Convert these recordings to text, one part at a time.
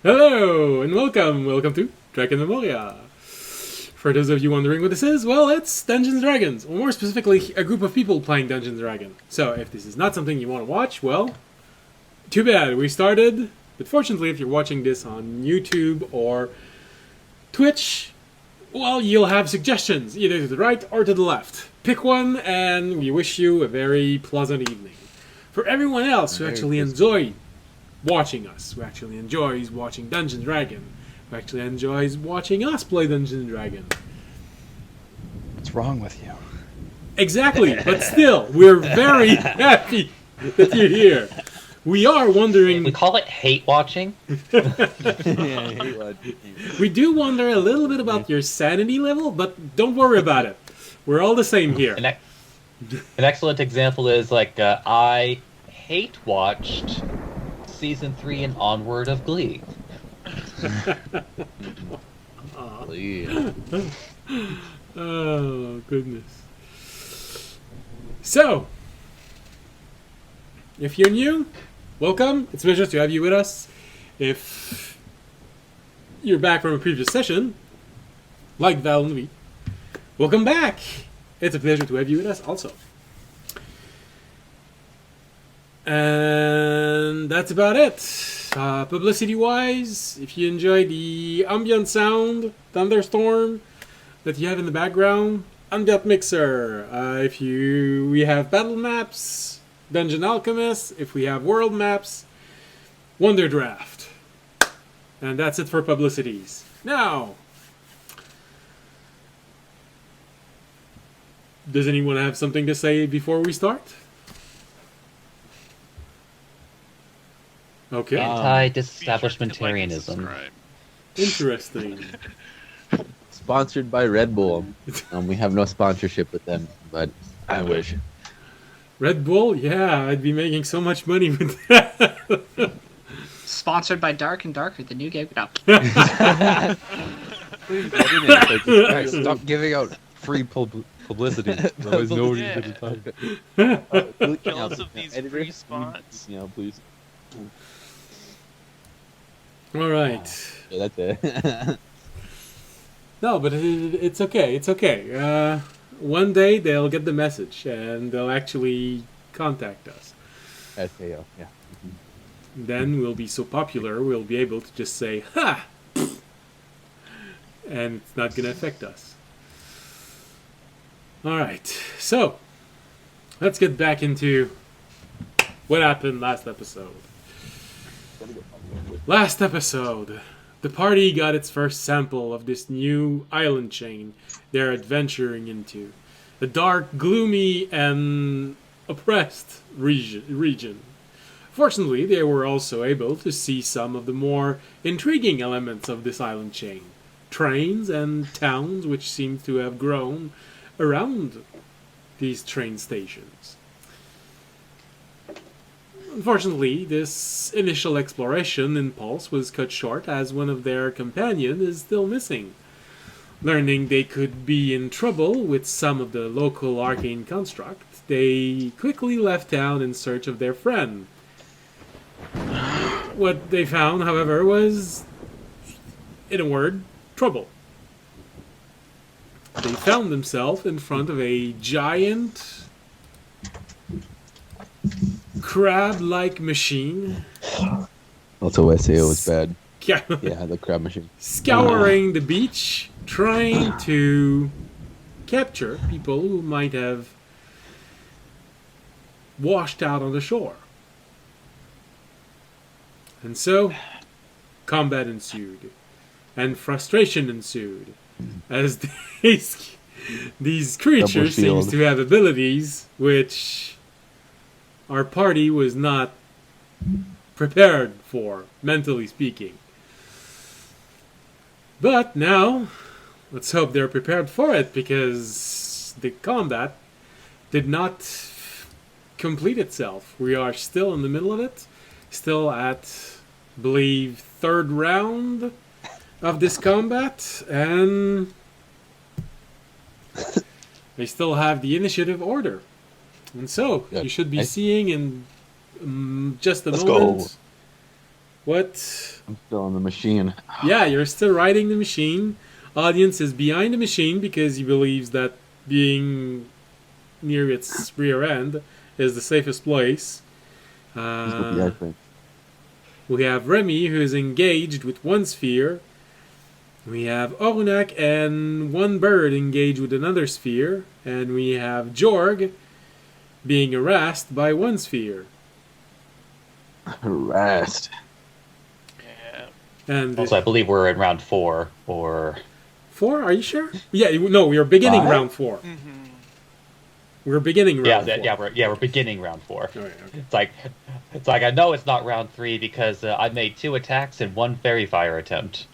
Hello and welcome to Drakenmemoria. For those of you wondering what this is, well, it's Dungeons & Dragons, or more specifically, a group of people playing Dungeons & Dragons. So if this is not something you want to watch, well, too bad, we started. But fortunately, if you're watching this on YouTube or Twitch, well, you'll have suggestions, either to the right or to the left. Pick one, and we wish you a very pleasant evening. For everyone else who actually enjoyed watching us, who actually enjoys watching Dungeons & Dragons, who actually enjoys watching us play Dungeons & Dragons. What's wrong with you? Exactly, but still, we're very happy that you're here. We are wondering... We call it hate watching. Hate watching. We do wonder a little bit about your sanity level, but don't worry about it. We're all the same here. An excellent example is I hate watched season 3 and onward of Glee. Oh, goodness. So, if you're new, welcome. It's a pleasure to have you with us. If you're back from a previous session, like Val and me, welcome back. It's a pleasure to have you with us also. And that's about it. Publicity-wise, if you enjoy the ambient sound, thunderstorm that you have in the background, ambient mixer. We have battle maps, Dungeon Alchemist. If we have world maps, Wonder Draft. And that's it for publicities. Now, does anyone have something to say before we start? Okay. Anti-disestablishmentarianism. Interesting. Sponsored by Red Bull. We have no sponsorship with them, but I wish. Red Bull? Yeah, I'd be making so much money with that. Sponsored by Dark and Darker, the new game. No. Guys, stop giving out free publicity. Otherwise nobody's going to talk. Jealous of these free spots. Yeah, please. All right. Yeah, that's it. No, but it's okay. It's okay. One day they'll get the message and they'll actually contact us. SAO, yeah. Then we'll be so popular, we'll be able to just say, "Ha!" And it's not going to affect us. All right. So, let's get back into what happened last episode. Last episode, the party got its first sample of this new island chain they're adventuring into. The dark, gloomy, and oppressed region. Fortunately, they were also able to see some of the more intriguing elements of this island chain. Trains and towns which seem to have grown around these train stations. Unfortunately, this initial exploration impulse was cut short as one of their companions is still missing. Learning they could be in trouble with some of the local arcane construct, they quickly left town in search of their friend. What they found, however, was, in a word, trouble. They found themselves in front of a giant crab-like machine. Also, SAO was bad. Yeah, Yeah, the crab machine. scouring the beach, trying to capture people who might have washed out on the shore. And so, combat ensued, and frustration ensued, as these creatures seems to have abilities which our party was not prepared for, mentally speaking. But now, let's hope they're prepared for it, because the combat did not complete itself. We are still in the middle of it, still at, I believe, third round of this combat, and they still have the initiative order. And so, Good. you should be seeing in just a Let's moment What? I'm still on the machine. Yeah, you're still riding the machine. Audience is behind the machine because he believes that being near its rear end is the safest place. He's with the iPhone. We have Remy, who is engaged with one sphere. We have Orunak and one bird engaged with another sphere. And we have Jorg being harassed by one sphere. Harassed. Yeah. And Also, I believe we're in round 4, or 4? Are you sure? Yeah, no, we are beginning Five? round 4. We're beginning round 4. we're beginning round 4. Okay. It's like I know it's not round 3 because I made 2 attacks and 1 fairy fire attempt.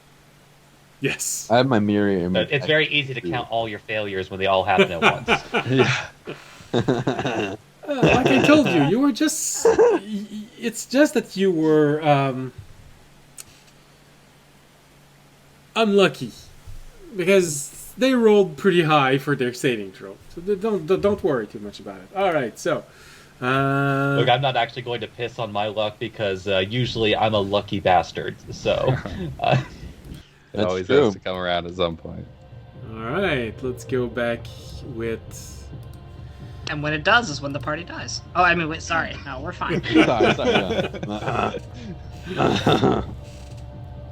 Yes. I have my mirror image. It's very easy to count all your failures when they all happen at once. Yeah. Like I told you, you were just. It's just that you were unlucky because they rolled pretty high for their saving throw. So don't worry too much about it. All right, so. Look, I'm not actually going to piss on my luck because usually I'm a lucky bastard. So. It That's always true. has to come around at some point. All right, let's go back with. And when it does is when the party dies. Oh, I mean, wait, sorry. No, we're fine. sorry.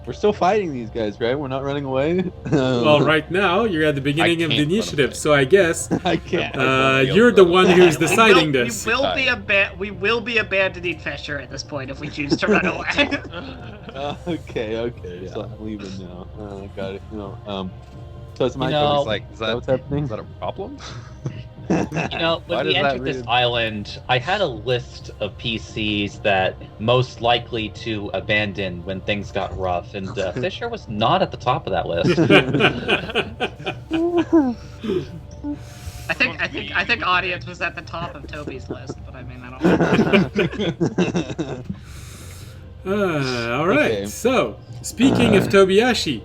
We're still fighting these guys, right? We're not running away. Well, right now you're at the beginning of the can't run initiative, away. so I guess I can't. you're the one who's deciding this. We will be abandoning Fisher at this point if we choose to run away. Okay. Yeah. So I'm leaving now. Got it. So it's my You know- It's like, is what's that happening? a problem? You know, Why when we does that entered this mean- island, I had a list of PCs that most likely to abandon when things got rough, and Fisher was not at the top of that list. I think audience was at the top of Toby's list, but I mean, I don't. All right. Okay. So, speaking of Tobiyashi,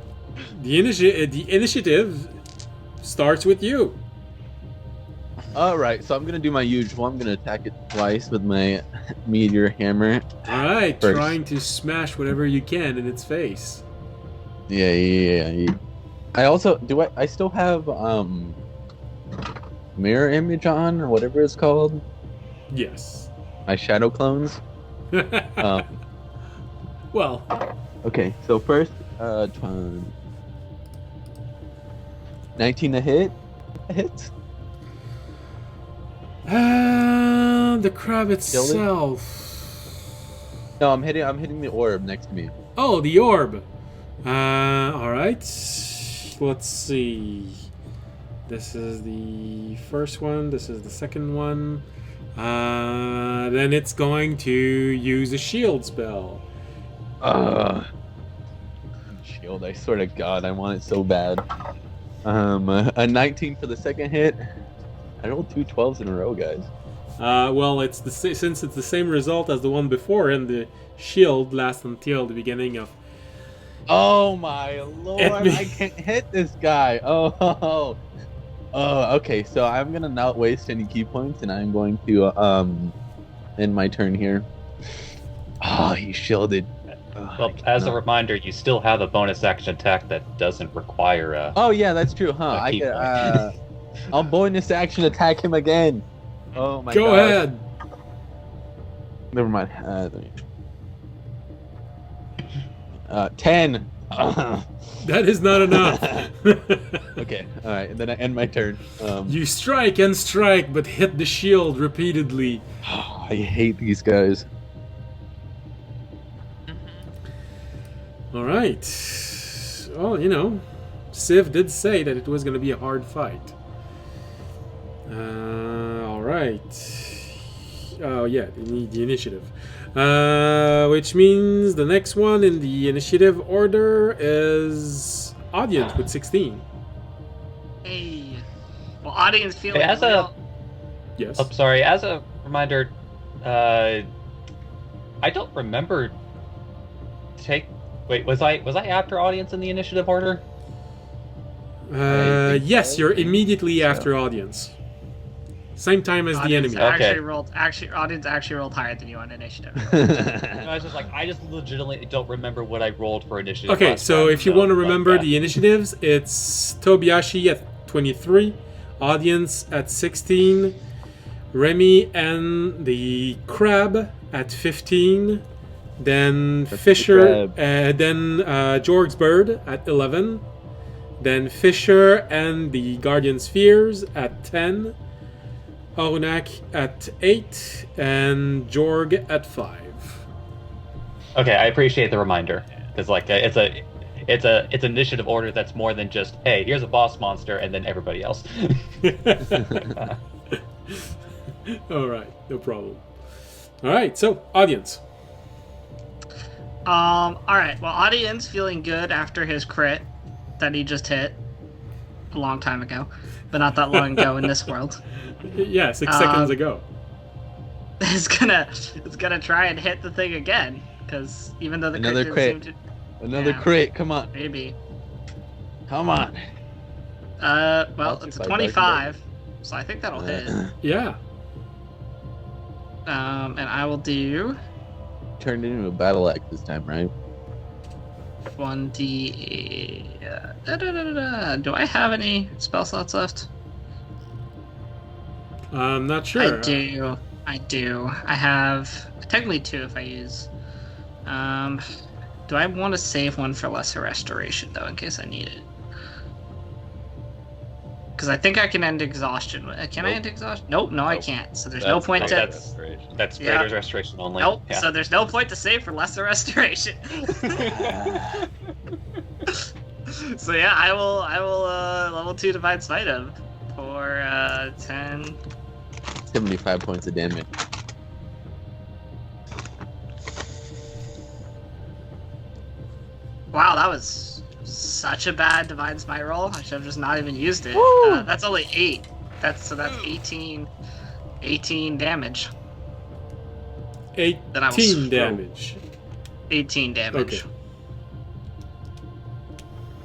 the initiative starts with you. All right, so I'm gonna do my usual. I'm gonna attack it twice with my meteor hammer. All right, First. trying to smash whatever you can in its face. Yeah. I also I still have mirror image on or whatever it's called. Yes. My shadow clones. Well, Okay, so first, 19 to hit. Hits. the crab itself. No, I'm hitting the orb next to me. Oh, the orb. All right. Let's see. This is the first one. This is the second one. Then it's going to use a shield spell. Shield, I swear to God, I want it so bad. A 19 for the second hit. I rolled 2 12s in a row, guys. Well, since it's the same result as the one before, and the shield lasts until the beginning of. Oh my lord, I can't hit this guy. Oh, okay, so I'm gonna not waste any key points, and I'm going to end my turn here. Oh, he shielded. Well, as a reminder, you still have a bonus action attack that doesn't require a. Oh yeah, that's true, huh? A key I'll bonus action attack him again. Oh my god. Go ahead. Never mind. 10. That is not enough. Okay, alright, and then I end my turn. You strike and strike, but hit the shield repeatedly. I hate these guys. All right. Well, Civ did say that it was going to be a hard fight. All right. Oh, yeah, the initiative. Which means the next one in the initiative order is Audience with 16. Hey. Well, audience feeling. As a Yes. Oh, sorry. As a reminder, I don't remember. Wait, was I after audience in the initiative order? Yes, you're immediately after Audience. Same time as the Audience enemy. Okay. Audience actually rolled higher than you on initiative. I was just like, I just legitimately don't remember what I rolled for initiative. Okay, last so time, if you want to but, remember yeah. the initiatives, it's Tobiashi at 23, Audience at 16, Remy and the Crab at 15, then That's the Fisher, crab. then Jorg's Bird at 11, then Fisher and the Guardian Spheres at 10, Arunak at 8, and Jorg at 5. Okay, I appreciate the reminder because like it's initiative order that's more than just hey, here's a boss monster and then everybody else. Alright, no problem. Alright, so, Audience. Alright, well, Audience feeling good after his crit that he just hit a long time ago, but not that long ago in this world. Yeah, 6 seconds ago. It's gonna try and hit the thing again, because even though the Another crit didn't crit. seem to... Another Yeah. crit. Come on. Maybe. Come on. Well, it's a Multiply by 25, so I think that'll hit. Yeah. And I will do Turned it into a battle axe this time, right? 1d... Do I have any spell slots left? I'm not sure. I do. I have technically 2 if I use. Do I want to save one for lesser restoration though, in case I need it? Because I think I can end exhaustion. Can I Nope. end exhaustion? Nope, no, I Nope. can't. So there's no point to. That's Yeah. Vader's restoration only. Nope. Yeah. So there's no point to save for lesser restoration. So yeah, I will level 2 divine smite him for 10. 75 points of damage. Wow, that was such a bad divine smite roll. I should have just not even used it. That's only 8. That's 18 damage. 18 Then I will damage. 18 damage. Okay.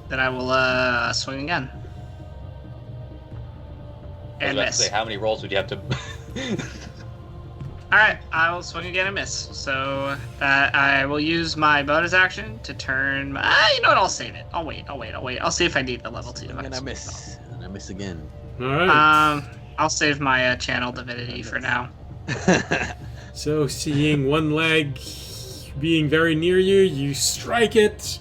Then I will swing again. I was And about to miss. say, how many rolls would you have to? Alright, I will swing again and miss. So that I will use my bonus action to turn. You know what? I'll save it. I'll wait. I'll see if I need the level 2 device. And I miss. And I miss again. Alright. I'll save my channel divinity for now. So, seeing one leg being very near you, you strike it.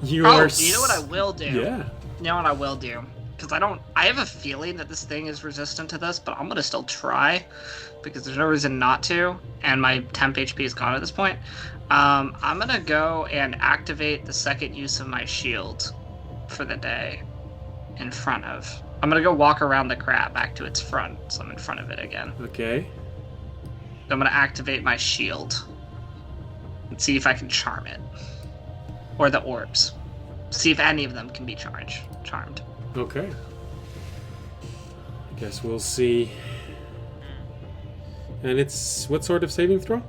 You are. You know what I will do? Yeah. You know what I will do? Because I have a feeling that this thing is resistant to this, but I'm gonna still try because there's no reason not to, and my temp HP is gone at this point. I'm gonna go and activate the second use of my shield for the day in front of. I'm gonna go walk around the crab back to its front, so I'm in front of it again. Okay. I'm gonna activate my shield and see if I can charm it, or the orbs. See if any of them can be charmed. Okay. I guess we'll see. And it's what sort of saving throw?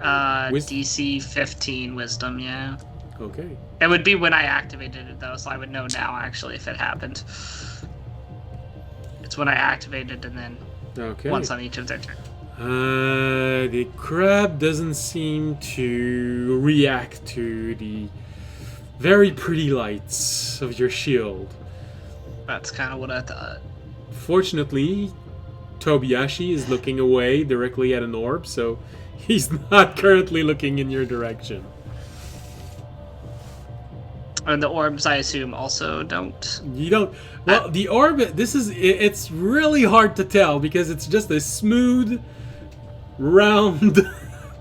DC 15 wisdom, yeah. Okay. It would be when I activated it though, so I would know now actually if it happened. It's when I activated and then Okay. once on each of their turn. The crab doesn't seem to react to the very pretty lights of your shield. That's kind of what I thought. Fortunately, Tobiashi is looking away directly at an orb, so he's not currently looking in your direction. And the orbs, I assume, also don't. You don't. Well, the orb. It's really hard to tell because it's just a smooth, round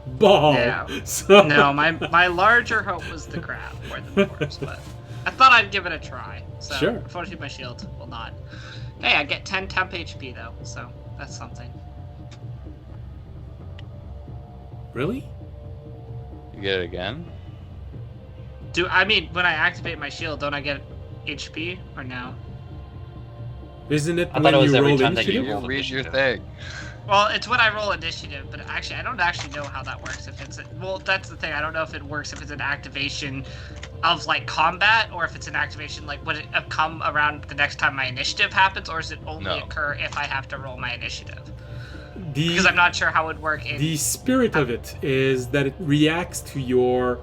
ball. Yeah. So No, my larger hope was the crab more than the orbs, but I thought I'd give it a try. So, Sure. Unfortunately, my shield will not. Hey, I get 10 temp HP though, so that's something. Really? You get it again? When I activate my shield, don't I get HP or no? Isn't it I thought when it was you every roll time that you initiative? roll. Read your thing. Well, it's when I roll initiative, but actually, I don't actually know how that works. If it's that's the thing. I don't know if it works if it's an activation of like combat, or if it's an activation, like would it come around the next time my initiative happens, or does it only occur if I have to roll my initiative? Because I'm not sure how it would work. The spirit of it is that it reacts to your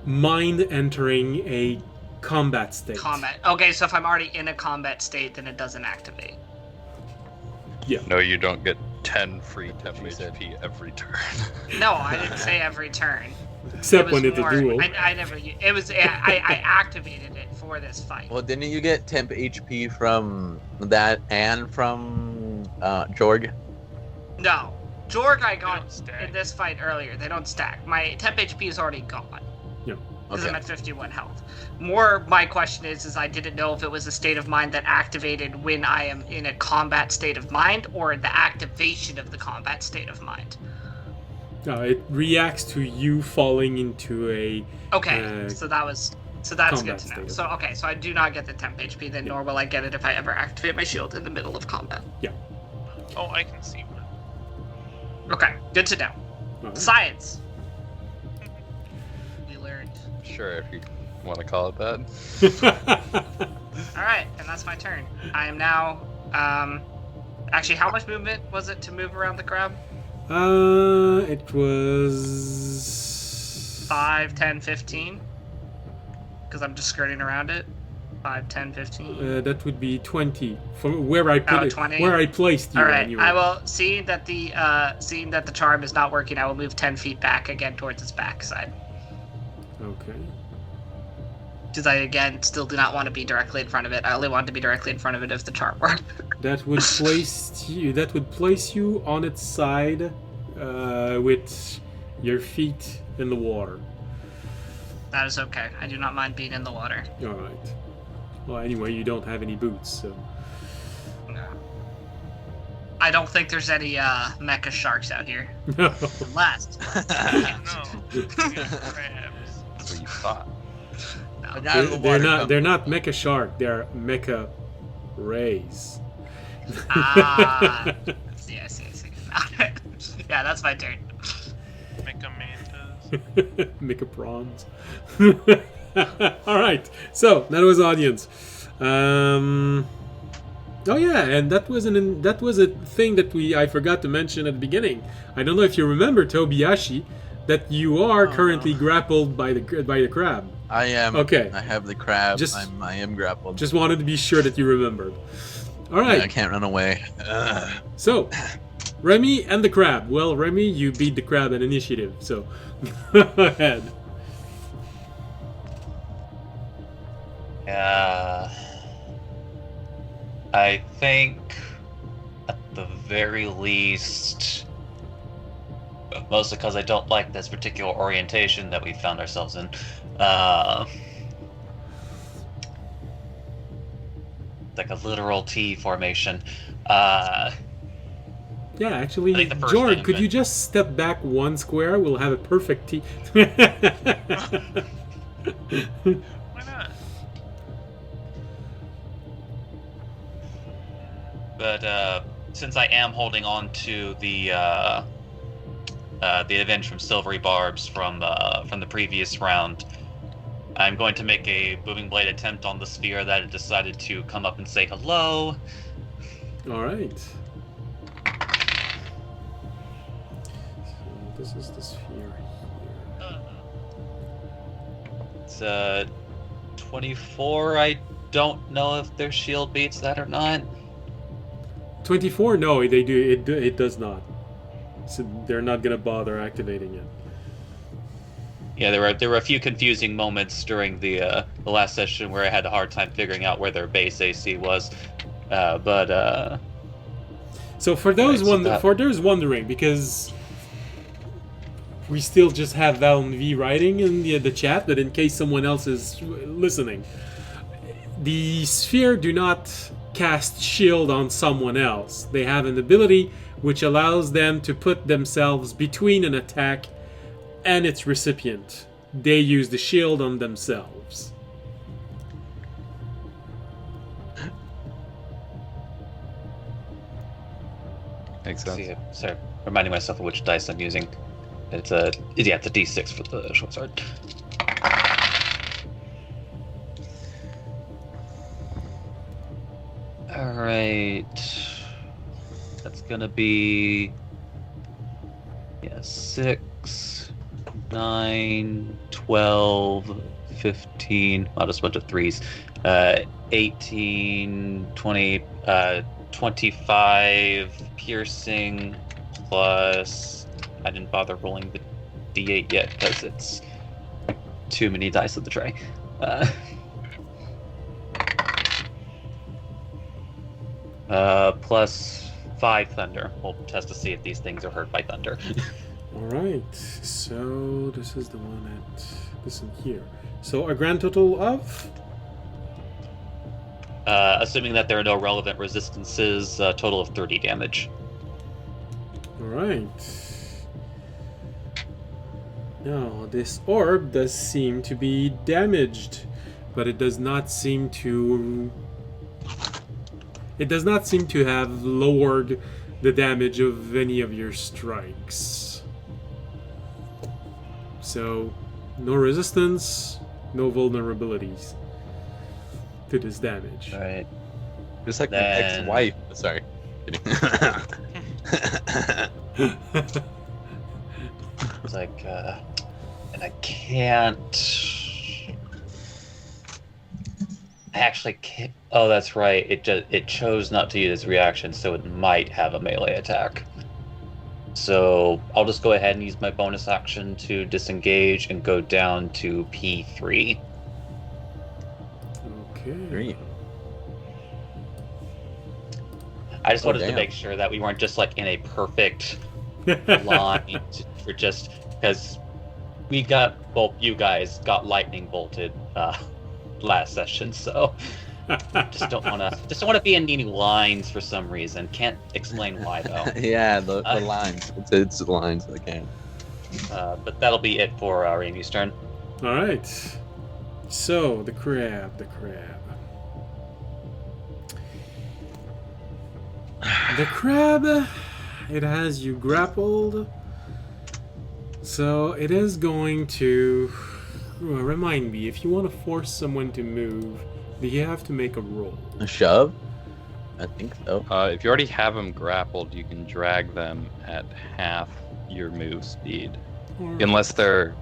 mind entering a combat state. Combat. Okay, so if I'm already in a combat state, then it doesn't activate. Yeah. No, you don't get 10 free temp HP every turn. No, I didn't say every turn. Except when it's a more, duel. I never. It was. I activated it for this fight. Well, didn't you get temp HP from that and from Jorg? No, Jorg I got don't stack. in this fight earlier. They don't stack. My temp HP is already gone. Yeah. Because Okay. I'm at 51 health. More, my question is I didn't know if it was a state of mind that activated when I am in a combat state of mind, or the activation of the combat state of mind. It reacts to you falling into a... Okay, so that's good combat to know. state. So okay, so I do not get the temp HP then, nor will I get it if I ever activate my shield in the middle of combat. Oh, I can see one. Okay, good to know. Alright. Science. We learned. Sure, if you want to call it that. All right, and that's my turn. I am now. Actually, how much movement was it to move around the crab? It was... 5, 10, 15. Because I'm just skirting around it. 5, 10, 15. that would be 20 from where I put it, 20. where I placed you. All right, anyway. I will. Seeing that the charm is not working, I will move 10 feet back again towards its backside. Okay. Because I again still do not want to be directly in front of it. I only want to be directly in front of it if the charm worked. That would place you. That would place you on its side, with your feet in the water. That is okay. I do not mind being in the water. All right. Well, anyway, you don't have any boots, so. No. I don't think there's any mecha sharks out here. No. Last. No. Crabs. That's what you thought. No. They're not mecha shark. They're mecha rays. Ah. I see. Yeah, that's my turn. Mecha mantas. mecha prawns. All right. So that was audience. Oh yeah, and that was a thing that I forgot to mention at the beginning. I don't know if you remember, Tobiyashi, that you are currently grappled by the crab. I am. Okay. I have the crab. Just- I am grappled. Just wanted to be sure that you remembered. All right. I can't run away. So, Remy and the crab. Well, Remy, you beat the crab at initiative, so go ahead. I think at the very least, mostly because I don't like this particular orientation that we found ourselves in, like a literal T formation. Yeah, actually, I think the first George, thing, could but- you just step back one square? We'll have a perfect T. Why not? But since I am holding on to the Avenge from Silvery Barbs from the previous round, I'm going to make a booming blade attempt on the sphere that had decided to come up and say hello. All right. So this is the sphere here. It's 24. I don't know if their shield beats that or not. 24? No, they do. It does not. So they're not gonna bother activating it. Yeah, there were a few confusing moments during the last session where I had a hard time figuring out where their base AC was, but So for those Right, so for those wondering, because we still just have Val and V writing in the chat, but in case someone else is listening, the sphere do not cast shield on someone else. They have an ability which allows them to put themselves between an attack and its recipient. They use the shield on themselves. Makes sense. see, sorry, reminding myself of which dice I'm using. It's a D6 for the short sword. Alright. That's gonna be... Yeah, 6, 9, 12, 15... I'll just bunch of 3s. 18, 20, 25 piercing, plus... I didn't bother rolling the d8 yet, because it's too many dice of the tray. Plus 5 thunder. We'll test to see if these things are hurt by thunder. Alright, so this is the one at this one here. So a grand total of? Assuming that there are no relevant resistances, a total of 30 damage. Alright. Now, this orb does seem to be damaged, but it does not seem to... It does not seem to have lowered the damage of any of your strikes. So, no resistance, no vulnerabilities to this damage. Alright. Just like my Then- ex-wife. Sorry. Kidding. It's like, and I can't... I actually can't... Oh, that's right. It chose not to use its reaction, so it might have a melee attack. So I'll just go ahead and use my bonus action to disengage and go down to P3. Okay. Great. I just wanted to damn. make sure that we weren't just like in a perfect line for just because we got both you guys got lightning bolted last session, so just don't want to be in any lines for some reason. Can't explain why though. Yeah, the lines. It's the lines. I can't. But that'll be it for Amy's turn. Alright. So, the crab. The crab, it has you grappled. So, it is going to... remind me, if you want to force someone to move, do you have to make a roll? A shove? I think so. If you already have them grappled, you can drag them at half your move speed. Unless they're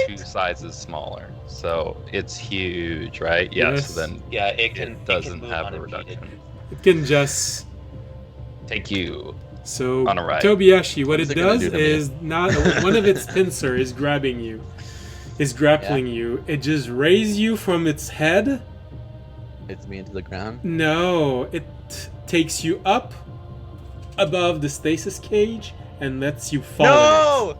two sizes smaller. So it's huge, right? Yeah, Yes. so then Yeah, it it can doesn't move have a unimpeded. reduction. It can just... Take you. So, On a ride. Tobiyashi, what What's it it gonna does do to me? is not one of its pincer is grabbing you, is grappling you. It just raises you from its head. Hits me into the ground. No, it takes you up above the stasis cage and lets you fall. No!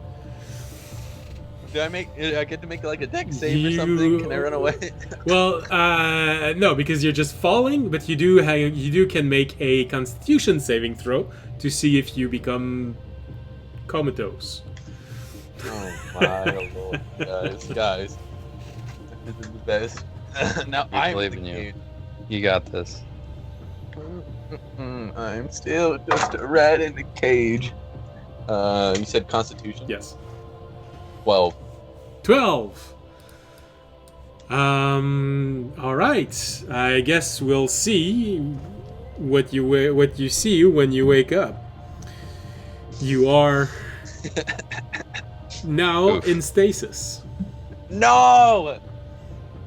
Do I get to make like a deck save or something? Can I run away? Well, no, because you're just falling, but you can make a Constitution saving throw to see if you become comatose. Oh my lord, guys, this is the best. Now We I'm believe the in you. kid. You got this. I'm still just a rat in the cage. You said Constitution? Yes. 12. 12. All right. I guess we'll see what you see when you wake up. You are now Oof. in stasis. No!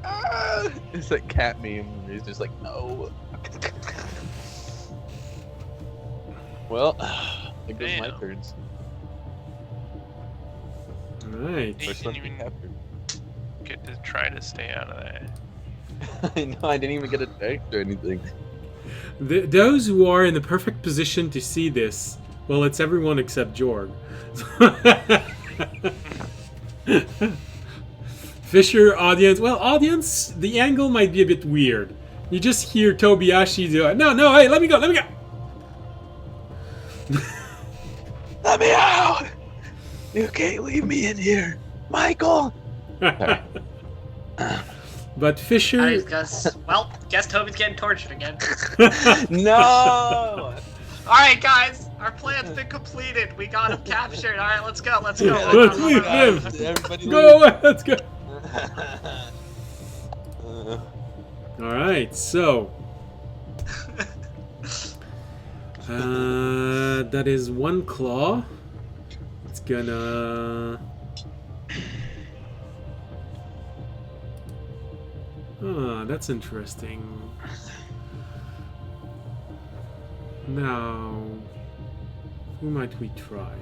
Ah! It's like cat meme. He's just like, no. Well, it goes my Damn. turns. All right. You First didn't one even captured. get to try to stay out of that. I know, I didn't even get a text or anything. Those who are in the perfect position to see this, well, it's everyone except Jorg. Fisher, audience. Well, audience, the angle might be a bit weird. You just hear Tobiyashi do it. No, hey, let me go. Let me out! You can't leave me in here, Michael! But Fisher... I guess. Well, guess Toby's getting tortured again. No! Alright, guys, our plan's been completed. We got him captured. Alright, let's go. Let's leave him. Everybody Go away, let's go. leave. Alright, so... That is one claw. It's gonna... Ah, that's interesting. Now, who might we try?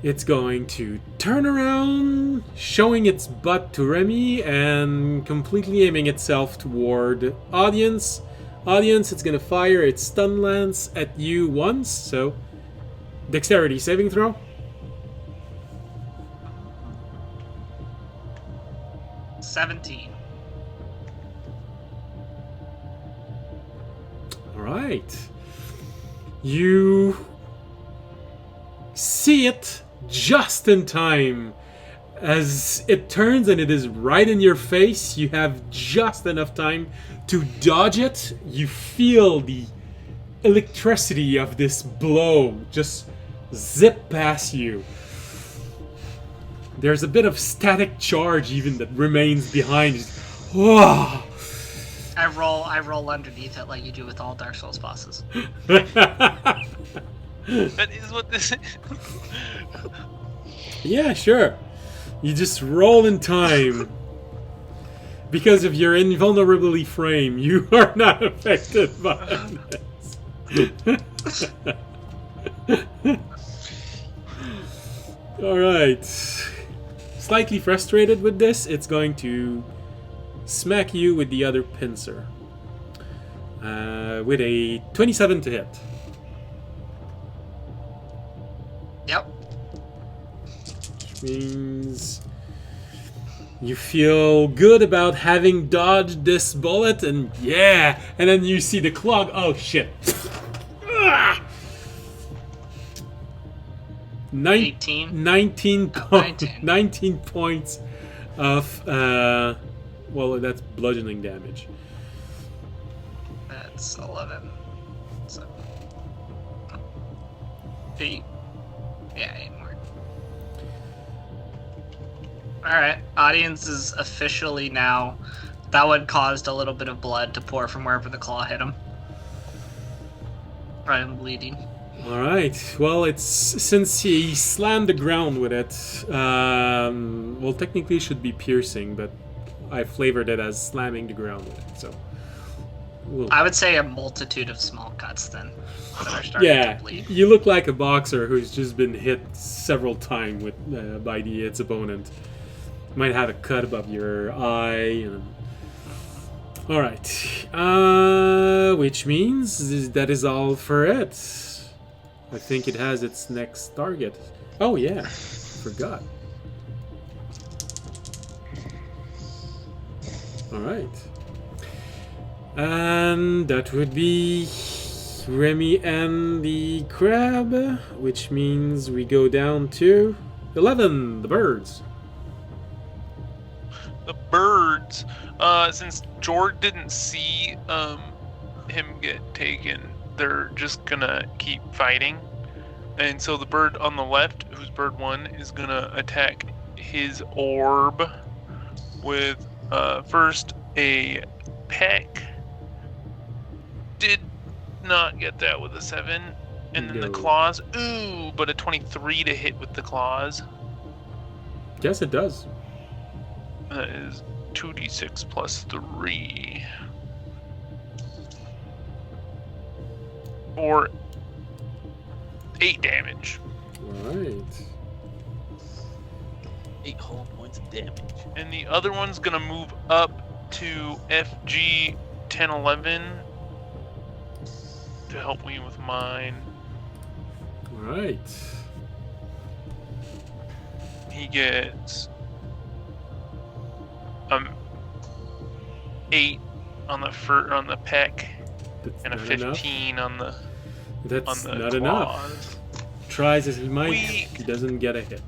It's going to turn around, showing its butt to Remy, and completely aiming itself toward Audience. Audience, it's going to fire its stun lance at you once, so dexterity saving throw. $17. Alright. You see it just in time. As it turns and it is right in your face, you have just enough time to dodge it. You feel the electricity of this blow just zip past you. There's a bit of static charge even that remains behind. Whoa! I roll underneath it like you do with all Dark Souls bosses. That is what this is. Yeah, sure. You just roll in time. Because of your invulnerability frame, you are not affected by this. Alright. Slightly frustrated with this, it's going to smack you with the other pincer. With a 27 to hit. Yep. Which means you feel good about having dodged this bullet, and yeah, and then you see the clog. Oh shit! 18. 19 19 points of well, that's bludgeoning damage. That's 11. So 8. Yeah, 8 more. Alright, audience is officially now. That one caused a little bit of blood to pour from wherever the claw hit him. I'm bleeding. Alright, well, it's since he slammed the ground with it, well, technically it should be piercing, but I flavored it as slamming the ground with it, so I would say a multitude of small cuts then that are starting yeah, to bleed. you look like a boxer who's just been hit several times with by its opponent. You might have a cut above your eye. All right, which means that is all for it. I think it has its next target. Oh yeah, forgot. All right. And that would be Remy and the crab, which means we go down to 11, the birds. The birds, since Jord didn't see him get taken, they're just gonna keep fighting. And so the bird on the left, who's bird 1, is gonna attack his orb with first a peck. Did not get that with a 7. And then the claws. Ooh, but a 23 to hit with the claws. Yes, it does. That is 2d6 plus 3. For 8 damage. Alright. 8 whole points of damage. And the other one's gonna move up to FG 1011 to help me with mine. Alright. He gets 8 on the peck That's and a not 15 enough. on the That's on the not claws. enough. Tries as he might, Weak. he doesn't get a hit.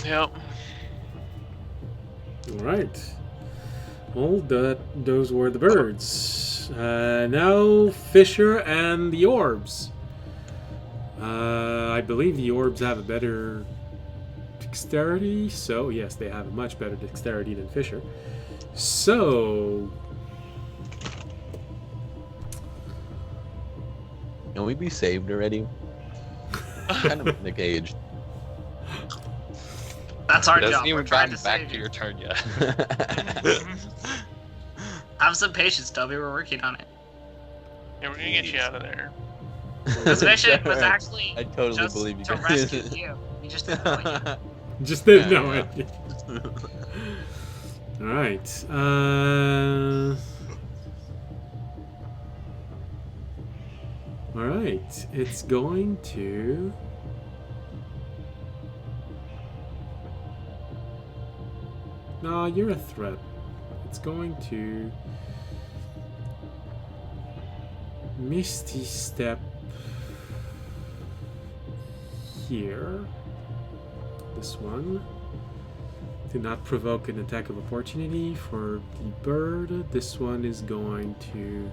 Yep. Alright. Well, those were the birds. Now, Fisher and the orbs. I believe the orbs have a better dexterity, so yes, they have a much better dexterity than Fisher. So, Can we be saved already? Kind of in the cage. That's our It hasn't job. We're even trying gotten to back save to you. your turn yet. Have some patience, Toby. We're working on it. Yeah, we're gonna get you out of there. This mission was actually I totally just believe you to guys. rescue you. You just didn't know it yet. Just didn't know Yeah. it. All right. All right. It's going to. No, you're a threat. It's going to. Misty Step here. This one. Do not provoke an attack of opportunity for the bird. This one is going to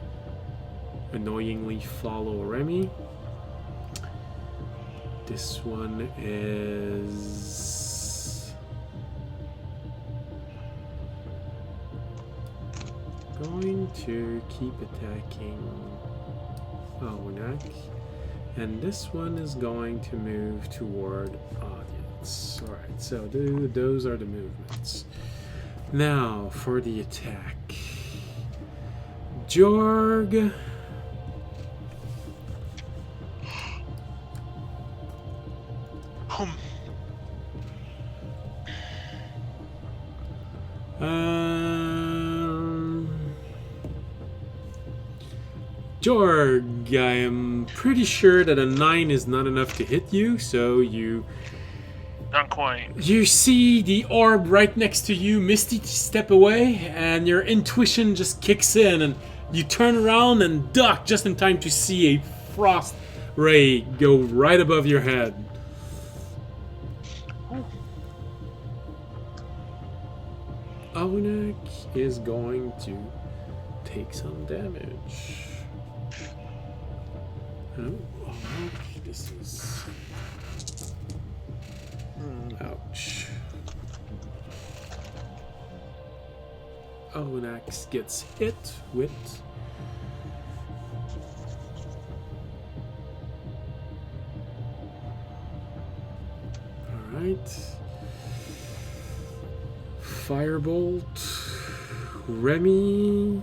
annoyingly follow Remy. This one is going to keep attacking Onak. And this one is going to move toward audience. Alright, so those are the movements. Now, for the attack. Jorg. Jorg, I am pretty sure that a 9 is not enough to hit you, so you Not quite. see the orb right next to you, Misty step away, and your intuition just kicks in, and you turn around and duck just in time to see a frost ray go right above your head. Onak is going to take some damage. Oh, this is... Ouch. Onak gets hit with... Alright. Firebolt. Remy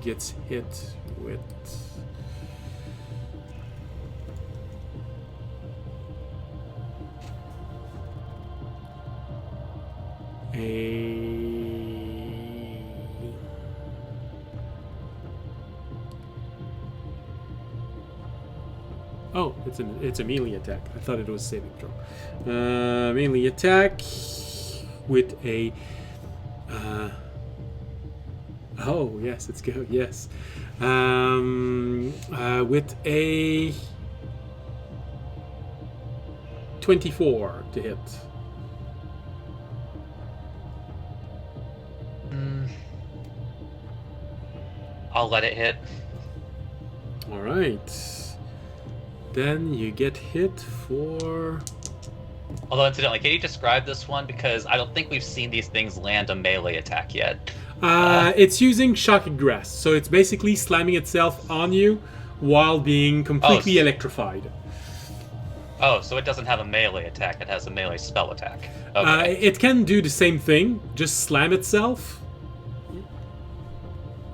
gets hit with Oh, it's a melee attack. I thought it was saving throw. Melee attack with a. Oh yes, let's go. Yes, with a 24 to hit. I'll let it hit. All right. Then you get hit for. Although, incidentally, can you describe this one? Because I don't think we've seen these things land a melee attack yet. It's using Shocking Grasp, so it's basically slamming itself on you while being completely electrified. Oh, so it doesn't have a melee attack, it has a melee spell attack. Okay. It can do the same thing, just slam itself.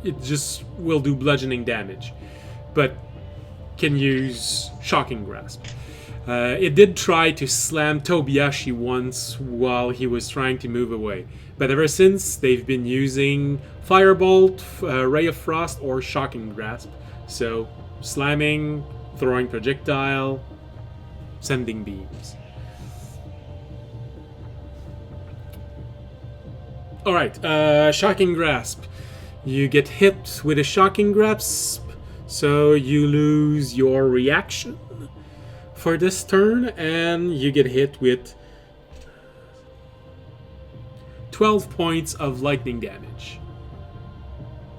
It just will do bludgeoning damage, but can use Shocking Grasp. It did try to slam Tobiyashi once while he was trying to move away, but ever since they've been using Firebolt, Ray of Frost, or Shocking Grasp. So slamming, throwing projectile, sending beams. Alright, Shocking Grasp. You get hit with a Shocking Grasp, so you lose your reaction for this turn, and you get hit with 12 points of lightning damage.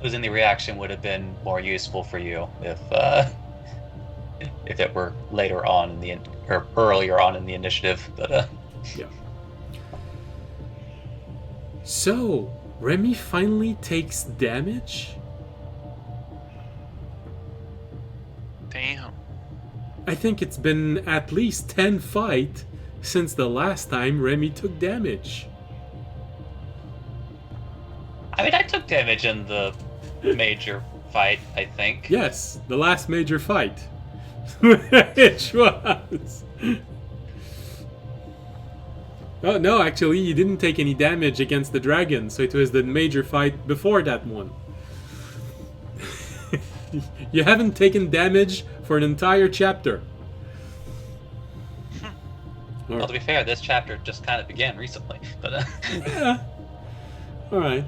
Losing the reaction would have been more useful for you if it were later on in the or earlier on in the initiative. But Yeah. So Remy finally takes damage. Damn. I think it's been at least 10 fights since the last time Remy took damage. I mean, I took damage in the major fight, I think. Yes, the last major fight. Which was... Oh, no, actually, you didn't take any damage against the dragon, so it was the major fight before that one. You haven't taken damage for an entire chapter. Well, to be fair, this chapter just kind of began recently, but Yeah. Alright.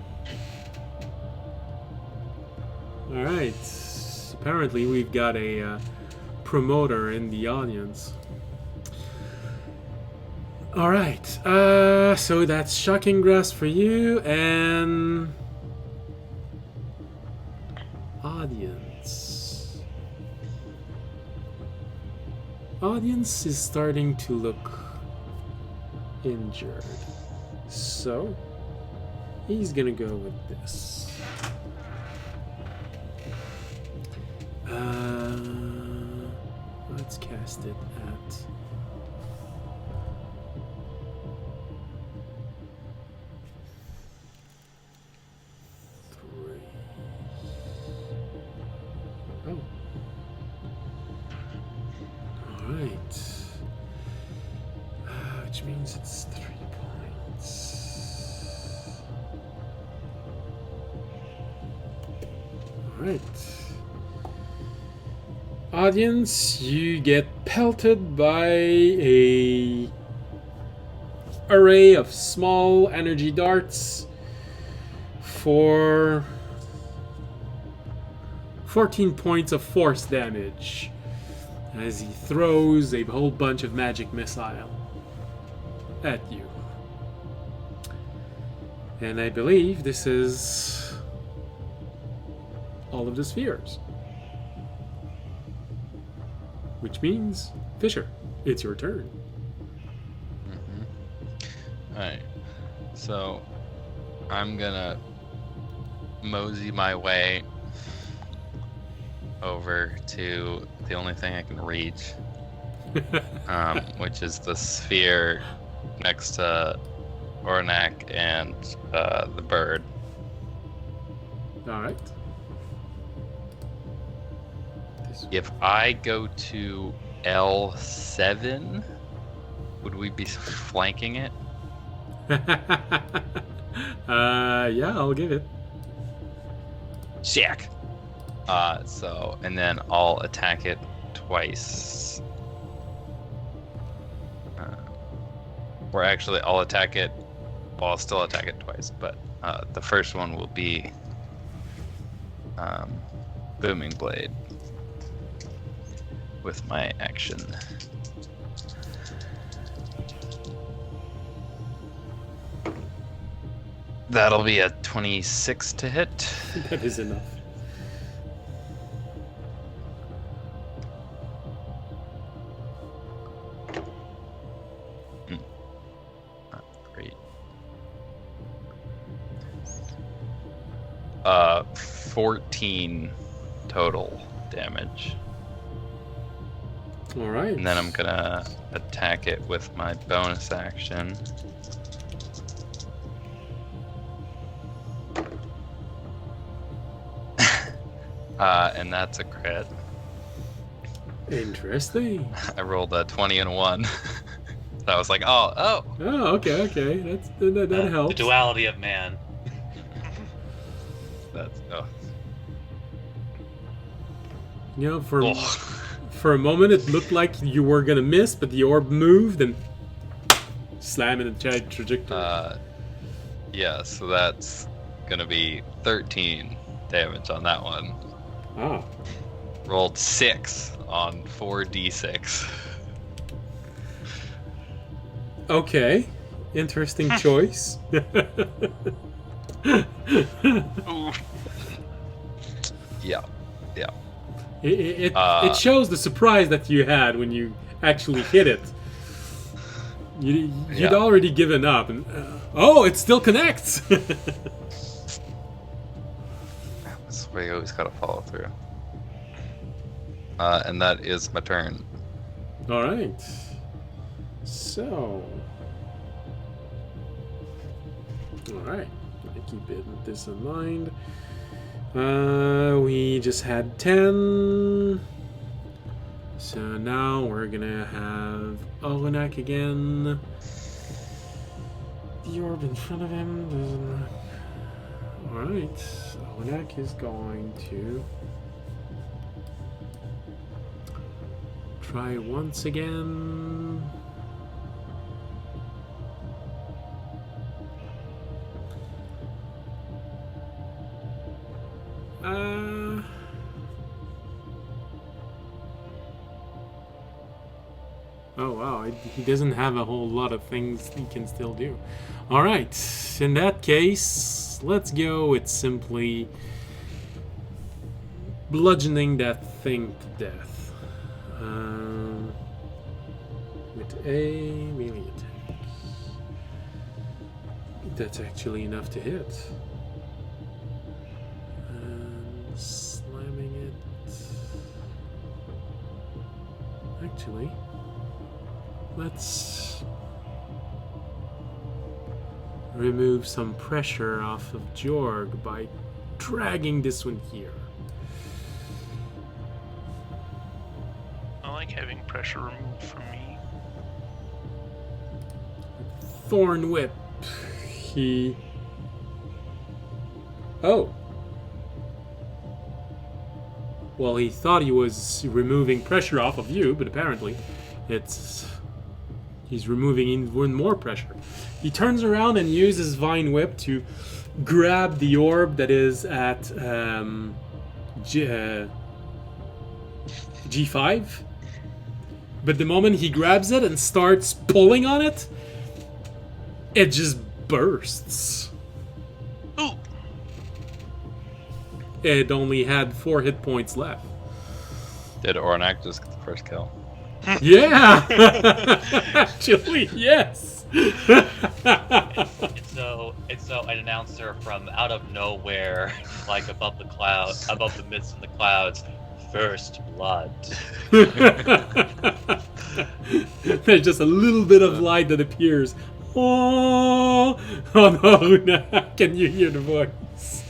Alright. Apparently we've got a promoter in the audience. Alright. So that's Shocking Grasp for you, and... Audience. Audience is starting to look injured. So, he's gonna go with this. Let's cast it at... Oh. Alright. Which means it's 3 points. Alright. Audience, you get pelted by a array of small energy darts for 14 points of force damage as he throws a whole bunch of magic missile at you. And I believe this is all of the spheres. Which means, Fisher, it's your turn. Alright. So, I'm gonna mosey my way over to the only thing I can reach, which is the sphere next to Ornak and the bird. Alright. If I go to L7, would we be flanking it? Yeah, I'll give it. Jack. So, and then I'll attack it twice. Or actually, I'll attack it. Well, I'll still attack it twice, but the first one will be Booming Blade with my action. That'll be a 26 to hit. That is enough. Not great. 14 total damage. All right. And then I'm gonna attack it with my bonus action. And that's a crit. Interesting. I rolled a 20 and a 1. I was like, oh. Oh, okay. That helps. the duality of man. That's You know, for a moment it looked like you were gonna miss, but the orb moved and slam in the trajectory. Yeah, so that's gonna be 13 damage on that one. Ah. Rolled 6 on 4d6. Okay. Interesting choice. Ooh. Yeah. It shows the surprise that you had when you actually hit it. You'd already given up, and it still connects. That's where you always gotta follow through. And that is my turn. All right. So. All right. I keep this in mind. We just had 10. So now we're gonna have Olenek again. The orb in front of him doesn't. Alright. Olenek is going to try once again. Oh wow, he doesn't have a whole lot of things he can still do. Alright, in that case, let's go with simply bludgeoning that thing to death. With a melee attack. That's actually enough to hit. And slamming it. Actually, let's remove some pressure off of Jorg by dragging this one here. I like having pressure removed from me. Thorn Whip. He... Oh. Well, he thought he was removing pressure off of you, but apparently he's removing even more pressure. He turns around and uses Vine Whip to grab the orb that is at G5. But the moment he grabs it and starts pulling on it, it just bursts. Ooh. It only had 4 hit points left. Did Ornak just get the first kill? Yeah! Actually, yes! It's so an announcer from out of nowhere, like above the midst of the clouds. First blood. There's just a little bit of light that appears. Oh no! Can you hear the voice?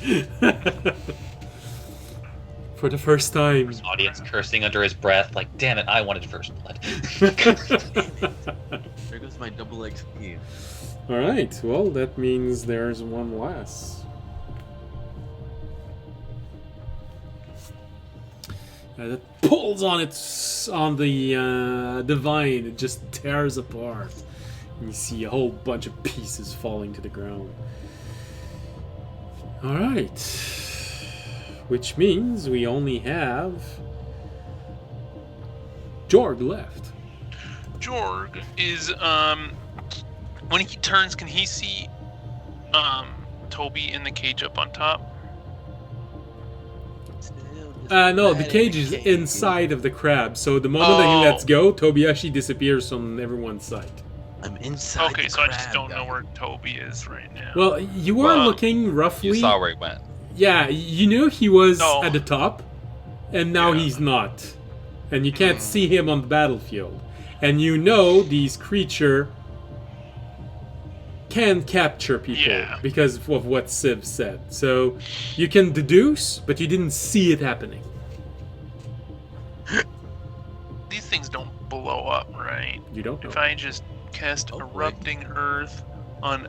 For the first time. Audience cursing under his breath, like, damn it, I wanted first blood. There goes my double XP. Alright, well, that means there's one less. That pulls on the vine, it just tears apart. And you see a whole bunch of pieces falling to the ground. Alright. Which means we only have Jorg left. Jorg is when he turns, can he see Toby in the cage up on top? No, the cage is inside of the crab, so the moment that he lets go, Tobiyashi disappears from everyone's sight. I'm inside. Okay, the so I just crab, don't know guy. where Toby is right now. Well, you were looking roughly... You saw where he went. Yeah, you knew he was No. at the top, and now Yeah. he's not. And you can't see him on the battlefield. And you know these creatures can capture people because of what Civ said. So you can deduce, but you didn't see it happening. These things don't blow up, right? You don't know. If I just cast Oh, boy. Erupting Earth on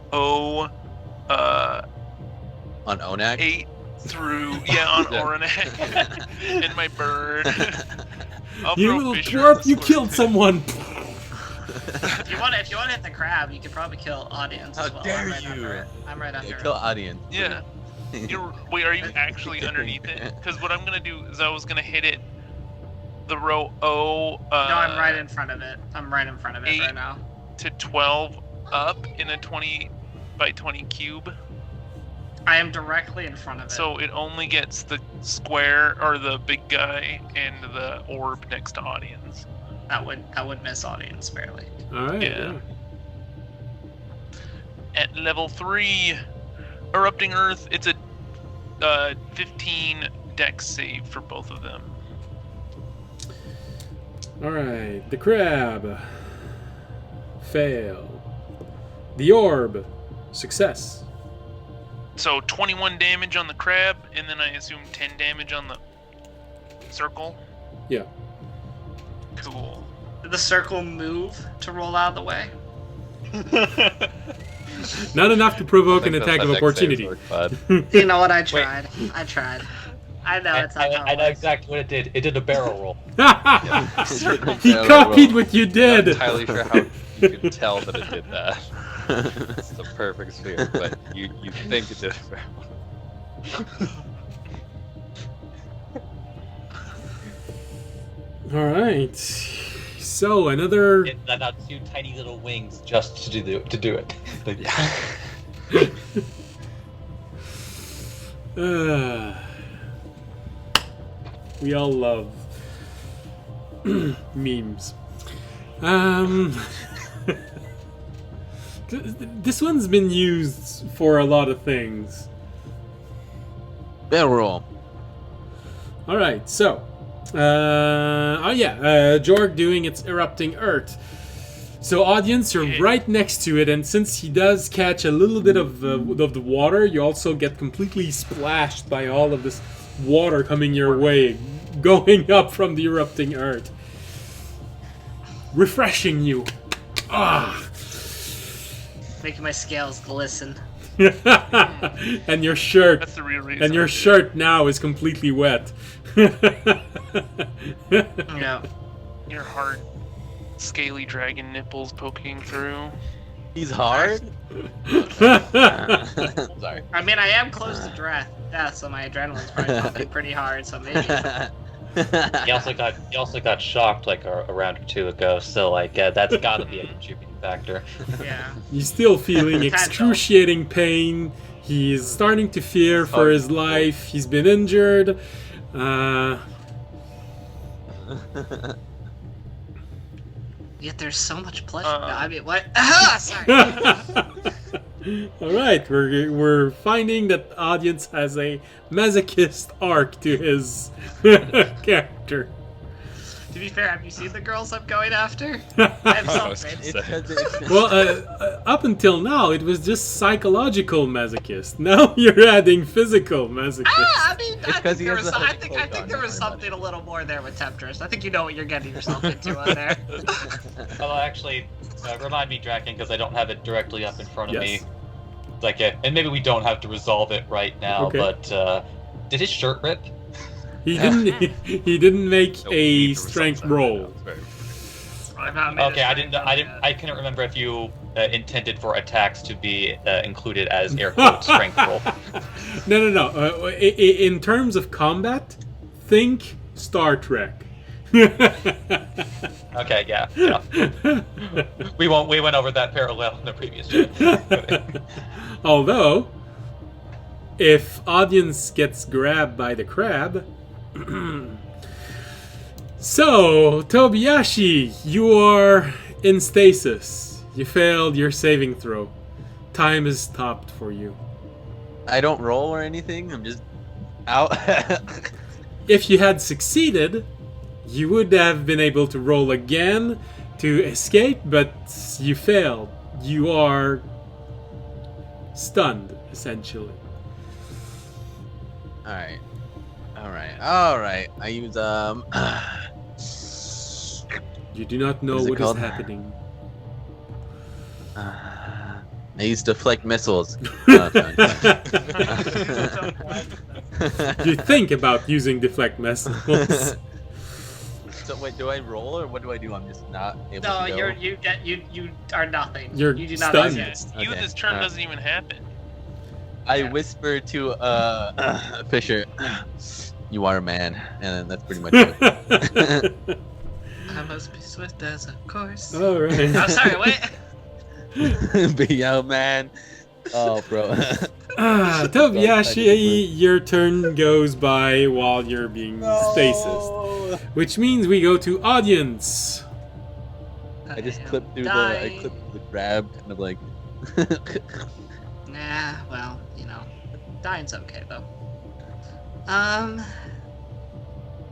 On Onak? 8 through on Oranek and my bird. I'll You throw little Fisher twerp, in the you slurp. killed someone! If you want to hit the crab, you could probably kill audience How as well. dare I'm right you. under- I'm right under. Yeah, kill audience. Yeah. Wait, are you actually underneath it? Because what I'm gonna do is I was gonna hit it. The row O. No, I'm right in front of it. I'm right in front of it 8 right now. to 12 up in a 20 by 20 cube. I am directly in front of it. So it only gets the square or the big guy and the orb next to audience. that would miss audience barely. Alright, Yeah. At level 3, Erupting Earth, it's a 15 dex save for both of them. Alright, the crab. Fail. The orb. Success. So 21 damage on the crab, and then I assume 10 damage on the circle. Yeah. Cool. Did the circle move to roll out of the way? Not enough to provoke an I think attack that's of how dex saves opportunity. work, bud. You know what? I tried. I tried. I know it's not how I it know works. exactly what it did. It did a barrel roll. He copied what you Not did. entirely sure how you could tell that it did that. It's the perfect sphere, but you think it did. Alright. So, another... It let out 2 tiny little wings just to do it. We all love memes. This one's been used for a lot of things. Barrel roll. Alright, so. Jorg doing its erupting earth. So, audience, you're right next to it, and since he does catch a little bit of the water, you also get completely splashed by all of this water coming your way, going up from the erupting earth. Refreshing you. Ah! Making my scales glisten. And your shirt. That's the real reason. And your shirt now is completely wet. Yeah. Your hard, scaly dragon nipples poking through. He's hard? Sorry. I mean, I am close to death, so my adrenaline's probably pumping pretty hard. So maybe. He also got shocked like a round or 2 ago, so like that's gotta be a contributing factor. Yeah. He's still feeling Potential. excruciating pain. He's starting to fear for his life. He's been injured. Yet there's so much pleasure. Uh. No, I mean, what? Ah, sorry. All right, we're finding that the audience has a masochist arc to his character. To be fair, have you seen the girls I'm going after? I I'm was something. gonna say. Well, up until now, it was just psychological masochist. Now you're adding physical masochist. I mean, I because think he there has was, the I hooded think, cloak there on, was pretty something a little more there with Temptress. I think you know what you're getting yourself into on there. Well, actually, remind me, Draken, because I don't have it directly up in front of Yes. me. Like, and maybe we don't have to resolve it right now, Okay. but did his shirt rip? He didn't make Nope, a need to strength resolve that roll. right now. It's very- I've not made a Okay, I strength didn't. roll yet. I couldn't remember if you intended for attacks to be included as air quote strength roll. No. In terms of combat, think Star Trek. Okay, yeah. We went over that parallel in the previous show. Although, if audience gets grabbed by the crab. So, Tobiyashi, you are in stasis. You failed your saving throw. Time is stopped for you. I don't roll or anything. I'm just out. If you had succeeded, you would have been able to roll again to escape, but you failed. You are stunned, essentially. Alright. Alright. I use You do not know What is it what is called? happening. I use deflect missiles. No, sorry. You think about using deflect missiles. So wait, do I roll or what do I do? I'm just not able No, to go. you are nothing. You're you do not stunned. exist. You, Okay, this turn alright. doesn't even happen. I whisper to Fisher, "You are a man," and then that's pretty much it. I must be swift as a course. All right. I'm sorry, wait. Be a man. Oh, bro. Tobiyashi, your turn goes by while you're being stasis, which means we go to audience. I just am clipped through dying. the grab, kind of like. Nah, well, you know, dying's okay, though.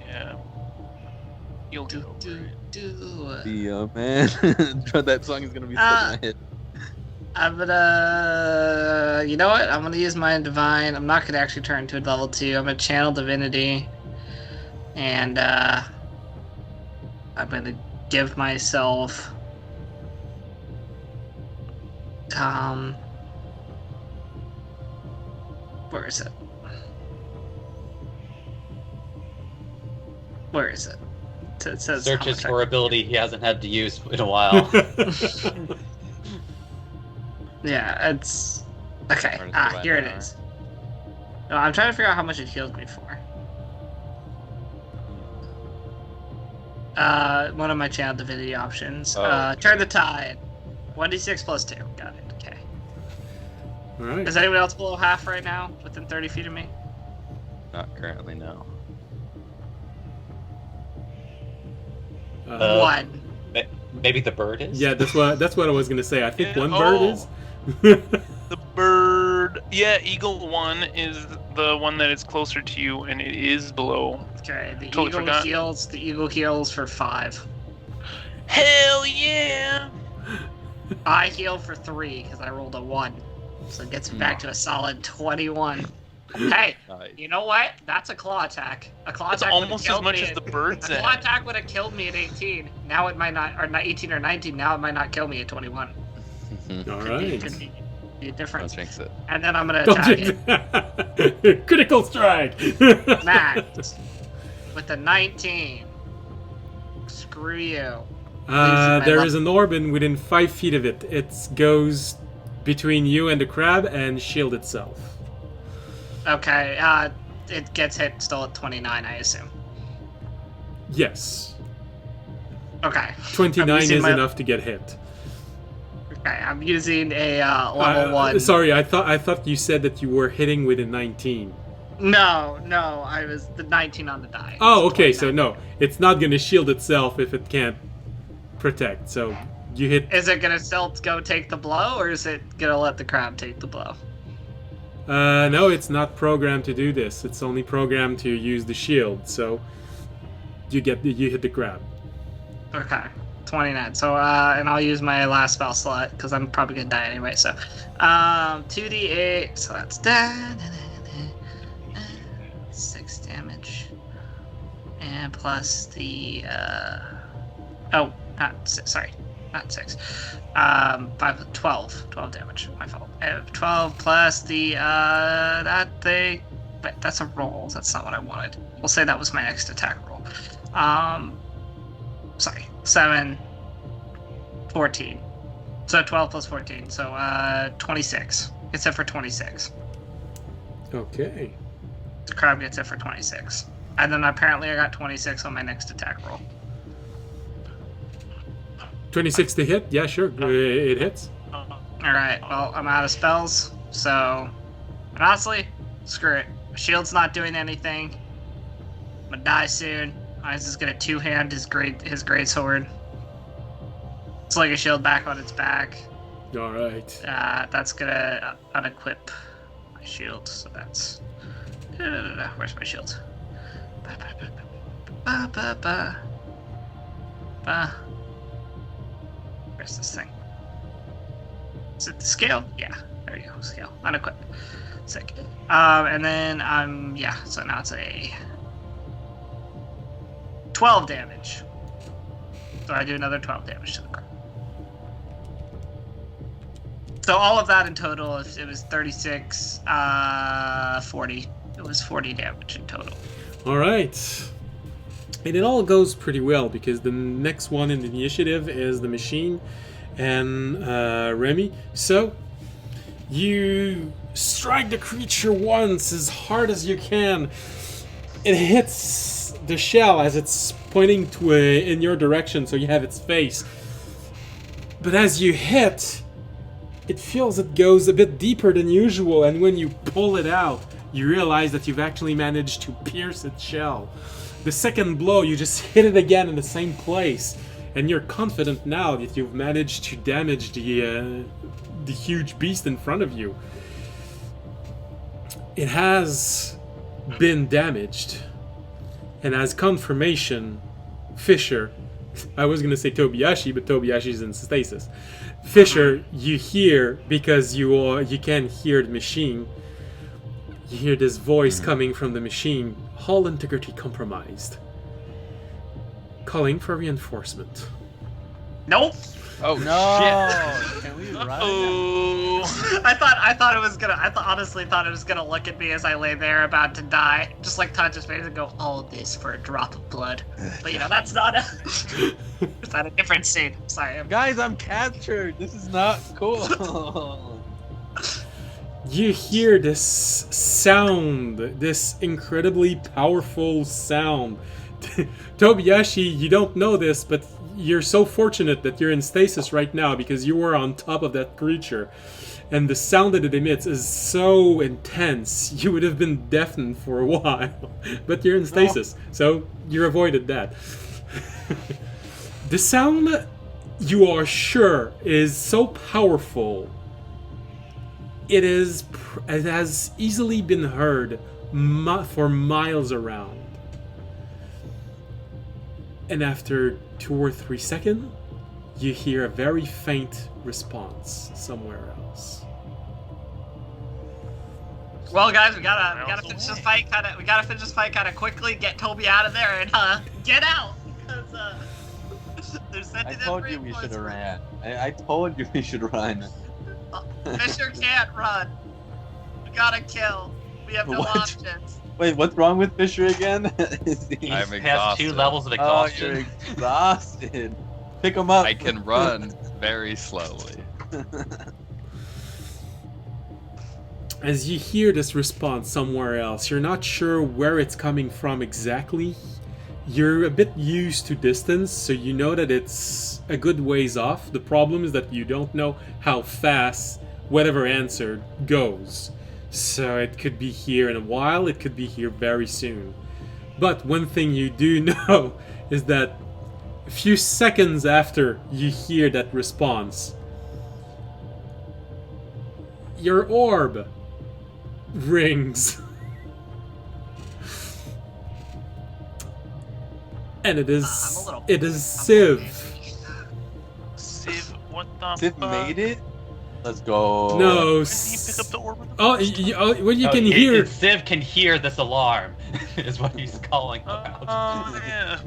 Yeah. You'll do. Yeah, man. That song is gonna be stuck in my head. I'm gonna... You know what? I'm gonna use my Divine. I'm not gonna actually turn into a level 2. I'm gonna channel Divinity. And, I'm gonna give myself... Where is it? Where is it? It says Searches for ability he hasn't had to use in a while. Yeah, it's... Okay, Where's the here it webinar? is. No, I'm trying to figure out how much it heals me for. One of my channel divinity options. Oh, okay. Turn the tide. 1d6 plus 2. Got it, okay. Alright. Is anyone else below half right now? Within 30 feet of me? Not currently, no. One. Maybe the bird is? Yeah, that's what I was gonna say. I think Yeah, one bird oh. is. The bird. Yeah, Eagle 1 is the one that is closer to you, and it is below. Okay, the Totally eagle forgot. heals. The eagle heals for 5. Hell yeah! I heal for 3 because I rolled a 1, so it gets me back to a solid 21. Hey, Nice. you know what? That's a claw attack. A claw That's attack would've almost as killed much me as at- the bird's A claw at. attack would have killed me at 18. Now it might not, or not 18 or 19. Now it might not kill me at 21. Alright. Could be a Don't difference. jinx it. And then I'm gonna Don't attack jinx it. it. Critical strike! Max with the 19. Screw you. There is an Orbin within 5 feet of it. It goes between you and the crab and shield itself. Okay, it gets hit still at 29, I assume. Yes. Okay. 29 I'm is using my- enough to get hit. Okay, I'm using a level 1. Sorry, I thought you said that you were hitting with a 19. No, I was the 19 on the die. Oh, It's okay, so 29. no. It's not gonna shield itself if it can't protect. So you hit. Is it gonna still go take the blow, or is it gonna let the crab take the blow? No, it's not programmed to do this. It's only programmed to use the shield. So you hit the crab. Okay, 29. So, and I'll use my last spell slot because I'm probably gonna die anyway. So, 2d8. So that's that. 6 damage, and plus the oh, not 6, sorry, not 6. 12 damage. My fault. 12 plus the that thing. Wait, that's a roll. That's not what I wanted. We'll say that was my next attack roll. Sorry, 7, 14. So 12 plus 14. So 26. It's hit for 26. Okay. The crab gets hit for 26. And then apparently I got 26 on my next attack roll. 26 to hit. Yeah, sure. It hits. Alright, well, I'm out of spells. So, and honestly, screw it. My shield's not doing anything. I'm gonna die soon. I was just gonna two-hand his great sword. It's like a shield back on its back. All right. That's gonna unequip my shield, so that's... Where's my shield? Where's this thing? Is it the scale? Yeah, there you go, scale. Unequip. Sick. And then yeah, so now it's a 12 damage. So I do another 12 damage to the crab. So all of that in total, it was 36, 40. It was 40 damage in total. All right. And it all goes pretty well because the next one in the initiative is the machine and Remy. So you strike the creature once as hard as you can. It hits the shell as it's pointing to in your direction, so you have its face. But as you hit, it feels it goes a bit deeper than usual, and when you pull it out, you realize that you've actually managed to pierce its shell. The second blow, you just hit it again in the same place, and you're confident now that you've managed to damage the huge beast in front of you. It has been damaged, and as confirmation Fisher, I was gonna say Tobiyashi, but Tobiyashi's in stasis. Fisher, you hear, because you can hear the machine. You hear this voice coming from the machine. Hull integrity compromised. Calling for reinforcement. Nope. Oh No! Can we run? Oh. I thought it was gonna. Honestly thought it was gonna look at me as I lay there about to die, just like touch his face and go, "All this for a drop of blood." But that's not a. Is that a different scene? Sorry. Guys, I'm captured. This is not cool. You hear this sound, this incredibly powerful sound. Tobiyashi, you don't know this, but you're so fortunate that you're in stasis right now because you were on top of that creature. And the sound that it emits is so intense, you would have been deafened for a while. But you're in stasis, so you avoided that. The sound, you are sure, is so powerful. It has easily been heard for miles around. And after 2 or 3 seconds, you hear a very faint response somewhere else. Well, guys, we gotta finish this fight kind of quickly. Get Toby out of there and get out because they're sending I told you we should have ran. I told you we should run. Fisher can't run. We gotta kill. We have no What? options. Wait, what's wrong with Fisher again? He I'm has exhausted. 2 levels of Oh, exhaustion. you're exhausted. Pick him up. I can run very slowly. As you hear this response somewhere else, you're not sure where it's coming from exactly. You're a bit used to distance, so you know that it's a good ways off. The problem is that you don't know how fast whatever answer goes. So it could be here in a while, it could be here very soon. But one thing you do know is that a few seconds after you hear that response, your orb rings. And it is Civ. Civ, what the Civ fuck? made it? Let's go. No. Didn't he pick up the orb? Oh, what you can hear. Civ can hear this alarm, is what he's calling about. Yeah.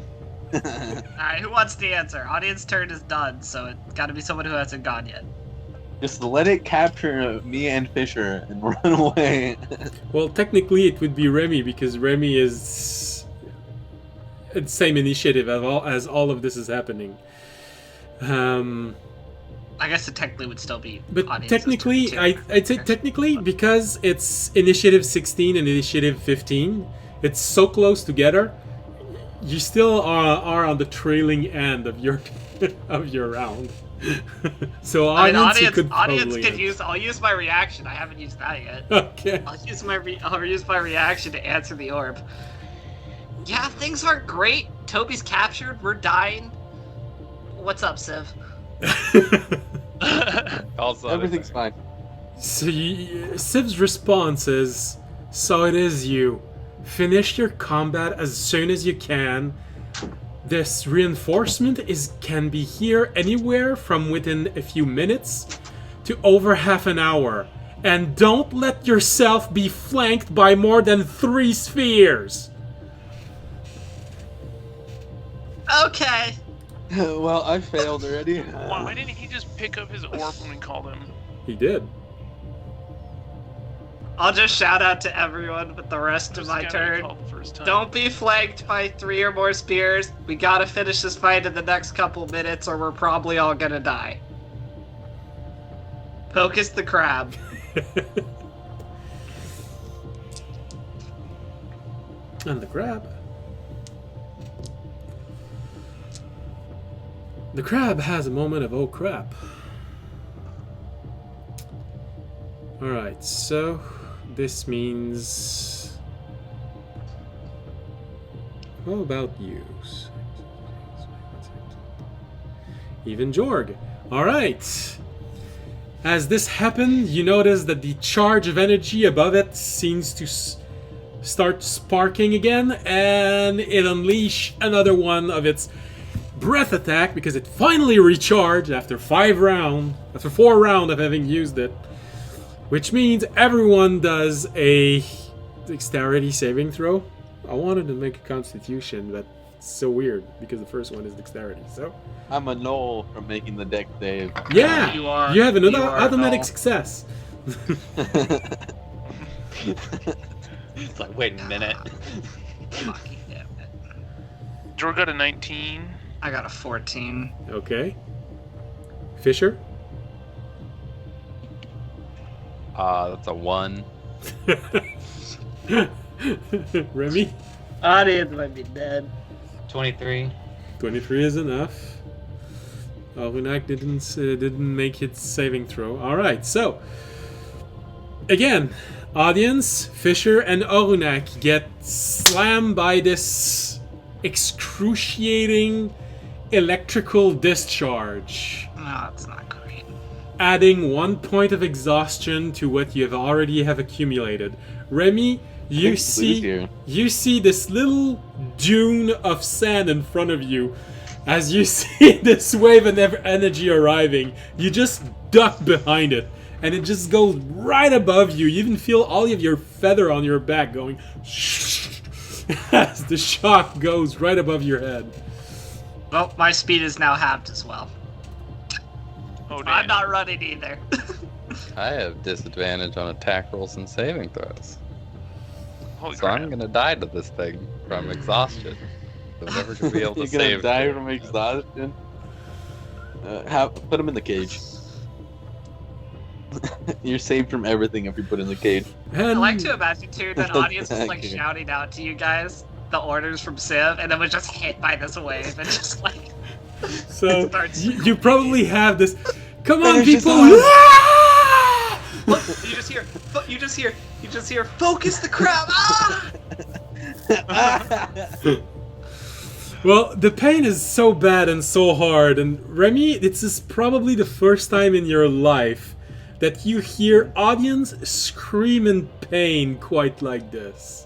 Alright, who wants the answer? Audience turn is done, so it's gotta be someone who hasn't gone yet. Just let it capture me and Fisher and run away. Well, technically it would be Remy, because Remy is the same initiative as all of this is happening. I guess it technically would still be. But audience's technically, turn, too. I'd say technically, because it's initiative 16 and initiative 15, it's so close together, you still are on the trailing end of your of your round. So audience, you could audience probably could use. I'll use my reaction. I haven't used that yet. Okay. I'll use my reaction to answer the orb. Yeah, things aren't great. Toby's captured. We're dying. What's up, Civ? Also, Everything's fine. So Civ's response is, "So it is you. Finish your combat as soon as you can. This reinforcement can be here anywhere from within a few minutes to over half an hour. And don't let yourself be flanked by more than 3 spheres." Okay. Well, I failed already. Why didn't he just pick up his orb when we called him? He did. I'll just shout out to everyone with the rest of This my guy we turn. called the first time. Don't be flanked by 3 or more spears. We gotta finish this fight in the next couple minutes, or we're probably all gonna die. Focus the crab. And the crab. The crab has a moment of oh crap. Alright, so this means. How about you? Even Jorg. Alright. As this happened, you notice that the charge of energy above it seems to start sparking again, and it unleash another one of its breath attack because it finally recharged after 4 rounds of having used it. Which means everyone does a dexterity saving throw. I wanted to make a constitution, but it's so weird because the first one is dexterity. So I'm a null from making the deck save. yeah, you have another you are automatic null. success. It's like, wait a minute. Fucking damn it. George got a 19. I got a 14. Okay. Fisher? That's a 1. Remy? Audience might be dead. 23. 23 is enough. Arunak didn't make its saving throw. Alright, so again, audience, Fisher and Arunak get slammed by this excruciating electrical discharge, No, it's not great. adding 1 point of exhaustion to what you have accumulated. Remy, you see this little dune of sand in front of you. As you see this wave of energy arriving, you just duck behind it, and it just goes right above you. You even feel all of your feather on your back going as the shock goes right above your head. Well, my speed is now halved as well. Oh, damn. I'm not running either. I have disadvantage on attack rolls and saving throws. Holy So crap. I'm gonna die to this thing from exhaustion. I'm never gonna be able to You're gonna save. die it. from exhaustion. Put him in the cage. You're saved from everything if you put in the cage. And I like to imagine too that audience was like Okay. shouting out to you guys the orders from Civ, and then was just hit by this wave and just like so starts- you probably have this. Come on, Finish this people! off. Ah! look, you just hear focus the crowd. Ah! Well, the pain is so bad and so hard, and Remy, this is probably the first time in your life that you hear audience scream in pain quite like this.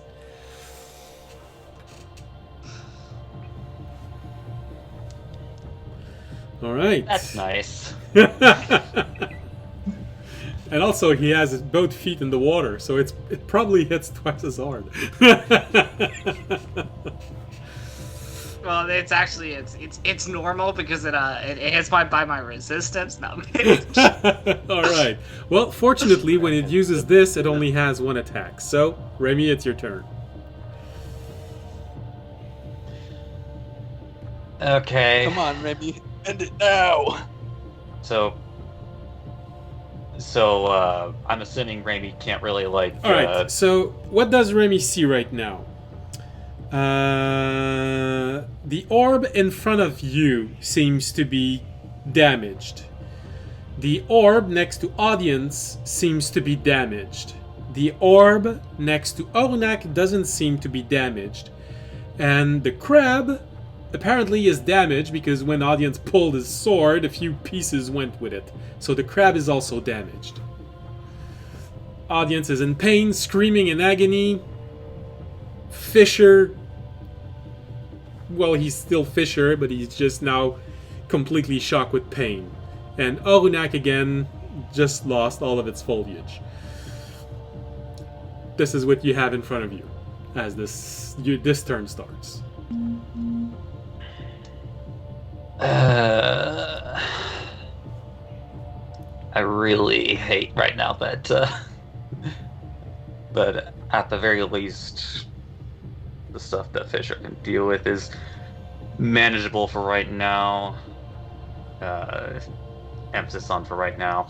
All right. That's nice. And also, he has both feet in the water, so it probably hits twice as hard. Well, it's actually it's normal because it hits by my resistance. No. All right. Well, fortunately, when it uses this, it only has 1 attack. So, Remy, it's your turn. Okay. Come on, Remy. End it now. So I'm assuming Remy can't really like. All right. So, what does Remy see right now? The orb in front of you seems to be damaged. The orb next to audience seems to be damaged. The orb next to Arunak doesn't seem to be damaged. And the crab apparently is damaged because when audience pulled his sword, a few pieces went with it. So the crab is also damaged. Audience is in pain, screaming in agony. Fisher, well, he's still Fisher, but he's just now completely shocked with pain. And Arunak again just lost all of its foliage. This is what you have in front of you as this turn starts. I really hate right now that, but at the very least, the stuff that Fisher can deal with is manageable for right now. Emphasis on for right now.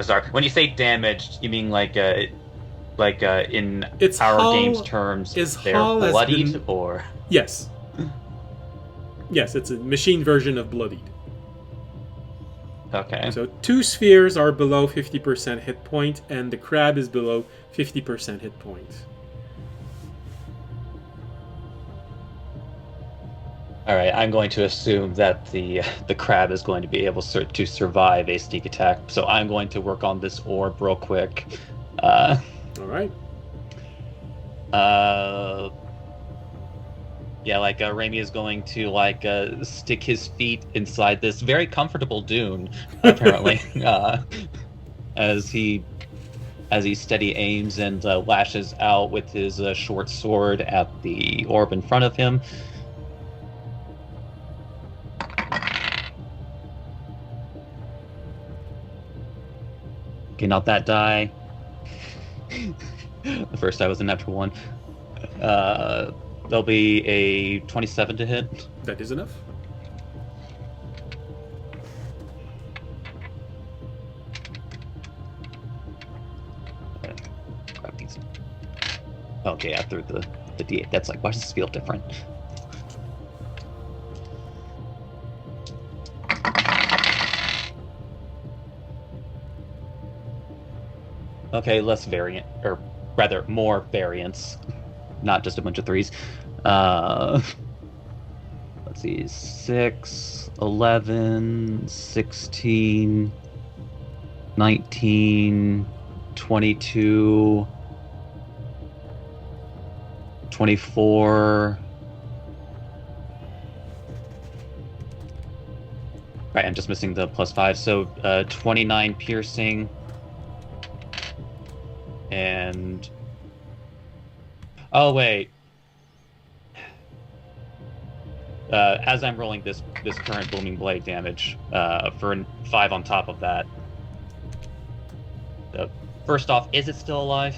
Sorry, when you say damaged, you mean like in Its our hull game's terms, its they're hull has bloodied been- or Yes. Yes, it's a machine version of bloodied. okay. So 2 spheres are below 50% hit point, and the crab is below 50% hit point. All right, I'm going to assume that the crab is going to be able to survive a sneak attack. So I'm going to work on this orb real quick. All right. Raimi is going to stick his feet inside this very comfortable dune, apparently, as he steady aims and lashes out with his short sword at the orb in front of him. Okay, not that die. The first die was a natural one. There'll be a 27 to hit. That is enough. Grab these. Okay, I threw the D8. That's like, why does this feel different? Okay, less variant, or rather, more variance. Not just a bunch of threes. Let's see, 6, 11, 16, 19, 22, 24. Right, I'm just missing the +5, so 29 piercing. And oh wait, as I'm rolling this current booming blade damage for 5 on top of that. First off, is it still alive?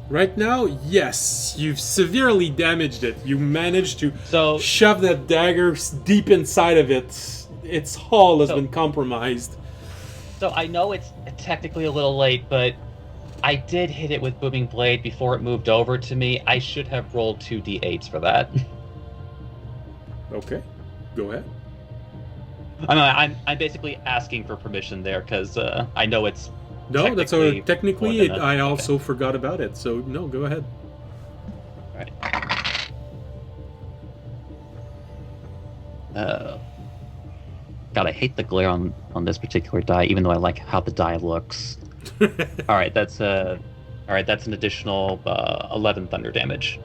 Right now, yes. You've severely damaged it. You managed to shove that dagger deep inside of it. Its hull has been compromised. So I know it's technically a little late, but I did hit it with booming blade before it moved over to me. I should have rolled 2 d8s for that. Okay, go ahead. I'm basically asking for permission there because I know it's no. That's technically. I also okay. forgot about it. So no, go ahead. All right. God, I hate the glare on this particular die, even though I like how the die looks. All right, that's an additional 11 thunder damage.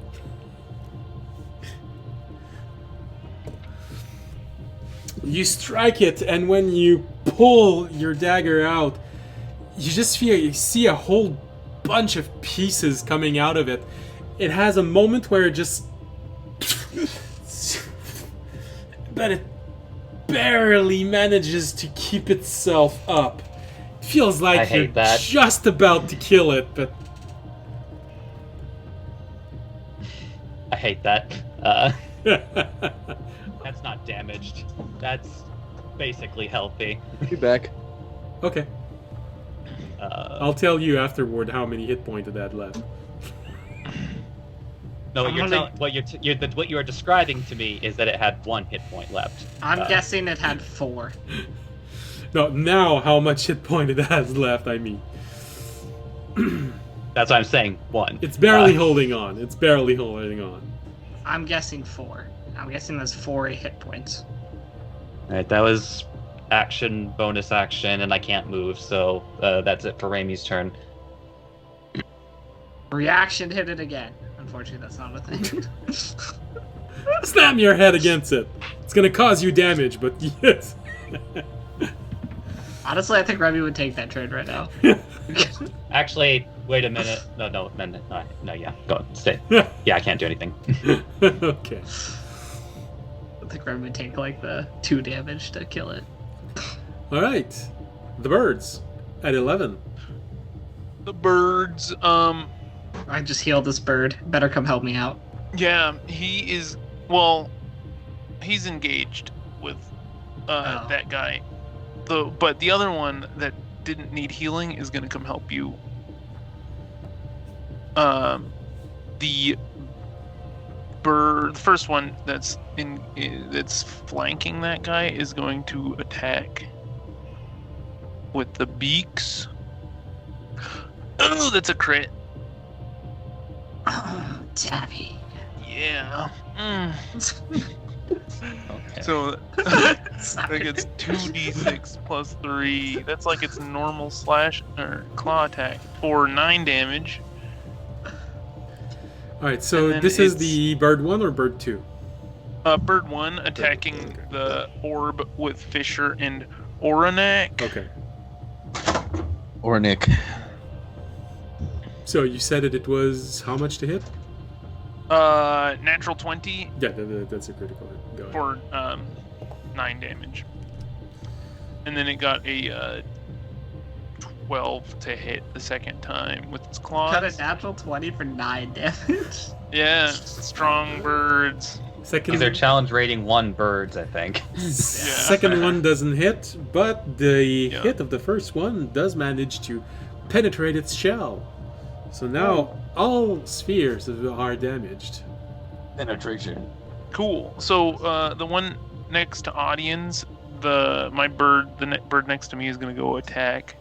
You strike it, and when you pull your dagger out, you see a whole bunch of pieces coming out of it. It has a moment where it just, but it barely manages to keep itself up. It feels like you're just about to kill it, but I hate that. That's not damaged. That's basically healthy. Be back. Okay. I'll tell you afterward how many hit points it had left. No, what you are describing to me is that it had 1 hit point left. I'm guessing it had 4. No, now how much hit point it has left, I mean. That's what I'm saying, 1. It's barely holding on. It's barely holding on. I'm guessing 4. I'm guessing there's 4 hit points. Alright, that was action, bonus action, and I can't move, so that's it for Raimi's turn. Reaction hit it again. Unfortunately, that's not a thing. Slam your head against it. It's gonna cause you damage, but yes. Honestly, I think Remy would take that trade right now. Actually, wait a minute. No, yeah, go on, stay. Yeah, I can't do anything. Okay. I think Remy would take like the 2 damage to kill it. Alright. The birds at 11. The birds, I just healed this bird. Better come help me out. yeah, he's engaged with that guy. But the other one that didn't need healing is going to come help you. The first one that's flanking that guy is going to attack with the beaks. Oh, that's a crit. Oh, Tabby. Yeah. Okay. So that gets 2d6 plus 3. That's like its normal slash or claw attack for 9 damage. Alright, so this is the bird 1 or bird 2? Bird 1 attacking okay. the orb with Fisher and Oranek. Okay. Or Nick. So you said it was how much to hit? Natural 20 Yeah, that's a critical hit. Go ahead. for 9 damage. And then it got a 12 to hit the second time with its claws. Got a natural 20 for 9 damage. Yeah, strong birds. Second, These are challenge rating 1 birds, I think. second one doesn't hit, but the Yeah. hit of the first one does manage to penetrate its shell. So now all spheres are damaged. Penetration. Cool. So the one next to audience, the bird next to me is gonna go attack.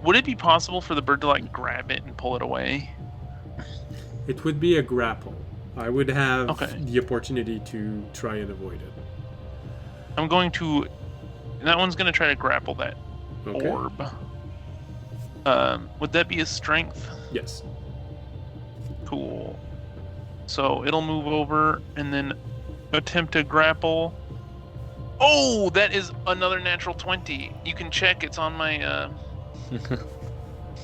Would it be possible for the bird to like grab it and pull it away? It would be a grapple. I would have Okay. the opportunity to try and avoid it. I'm going to. That one's gonna try to grapple that Okay. orb. Would that be a strength? Yes. Cool. So it'll move over and then attempt to grapple. Oh, that is another natural 20. You can check. It's on my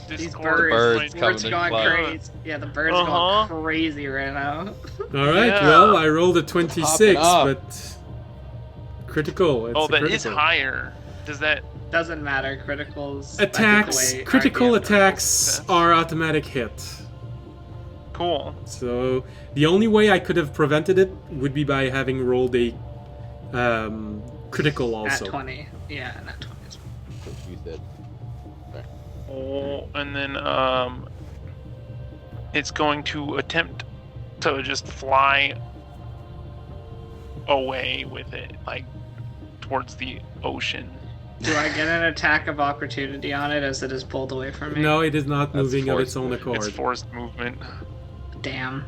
These Discord. birds, Birds are coming in going clutch. crazy. Yeah, the birds Uh-huh. are going crazy right now. All right. Yeah. Well, I rolled a 26, up. but critical. It's Oh, a that is critical. higher. Does that? Doesn't matter. Criticals. Attacks. technically Critical are the attacks success. are automatic hit. Cool. So the only way I could have prevented it would be by having rolled a critical At also. 20. Yeah, not 20. What you said. Oh, and then it's going to attempt to just fly away with it, like towards the ocean. Do I get an attack of opportunity on it as it is pulled away from me? No, it is not That's moving of its forced own movement. accord. It's forced movement. Damn.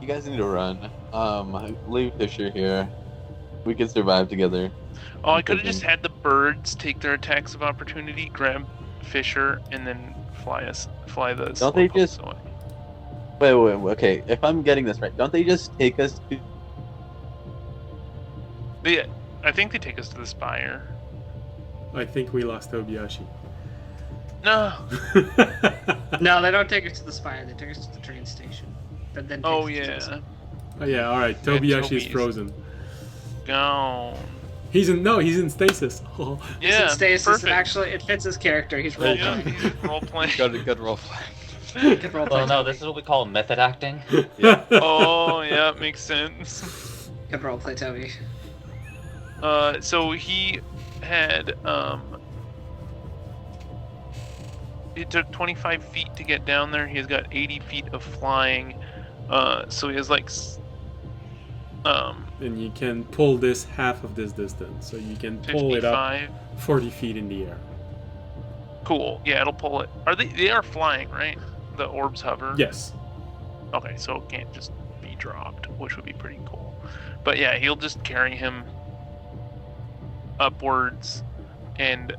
You guys need to run. Leave Fisher here. We can survive together. Oh, I could have just had the birds take their attacks of opportunity, grab Fisher, and then fly the. Don't they slowpokes just- away. Wait, okay. If I'm getting this right, don't they just take us to... Yeah, I think they take us to the spire. I think we lost Tobiyashi. No. No, they don't take us to the spire. They take us to the train station. But then. Oh takes us to yeah. Oh, yeah, all right. Tobiyashi is Tobi's- frozen. Gone. He's in stasis. Oh. the- Yeah. It's in stasis, Perfect. and actually, it fits his character. He's role Yeah, playing. role playing. Got a good roll flag. Good role Well, play. no, this is what we call method acting. Oh yeah, makes sense. Good role play, Toby. So he had it took 25 feet to get down there. He's got 80 feet of flying. So he has like And you can pull this half of this distance. So you can pull it up 55. 40 feet in the air. Cool. Yeah, it'll pull it. They are flying, right? The orbs hover. Yes. Okay, so it can't just be dropped, which would be pretty cool. But yeah, he'll just carry him upwards and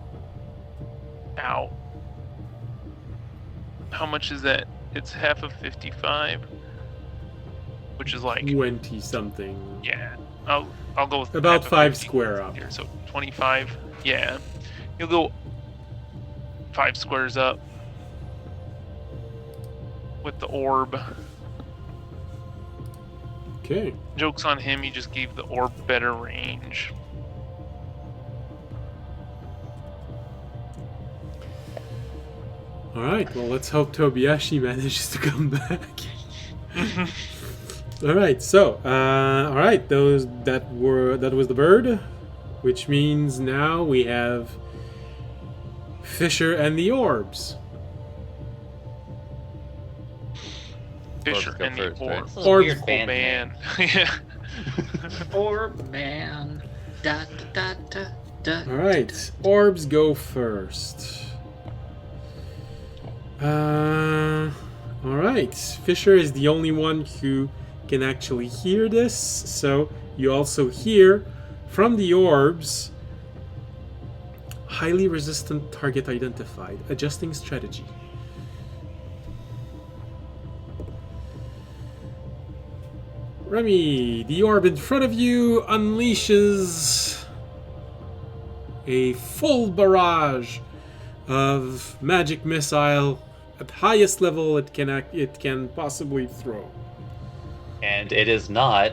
out. How much is that? It's half of 55, which is like 20 something. yeah. I'll go with About half of 5 50 square up. here. So 25. Yeah, he'll go 5 squares up with the orb. Okay. Joke's on him, he just gave the orb better range. Alright, well, let's hope Tobiyashi manages to come back. Alright, so, alright, that was the bird, which means now we have Fisher and the orbs. Fisher go and the first, right? orb. This is a Orbs. weird Cool band. band. Yeah. Orb man. Da da da da. Alright, orbs go first. Alright, Fisher is the only one who can actually hear this, so you also hear from the orbs highly resistant target identified, adjusting strategy. Remy, the orb in front of you unleashes a full barrage of magic missile at highest level it can possibly throw. And it is not,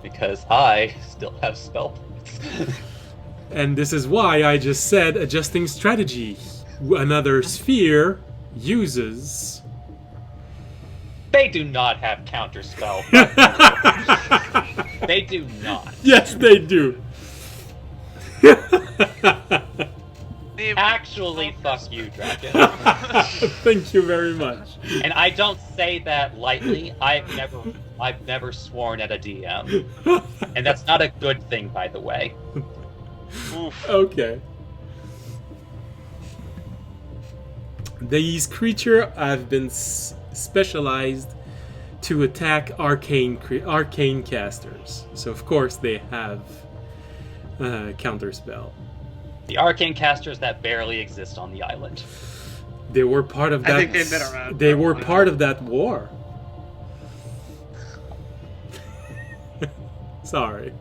because I still have spell points. And this is why I just said adjusting strategy. Another sphere uses... They do not have counterspell. They do not. Yes, they do. They- Actually, fuck you, Draken. Thank you very much. And I don't say that lightly. I've never sworn at a DM. And that's not a good thing, by the way. Oof. Okay. These creatures have been specialized to attack arcane casters. So of course they have counterspell. The arcane casters that barely exist on the island. They were part of that. I think they've been around. They for a were while. part of that war. Sorry.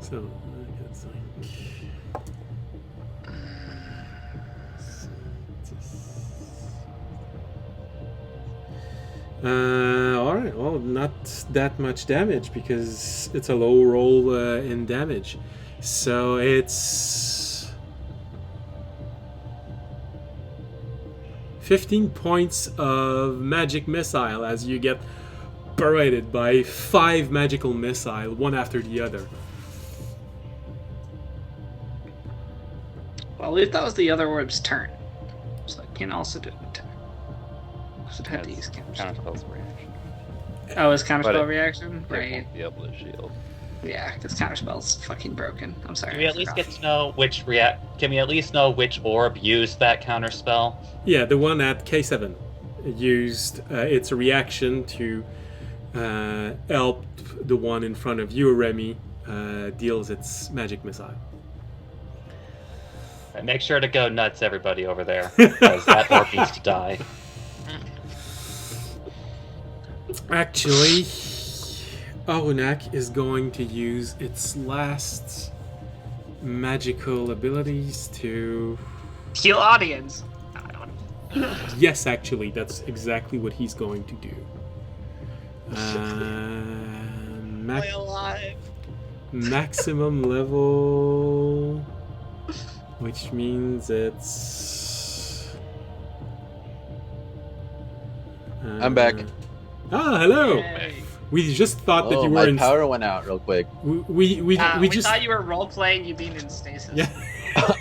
So it's alright, well, not that much damage because it's a low roll in damage. So it's 15 points of magic missile as you get berated by 5 magical missile, one after the other. Well, at least that was the other orb's turn. So it can also do an attack. Because it had to use counterspell. Counterspell's reaction. Oh, it's But counterspell it- reaction? It Right. won't be able to shield. Yeah, because counterspell's fucking broken. I'm sorry. Can we at least get to know which Can we at least know which orb used that counterspell? Yeah, the one at K7 used its reaction to help the one in front of you, Remy, deals its magic missile. Right, make sure to go nuts, everybody over there, because that orb needs to die. Actually, Arunak is going to use its last magical abilities to... Heal audience. No, I don't. Yes, actually, that's exactly what he's going to do. alive. Maximum level, which means it's... I'm back. Ah, hello! Yay. We just thought that Oh, you my were in... power went out real quick. We just... thought you were role playing you being in stasis. Yeah.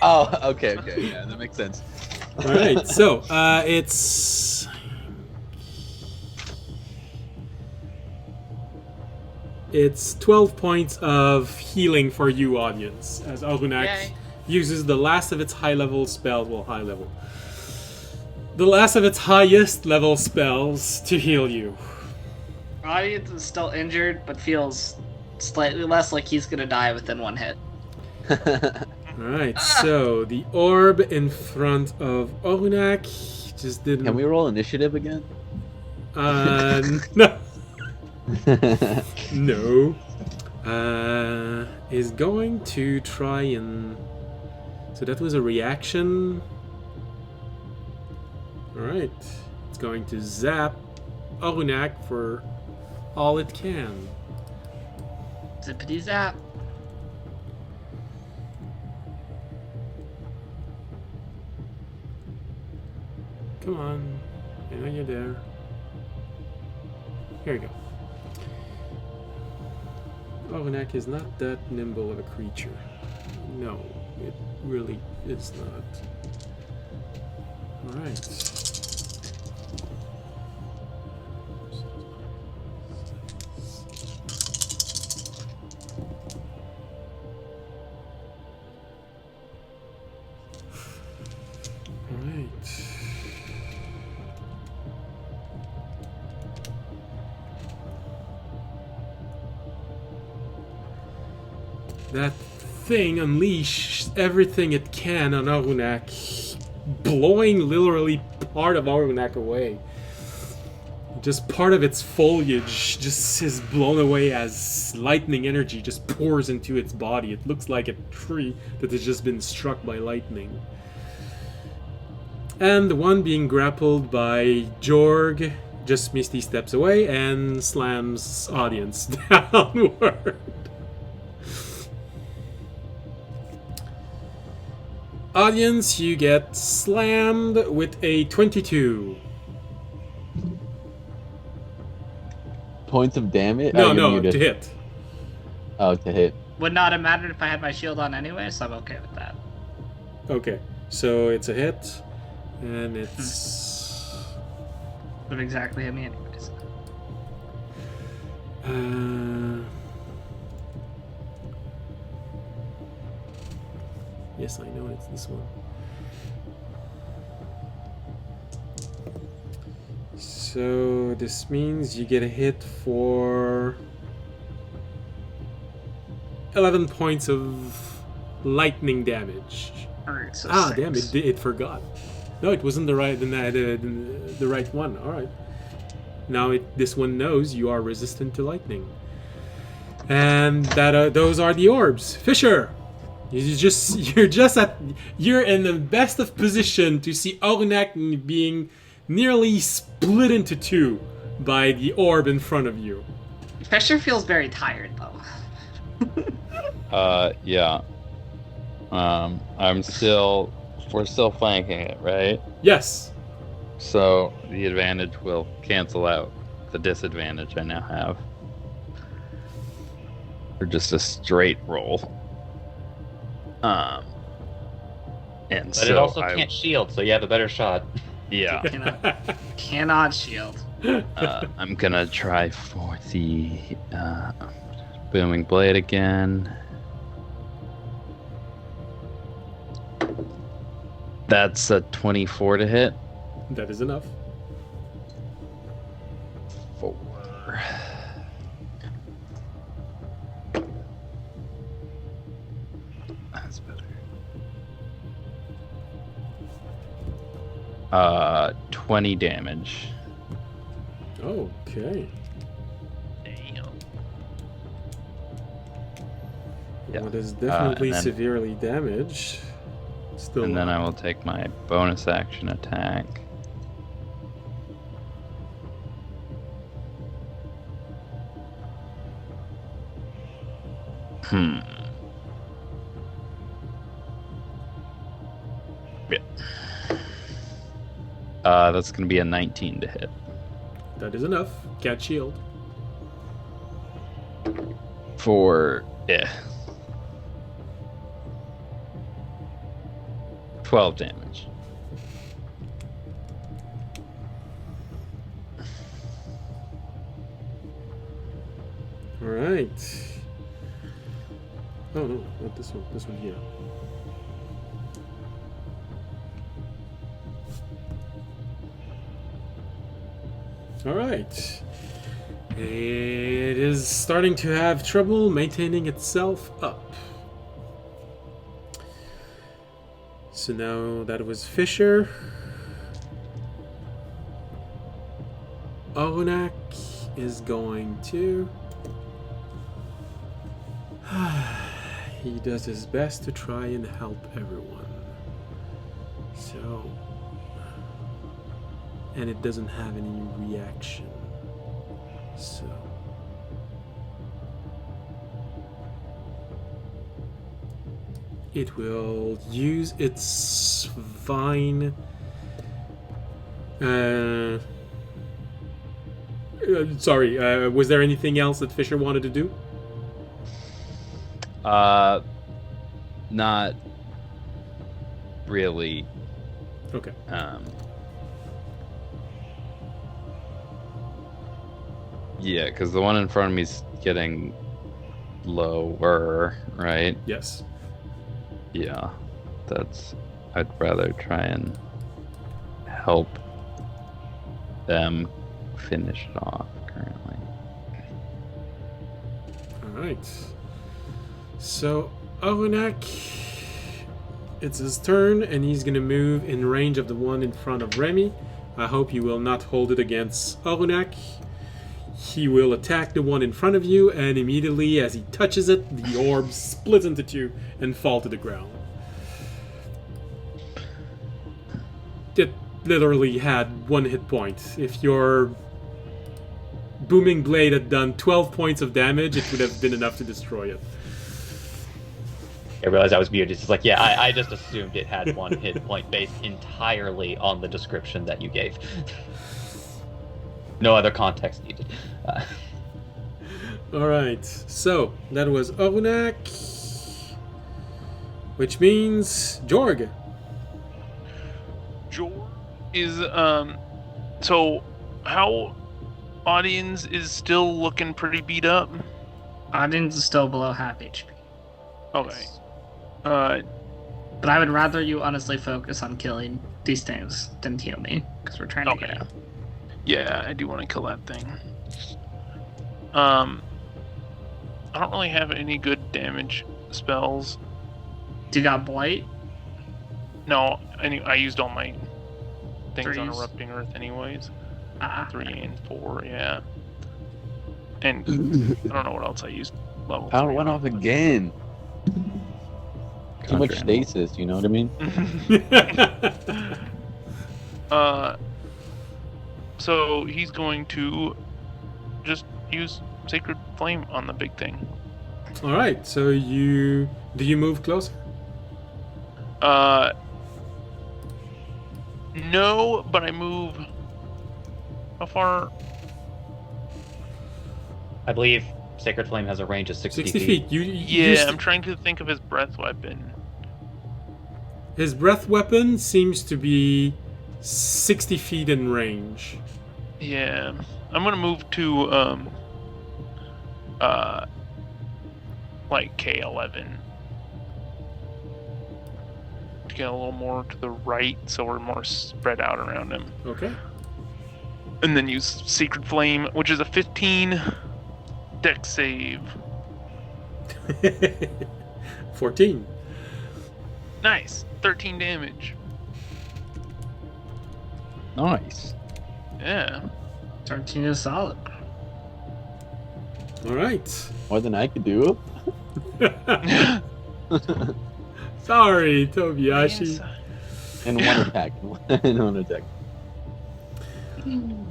Oh, okay, yeah, that makes sense. Alright, so, it's... It's 12 points of healing for you, audience, as Arunak Yay. uses the last of its high-level spells, well, high-level. The last of its highest level spells to heal you. Audience is still injured, but feels slightly less like he's gonna die within one hit. Alright, so the orb in front of Arunak just didn't... Can we roll initiative again? No. No. Is going to try and... So that was a reaction. Alright. It's going to zap Arunak for all it can. Zippity zap. Come on. I know you're there. Here we go. Arunak is not that nimble of a creature. No, it really is not. Alright. Alright. That thing unleashed everything it can on Arunak, blowing literally part of Arunak away. just part of its foliage just is blown away as lightning energy just pours into its body. It looks like a tree that has just been struck by lightning. And the one being grappled by Jorg just Misty steps away and slams audience downward. Audience, you get slammed with a 22. Points of damage? No, to hit. Oh, to hit. Would not have mattered if I had my shield on anyway, so I'm okay with that. Okay, so it's a hit, and it's... Would exactly hit me anyways. Yes, I know it's this one. So this means you get a hit for 11 points of lightning damage. Alright, so Ah, 6. damn it! It forgot. No, it wasn't the right the right one. All right. Now this one knows you are resistant to lightning, and that those are the orbs. Fisher, you're in the best of position to see Ornak being nearly split into two by the orb in front of you. Fisher feels very tired though. Yeah. We're still flanking it, right? Yes. So the advantage will cancel out the disadvantage I now have. Or just a straight roll. And But so it also can't shield, so you have a better shot. Yeah. Cannot shield. I'm gonna try for the booming blade again. That's a 24 to hit. That is enough. 4. That's better. 20 damage. Okay. Damn. Yeah. Well, it is definitely and then- severely damaged. Still. And then I will take my bonus action attack. Yeah. That's gonna be a 19 to hit. That is enough. Can't shield. For 12 damage. All right. Oh no, not this one. This one here. All right. It is starting to have trouble maintaining itself up. So now that was Fisher. Onak is going to... He does his best to try and help everyone. So... And it doesn't have any reaction. So... It will use its vine. Sorry, was there anything else that Fisher wanted to do? Not really. Okay. Yeah, because the one in front of me's getting lower, right? Yes. Yeah, I'd rather try and help them finish it off currently. Alright. So, Arunak, it's his turn, and he's gonna move in range of the one in front of Remy, I hope you will not hold it against Arunak. He will attack the one in front of you, and immediately as he touches it, the orb splits into two and fall to the ground. It literally had 1 hit point. If your booming blade had done 12 points of damage, it would have been enough to destroy it. I realized I was muted. It's just like, yeah, I just assumed it had 1 hit point based entirely on the description that you gave. No other context needed. Alright, so that was Arunak, which means Jorg. Jorg is so how audience is still looking pretty beat up. Audience is still below half HP. Okay. But I would rather you honestly focus on killing these things than heal me, because we're trying to get out. Yeah, I do want to kill that thing. I don't really have any good damage spells. Do you got Blight? No, I used all my things on Threes? Erupting Earth anyways. 3 Okay. and 4, yeah. And I don't know what else I used. Level Power 3 went on, off but- again. Too much Contra stasis, you know what I mean? So he's going to just use Sacred Flame on the big thing. Alright, so do you move closer? No, but I move. How far? I believe Sacred Flame has a range of 60 60 feet. You Yeah, used- I'm trying to think of his breath weapon. His breath weapon seems to be 60 feet in range. Yeah, I'm gonna move to like K11 to get a little more to the right, so we're more spread out around him, Okay. and then use Sacred Flame, which is a 15 dex save. 14. Nice, 13 damage. Nice. Yeah. 13 is solid. Alright. More than I could do. Sorry, Tobiyashi. In one attack. In one attack.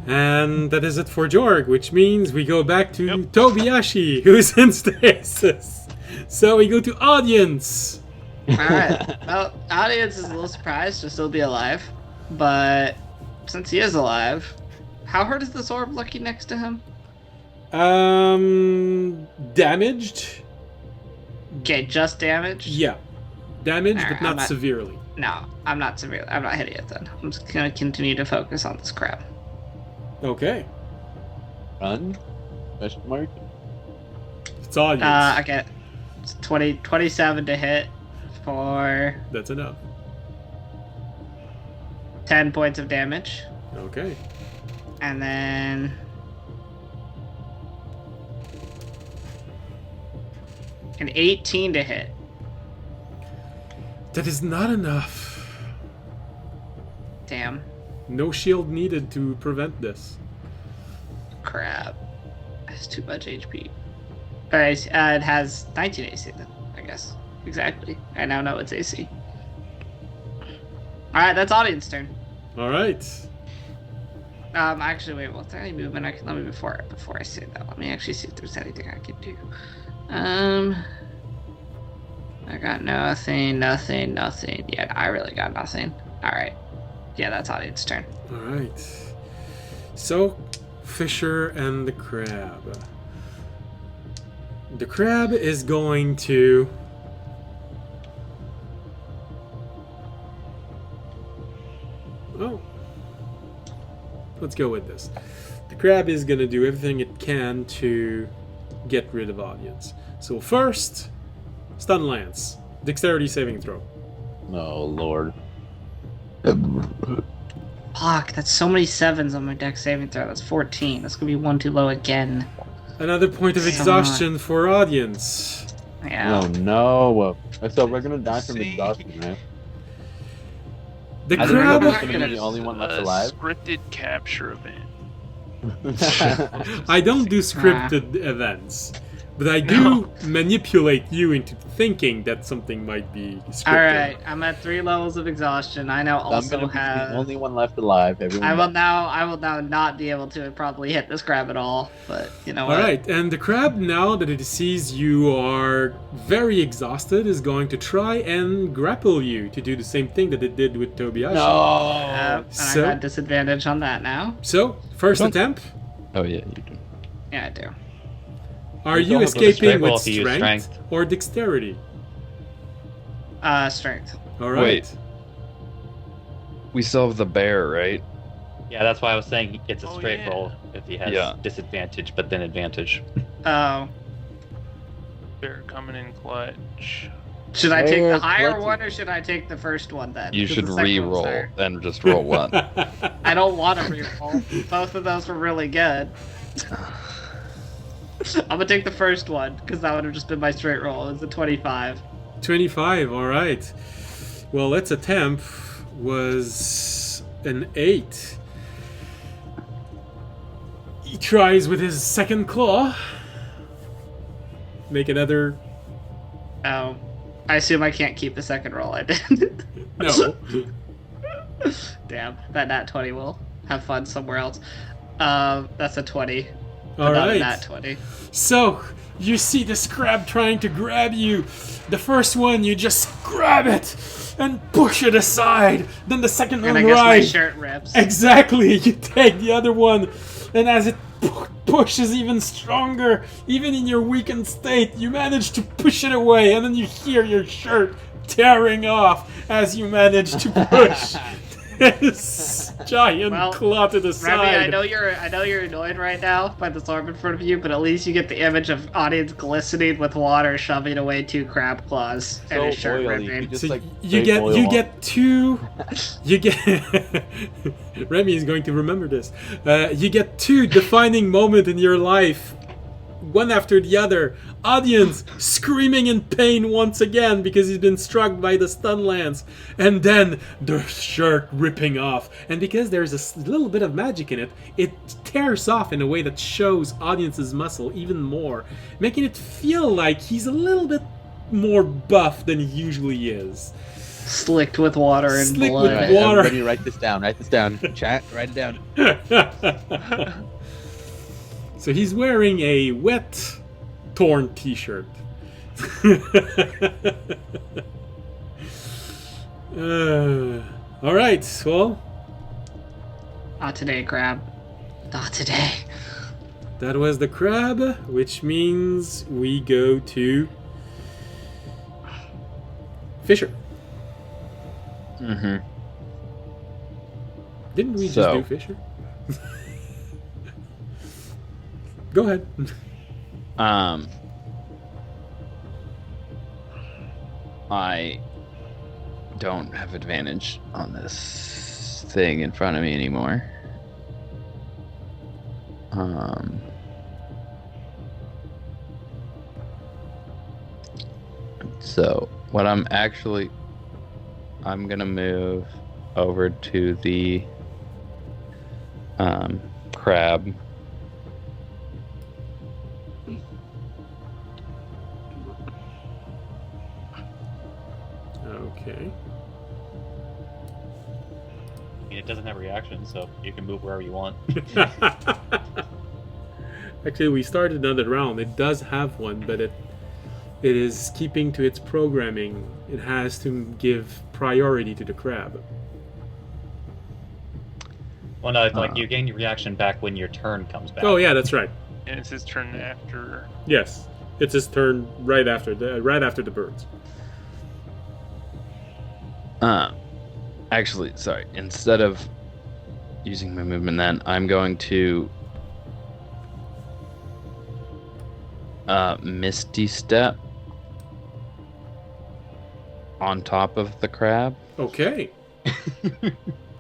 And that is it for Jorg, which means we go back to Tobiyashi, who's in stasis. So we go to audience. Alright. Well, audience is a little surprised to still be alive. But since he is alive, how hurt is this orb looking next to him? Damaged? Okay, just damaged? Yeah. Damaged, Alright, but not I'm not- severely. No, I'm not severely. I'm not hitting it then. I'm just gonna continue to focus on this crap. Okay. Run? Question mark? It's audience. I get 27 to hit for That's enough. 10 points of damage. Okay. And then an 18 to hit. That is not enough. Damn. No shield needed to prevent this. Crap. That's too much HP. Alright, it has 19 AC then, I guess. Exactly. I now know it's AC. Alright, that's audience turn. Alright. Actually, wait, what's any movement I can let me before I say that? Let me actually see if there's anything I can do. I got nothing. Yeah, I really got nothing. Alright. Yeah, that's audience turn. Alright. So, Fisher and the crab. The crab is going to... Oh. Let's go with this. The crab is going to do everything it can to get rid of audience. So first, stun lance. Dexterity saving throw. Oh, Lord. Fuck, that's so many 7s on my dex saving throw. That's 14. That's gonna be one too low again. Another point of exhaustion for audience. Yeah. Oh, no. So we're gonna die from exhaustion, right? The I think crab. Toby's gonna be the only one left A alive. scripted capture event. I don't do scripted events, but I do manipulate you into thinking that something might be scripted. All right, I'm at 3 levels of exhaustion. I now I'm also gonna be the have. only one left alive. Everyone. I will now not be able to probably hit this crab at all. But you know what? All right, and the crab, now that it sees you are very exhausted, is going to try and grapple you to do the same thing that it did with Tobiashi. And So- I got disadvantage on that now. So, first attempt. Oh yeah, you do. Yeah, I do. Are You you go with a escaping strength roll with if you use strength strength. or dexterity? Strength. All right. Wait. We still have the bear, right? Yeah, that's why I was saying it's a Oh, straight yeah. roll if he has Yeah. disadvantage, but then advantage. Oh. They're coming in clutch. Should I take the Where higher clutching? one or should I take the first one then? You Because should the second one's re-roll higher. and just roll one. I don't want to re-roll. Both of those were really good. I'm gonna take the first one because that would have just been my straight roll. It's a 25. 25, all right. Well, let's attempt was an 8. He tries with his second claw. Make another. Oh, I assume I can't keep the second roll I did. No. Damn, that nat 20 will have fun somewhere else. That's a 20. All Not a right. nat 20. So, you see this crab trying to grab you. The first one, you just grab it and push it aside. Then the second And one I guess my right. shirt rips. Exactly. You take the other one, and as it pushes even stronger, even in your weakened state, you manage to push it away, and then you hear your shirt tearing off as you manage to push this giant Well, claw to the Remy, side. I know you're annoyed right now by this arm in front of you, but at least you get the image of audience glistening with water shoving away 2 crab claws and So his shirt oily. ripping. You just, So like, you straight get oil you on. get 2. You get Remy is going to remember this. You get 2 defining moment in your life, one after the other. Audience screaming in pain once again because he's been struck by the stun lance, and then the shirt ripping off. And because there's a little bit of magic in it, it tears off in a way that shows audience's muscle even more, making it feel like he's a little bit more buff than he usually is. Slicked with water and Slicked blood. with Alright, water. everybody write this down. Write this down. Chat, write it down. So he's wearing a wet, torn t-shirt. All right, well, Not today, crab. Not today. that was the crab, which means we go to Fisher. Mm-hmm. Didn't we just So- do Fisher? Go ahead. I don't have advantage on this thing in front of me anymore. So what I'm gonna move over to the crab. Okay. I mean, it doesn't have reaction, so you can move wherever you want. Actually, we started another round. It does have one, but it is keeping to its programming. It has to give priority to the crab. Well, no, it's like you gain your reaction back when your turn comes back. Oh yeah, that's right. And it's his turn after. Yes, it's his turn right after the birds. Actually, sorry. Instead of using my movement, then I'm going to Misty Step on top of the crab. Okay.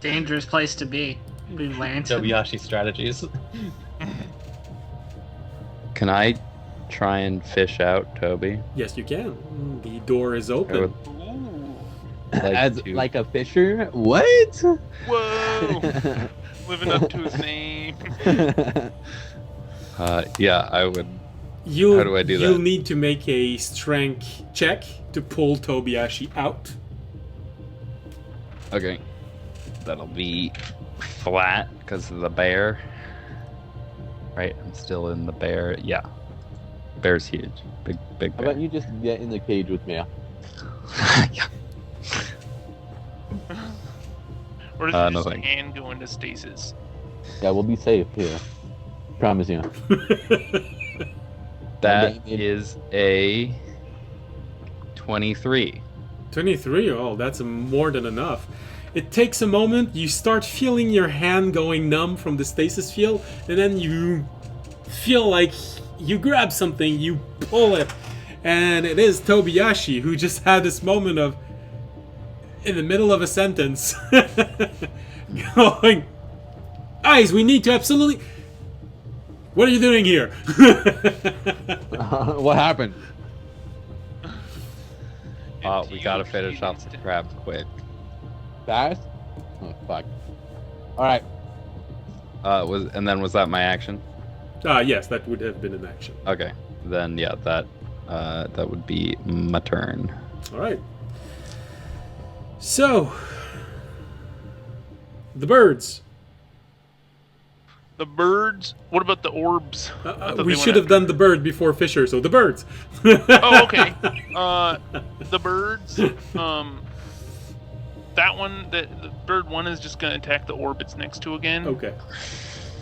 Dangerous place to be. We land. Tobiyashi strategies. Can I try and fish out Toby? Yes, you can. The door is open. Ooh. As to- like a fisher? What? Whoa! Living up to his name. Yeah, I would. You'll, How do I do You'll that? need to make a strength check to pull Tobiashi out. Okay. That'll be flat because of the bear. Right? I'm still in the bear. Yeah. Bear's huge. Big How bear. about you just get in the cage with me? Yeah. Or does No his thanks. hand go into stasis? Yeah, we'll be safe here. Promise you. That Damage. is a 23. 23, oh, that's more than enough. It takes a moment, you start feeling your hand going numb from the stasis field, and then you feel like you grab something, you pull it, and it is Tobiashi who just had this moment of, in the middle of a sentence, going, "Guys, we need to absolutely... What are you doing here?" What happened? We gotta finish off the crabs quick. Fast? Oh, fuck. Alright. Was that my action? Yes, that would have been an action. Okay. Then yeah, that would be my turn. Alright. So, the birds. The birds? What about the orbs? I thought We they should went have done the bird before Fisher, so the birds. Oh, okay. The birds. That one, the bird one is just gonna attack the orb it's next to again. Okay.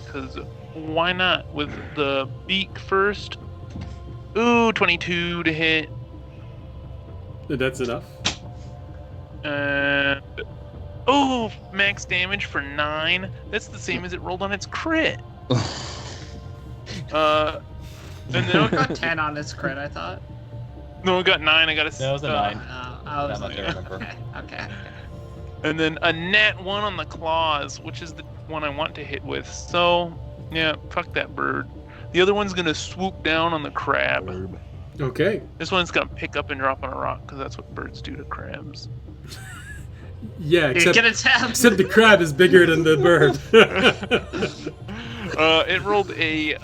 Because why not? With the beak first. Ooh, 22 to hit. That's enough. And oh, max damage for 9. That's the same as it rolled on its crit. And then I got 10 on his crit, I thought. no, I got 9. I got a. No, it was a 9. I was That much I remember. okay. And then a nat 1 on the claws, which is the one I want to hit with. So, yeah, fuck that bird. The other one's gonna swoop down on the crab. Okay. This one's gonna pick up and drop on a rock because that's what birds do to crabs. Yeah, You get attacked. except the crab is bigger than the bird. It rolled a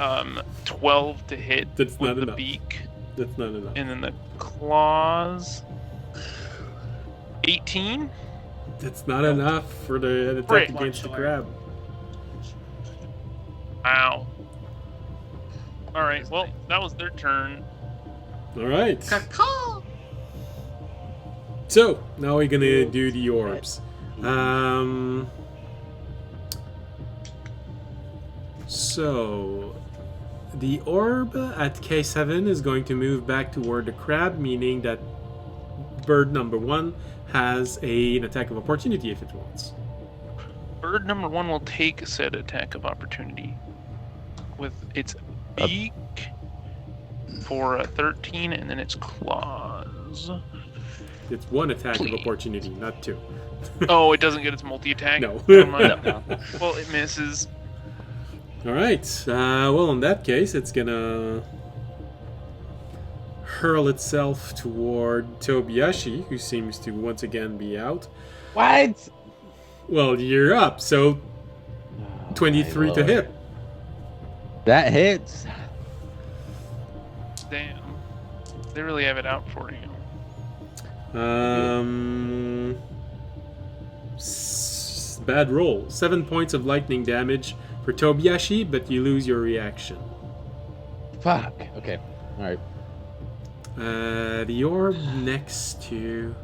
12 to hit That's with not the enough. beak, That's not enough. and then the claws. 18. That's not enough for the attack Frick. against the Much crab. Ow. All right. Well, that was their turn. Alright. Caw-caw. So, now we're gonna do the orbs. So, the orb at K7 is going to move back toward the crab, meaning that bird number 1 has an attack of opportunity if it wants. Bird number 1 will take said attack of opportunity with its beak for a 13, and then its claws. It's 1 attack of opportunity, not 2. Oh, it doesn't get its multi-attack? No. Never mind. Well, it misses. Alright, well, in that case, it's gonna hurl itself toward Tobiashi, who seems to once again be out. What? Well, you're up, so 23 to hit. That hits. Damn. They really have it out for you. Bad roll. 7 points of lightning damage for Tobiashi, but you lose your reaction. Fuck. Okay. Alright. The orb next to...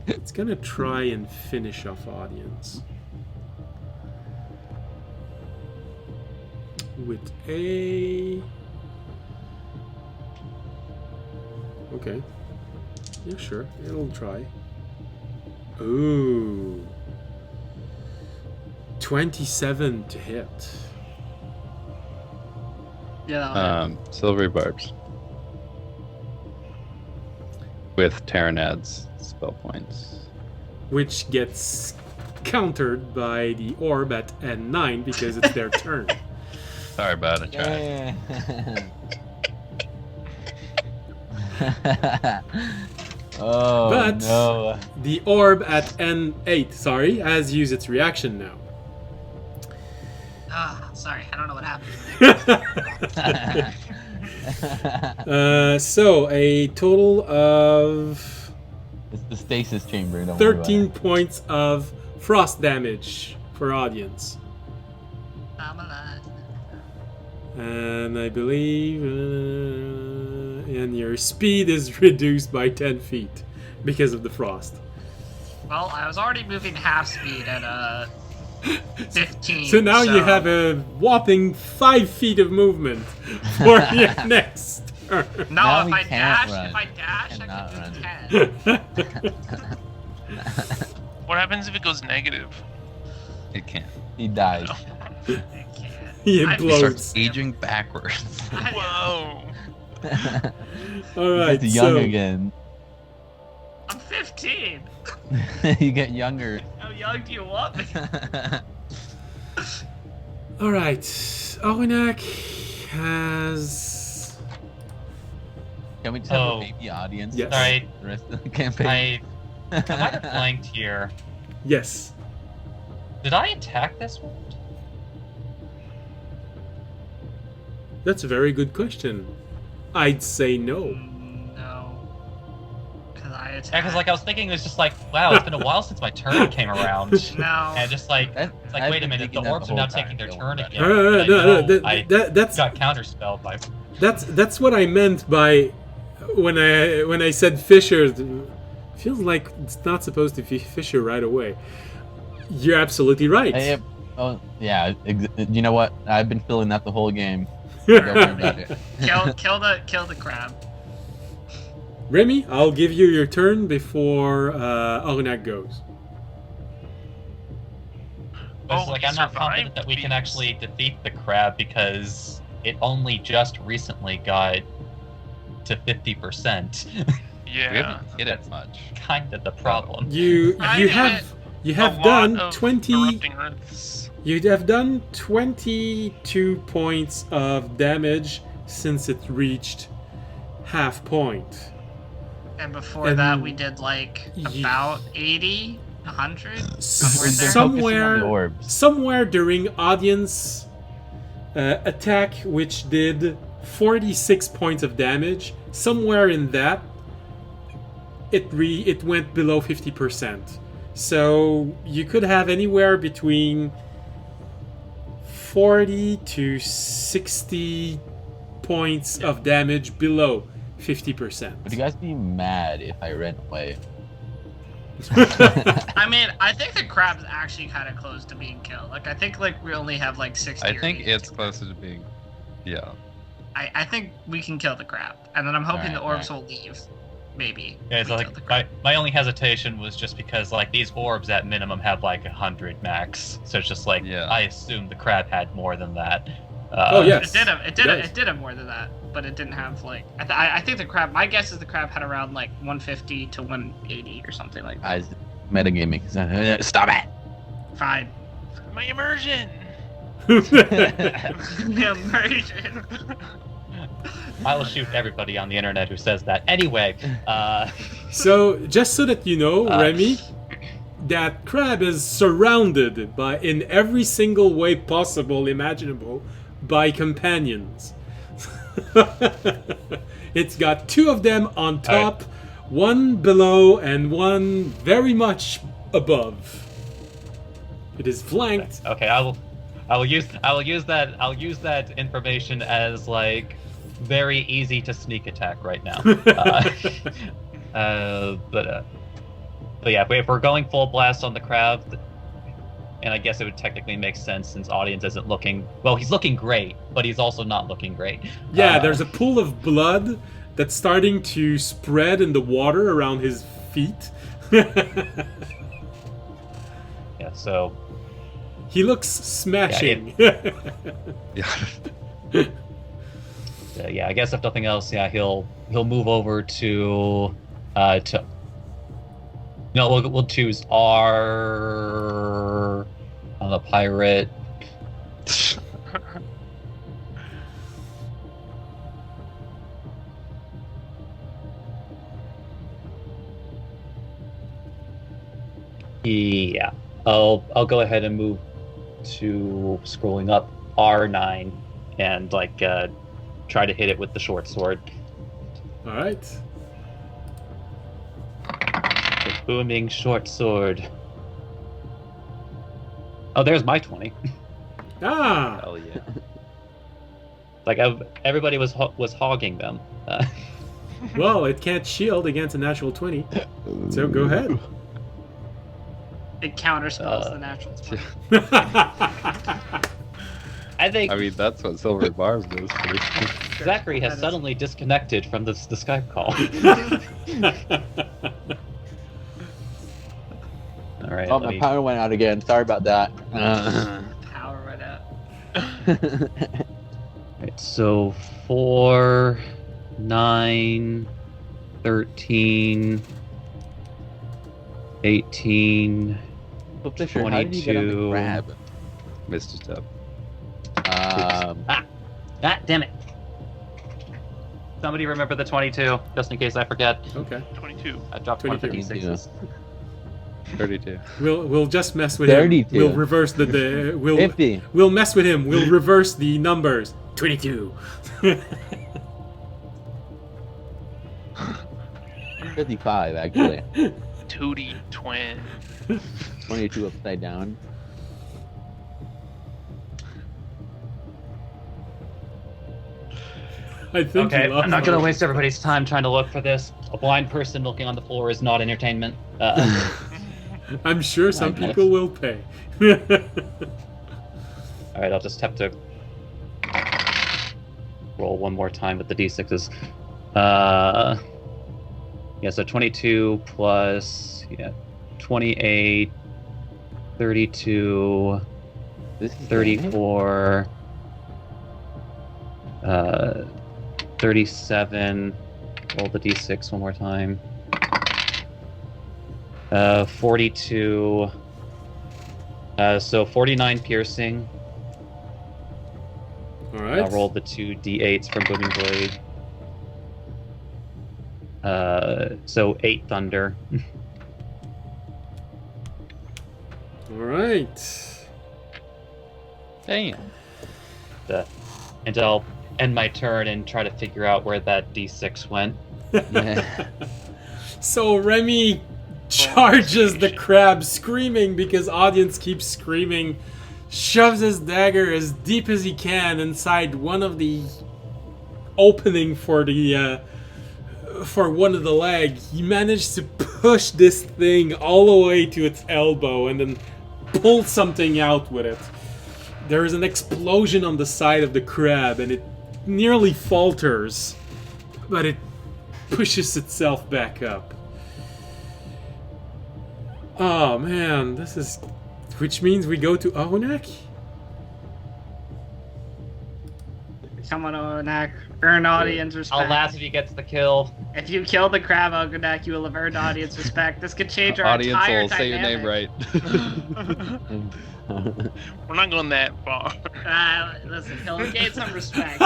It's gonna try and finish off audience. With a... Okay. Yeah, sure. It'll try. Ooh. 27 to hit. Yeah. Silvery barbs. With Terranad's spell points. Which gets countered by the orb at N9 because it's their turn. Sorry about it, try. Oh But- no. The orb at N8, has used its reaction now. Ah, sorry, I don't know what happened. So a total of It's the stasis chamber. Don't worry about 13 points of frost damage for audience. I'm alive. And I believe and your speed is reduced by 10 feet because of the frost. Well, I was already moving half speed at 15. So now you have a whopping 5 feet of movement for your next turn. No, Now if he I can't dash, run. I Cannot can do 10. What happens if it goes negative? It can't. He dies. I can't. He I- It implodes. starts aging backwards. Whoa. All right, He's young so again. I'm 15. You get younger. How young do you want me? all right, Orenak has. Can we just have Oh. a baby audience? Yes. for Alright. The rest of the campaign. I might have blanked here. Yes. Did I attack this one? That's a very good question. I'd say no. No. Because I attacked. Yeah, because like I was thinking, it was just like, wow, it's been a while since my turn came around, No. and just like, That- it's like, I've wait a been minute, the thinking that orbs the are now whole time, taking their don't turn worry. again. No, no, and I no, know I that's got counterspelled by. that's what I meant by when I said Fisher. Feels like it's not supposed to be Fisher right away. You're absolutely right. Oh yeah. You know what? I've been feeling that the whole game. Don't worry about it. kill the crab. Remy, I'll give you your turn before Orenak goes. It's Oh, like he I'm not survived confident that we can these. actually defeat the crab because it only just recently got to 50%. We Yeah. haven't hit it much. Kind of the problem. You I you did have it. you A have lot done of 20. erupting earths. You have done 22 points of damage since it reached half point. And before And that, we did like ye- about 80, 100. We've been Somewhere- focusing on the orbs. Somewhere during audience attack, which did 46 points of damage, somewhere in that, it went below 50%. So you could have anywhere between 40 to 60 points of damage below 50%. Would you guys be mad if I ran away? I mean, I think the crab's actually kind of close to being killed. Like, I think like we only have like 60. I or think 80 it's to- closer to being. Yeah. I think we can kill the crab, and then I'm hoping the Alright, orbs will leave. Maybe. Yeah, if so we kill the like crab. my only hesitation was just because like these orbs at minimum have like 100 max, so it's just like Yeah. I assumed the crab had more than that. Oh, yes. It did Yes. it did have more than that, but it didn't have like. I think the crab. My guess is the crab had around like 150 to 180 or something like that. Guys, metagaming. Stop it! Fine. My immersion. Immersion. I will shoot everybody on the internet who says that. Anyway, So, just so that you know, Uh, Remy, that crab is surrounded by, in every single way possible, imaginable, by companions. It's got 2 of them on top, 1 below, and 1 very much above. It is flanked. okay, I will use that information as like very easy to sneak attack right now. But yeah, if we're going full blast on the crab, and I guess it would technically make sense since audience isn't looking well. He's looking great, but he's also not looking great. Yeah, there's a pool of blood that's starting to spread in the water around his feet. Yeah, so He looks smashing. Yeah. yeah, I guess if nothing else, yeah, he'll move over to no, we'll choose R on the pirate. Yeah. I'll go ahead and move to scrolling up R9 and try to hit it with the short sword. All right. The booming short sword. Oh, there's my 20. Ah. Hell yeah. Everybody was hogging them. Well, it can't shield against a natural 20, so go ahead. It counterspells the natural 20. I think I mean, that's what Silver Barbs does. Zachary has That is- suddenly disconnected from the Skype call. All right. Oh, let my me- power went out again. Sorry about that. Power right out. Right, so 4, 9, 13, 18. Well, Fisher, how did you get on the 22. grab? Missed a step. Ah, damn it. Somebody remember the 22, just in case I forget. Okay. 22. I dropped one of the 22. D6s. 32. We'll just mess with 32. him. We'll reverse the we'll 50. we'll mess with him. We'll reverse the numbers. 22. 55, actually. 2D twin. 22 upside down. I think Okay, you lost I'm not gonna one. waste everybody's time trying to look for this. A blind person looking on the floor is not entertainment. I'm sure some Like people will pay. Alright, I'll just have to roll one more time with the d6s. Yeah, so 22 plus 28, 32, This is 34, 37. Roll the d6 one more time. 42. So 49 piercing. All right. I'll roll the 2 d8s from Booming Blade. So 8 thunder. All right. Damn. And I'll end my turn and try to figure out where that d6 went. Yeah. So Remy charges the crab, screaming because audience keeps screaming, shoves his dagger as deep as he can inside one of the opening for the for one of the leg. He managed to push this thing all the way to its elbow and then pull something out with it. There is an explosion on the side of the crab and it nearly falters, but it pushes itself back up. Oh man, this is... Which means we go to Ahonak? Come on, Onak. Earn audience respect. I'll last if he gets the kill. If you kill the crab, Onak, you will have earned audience respect. This could change our Audience entire will say your name dynamic. right. We're not going that far. Listen, he'll gain some respect.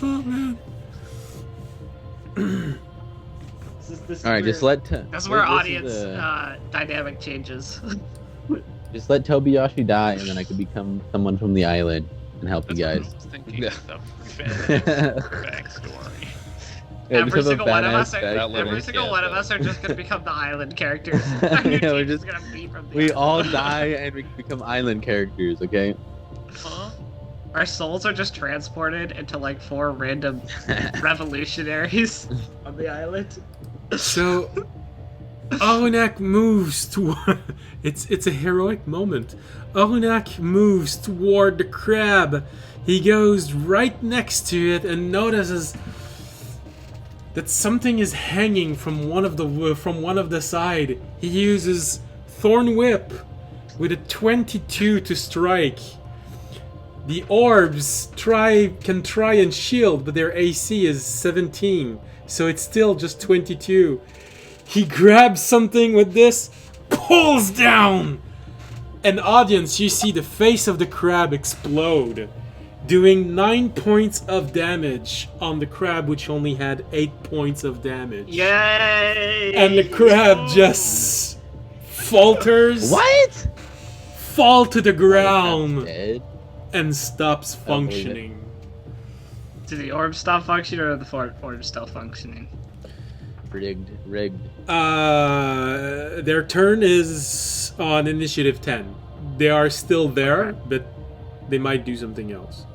Oh man. This is All right, just where- let. This is where this audience the- dynamic changes. Just let Tobiyashi die, and then I could become someone from the island and help you That's guys. what I was thinking. Yeah. Stuff. Backstory. Yeah, every just have a single one of badass us are, back- That little every single kid, one of though. us are just gonna become the island characters. Yeah, Our new we're team is just- gonna be from the We island. all die and we become island characters, okay? Huh? Our souls are just transported into like 4 random revolutionaries on the island. So Ahonak moves toward... It's a heroic moment. Ahonak moves toward the crab. He goes right next to it and notices that something is hanging from one of the side. He uses Thorn Whip with a 22 to strike. The orbs can try and shield, but their AC is 17, so it's still just 22. He grabs something with this, pulls down! An audience, you see the face of the crab explode. doing 9 points of damage on the crab, which only had 8 points of damage. Yay! And the crab just falters, What? fall to the ground, Dead? and stops don't believe it. functioning. Did the orb stop functioning or the orb still functioning? Rigged. Their turn is on initiative 10. They are still there, but they might do something else.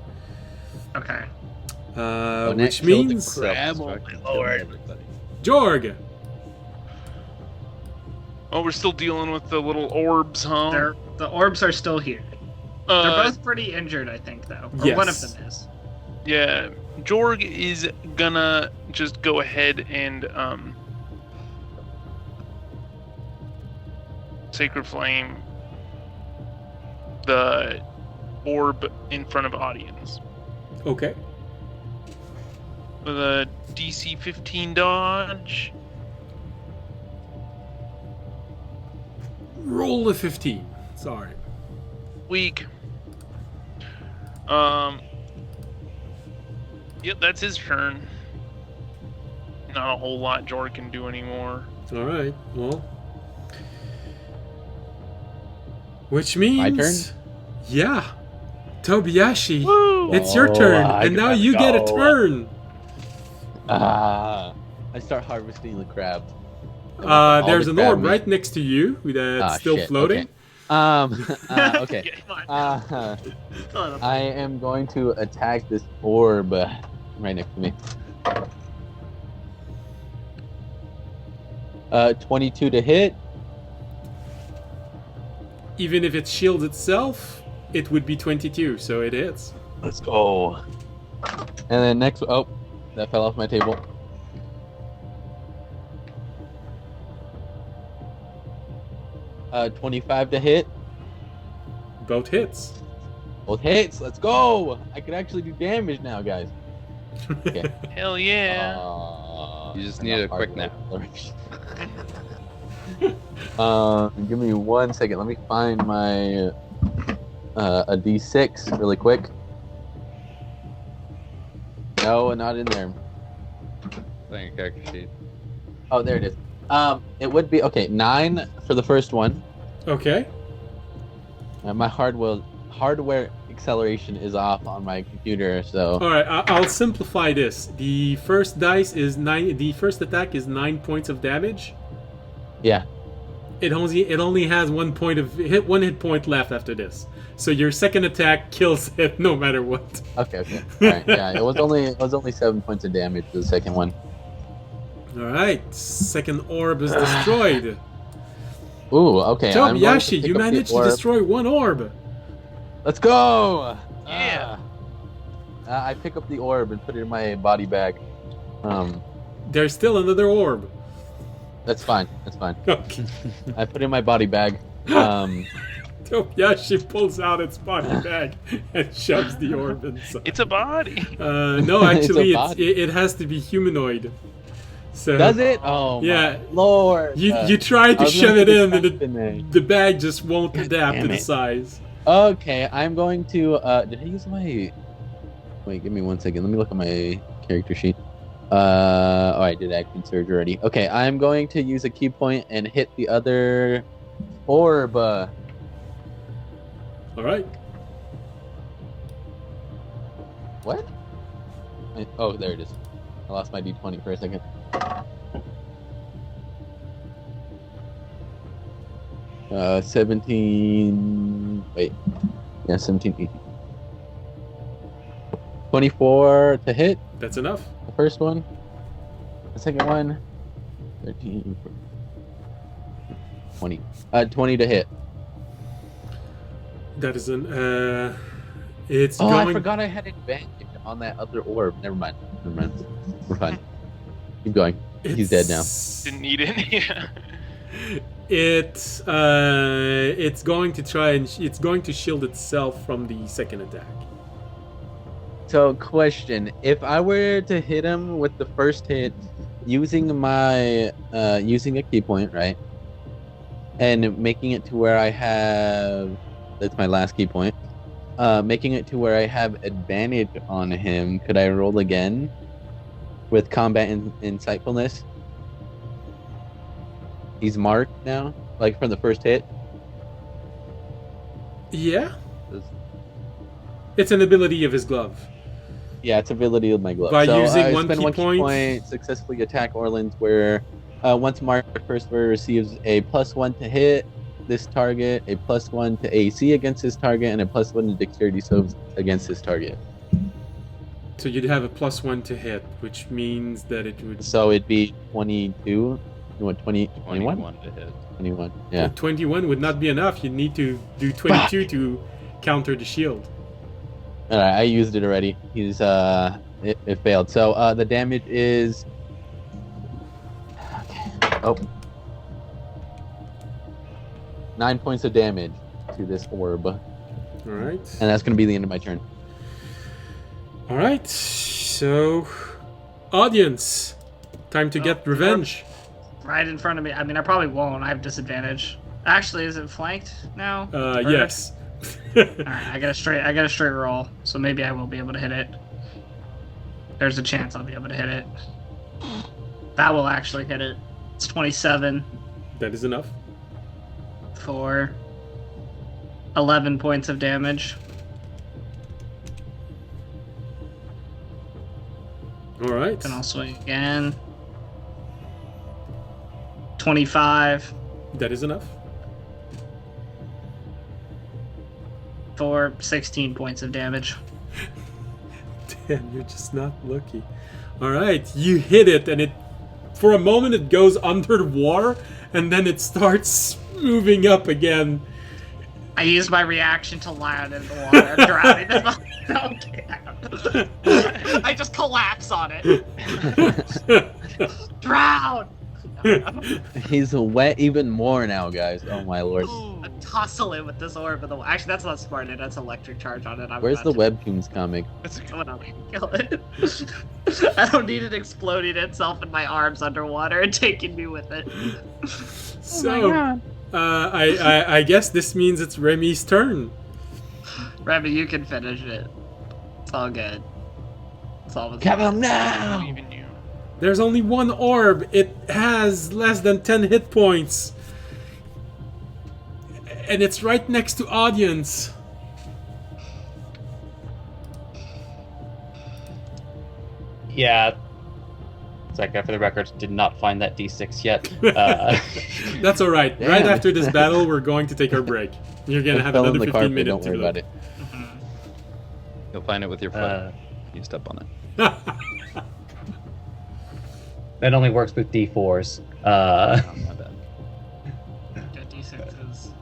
Okay. Which means crab. Oh my lord. Jorg. Oh, we're still dealing with the little orbs, huh? The orbs are still here. They're Uh, both pretty injured, I think, though. Or one of Yes. them is. Yeah, Jorg is gonna just go ahead and Sacred Flame the orb in front of audience Okay. with a DC 15 dodge. Roll a 15. Sorry. Weak. Yep, that's his turn. Not a whole lot Jorg can do anymore. All right. Well. Which means. My turn? Yeah. Tobiyashi, Woo! it's your Oh, turn, I and now gotta you get a go. turn. I start harvesting the crab. There's the an crab orb meat. right next to you that's still shit, floating. Okay. Okay. Yeah, I am going to attack this orb right next to me. 22 to hit. Even if it shields itself, it would be 22, so it hits. Let's go. And then next, oh, that fell off my table. Uh, 25 to hit. Both hits. Both hits. Let's go. I can actually do damage now, guys. Okay. Hell yeah. You just need a quick nap. Give me 1 second. Let me find my a D6 really quick. No, not in there. Thank you, character sheet. Oh, there it is. It would be okay. 9 for the first one. Okay. My hardware acceleration is off on my computer, so All right. I'll simplify this. The first dice is 9. The first attack is 9 points of damage. yeah. It only has 1 hit point left after this. So your second attack kills it no matter what. Okay. All right. Yeah. It was only 7 points of damage for the second one. All right. Second orb is destroyed. Ooh. Okay. I'm going to Tobiyashi, pick you up the managed to orb. destroy one orb. Let's go. Yeah. I pick up the orb and put it in my body bag. There's still another orb. That's fine. Okay. I put it in my body bag. Tobiyashi pulls out its body bag and shoves the orb inside. It's a body. No, actually, It's a body. it has to be humanoid. So Does it? Oh Yeah. my lord. You try to I was shove gonna it put in, the and crap in there. the bag just won't adapt to damn the it. size. Okay, I'm going to. Did I use my? Wait, give me 1 second. Let me look at my character sheet. Oh, I did action surge already. Okay, I'm going to use a key point and hit the other orb. All right. What? Oh, there it is. I lost my D20 for a second. Uh, 17. Wait. Yeah, 17, 18. 24 to hit. That's enough. The first one. The second one. 13. 20. 20 to hit. That is an. It's Oh, going. I forgot I had advantage on that other orb. Never mind. We're fine. Keep going. He's dead now. Didn't need it. Yeah. It's going to try and it's going to shield itself from the second attack. So, question: if I were to hit him with the first hit, using my using a key point, right, and making it to where I have that's my last key point, making it to where I have advantage on him. Could I roll again with combat and insightfulness? He's marked now, like from the first hit. Yeah. It's an ability of his glove. Yeah, it's ability of my glove. By so, using I one spend key one point. point, successfully attack Orleans, where once marked, first player receives a +1 to hit this target, a +1 to AC against this target, and a +1 to dexterity saves against this target. So you'd have a +1 to hit, which means that it would. So it'd be 22. You want 20, 21? 21 to hit. 21. Yeah. 21 would not be enough. You'd need to do 22 to counter the shield. All right, I used it already. He's it failed. So the damage is. Okay. Oh. 9 points of damage to this orb, and All right. that's gonna be the end of my turn. All right. So, audience, time to get revenge. Right in front of me. I mean, I probably won't. I have disadvantage. Actually, is it flanked now? Bird? Yes. All right, I got a straight roll, so maybe I will be able to hit it. There's a chance I'll be able to hit it. That will actually hit it. It's 27 That is enough. for 11 points of damage. All right. Then I'll swing again. 25 That is enough. for 16 points of damage. Damn, you're just not lucky. All right, you hit it, and it, for a moment, it goes underwater, and then it starts moving up again. I used my reaction to land in the water, drowning in the I just collapse on it. Drown! He's wet even more now, guys. Oh my lord. I'm tussling with this orb of the. Actually, that's not smart. That's electric charge on it. Where's the Webtoons comic? Coming up and kill it. I don't need it exploding itself in my arms underwater and taking me with it. So, I guess this means it's Remy's turn. Remy, you can finish it. It's all good. It's all Kill him I now! believe in you. There's only one orb. It has less than 10 hit points. And it's right next to audience. Yeah. Sorry, for the record, did not find that D6 yet. That's all right. Damn. Right after this battle, we're going to take our break. You're gonna It have fell in another the 15 carpet, minutes don't to worry look. about it. You'll find it with your foot. You step on it. That only works with D4s. Oh, my bad. Yeah, D6 is.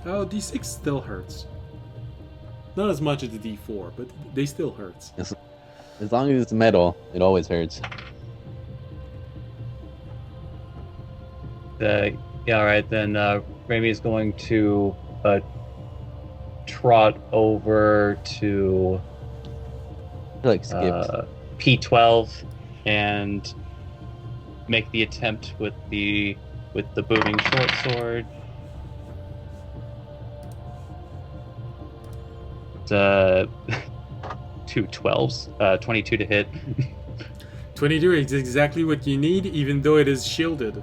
Oh, D6 still hurts. Not as much as the D4, but they still hurts. As long as it's metal, it always hurts. Yeah, alright, then Remy is going to trot over to Like skips. P12 and make the attempt with the booming short sword. Two 12s, 22 to hit. 22 is exactly what you need, even though it is shielded.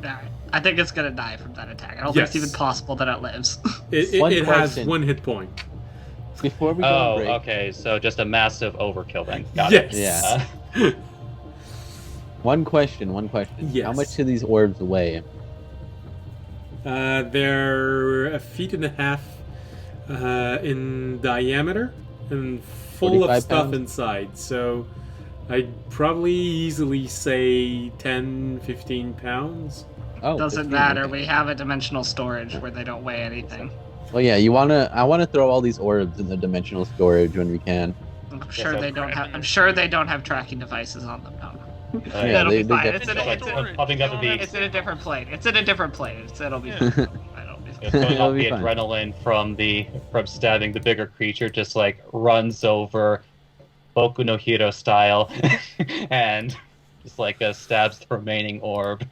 Alright. I think it's gonna die from that attack. I don't think it's Yes. even possible that it lives. One It has question. 1 hit point. Before we go on Oh, break, okay, so just a massive overkill then. Got Yes. it. Yeah. One question. Yes. How much do these orbs weigh? They're 1.5 feet in diameter and full of 45 stuff pounds? inside. So I'd probably easily say 10, 15 pounds. Oh, Doesn't 15, matter. okay. We have a dimensional storage where they don't weigh anything. Well, yeah, I wanna throw all these orbs in the dimensional storage when we can. I'm sure so they don't have. crappy. I'm sure they don't have tracking devices on them. No. Yeah, It'll they be fine. definitely It's in, don't. it's, in, It's popping up to be it's in a different plane. It's in a different plane. It'll be. Yeah. Fine. It'll be fine. It's going It'll off be the fine. adrenaline from stabbing the bigger creature, just like runs over Boku no Hero style, and just like stabs the remaining orb.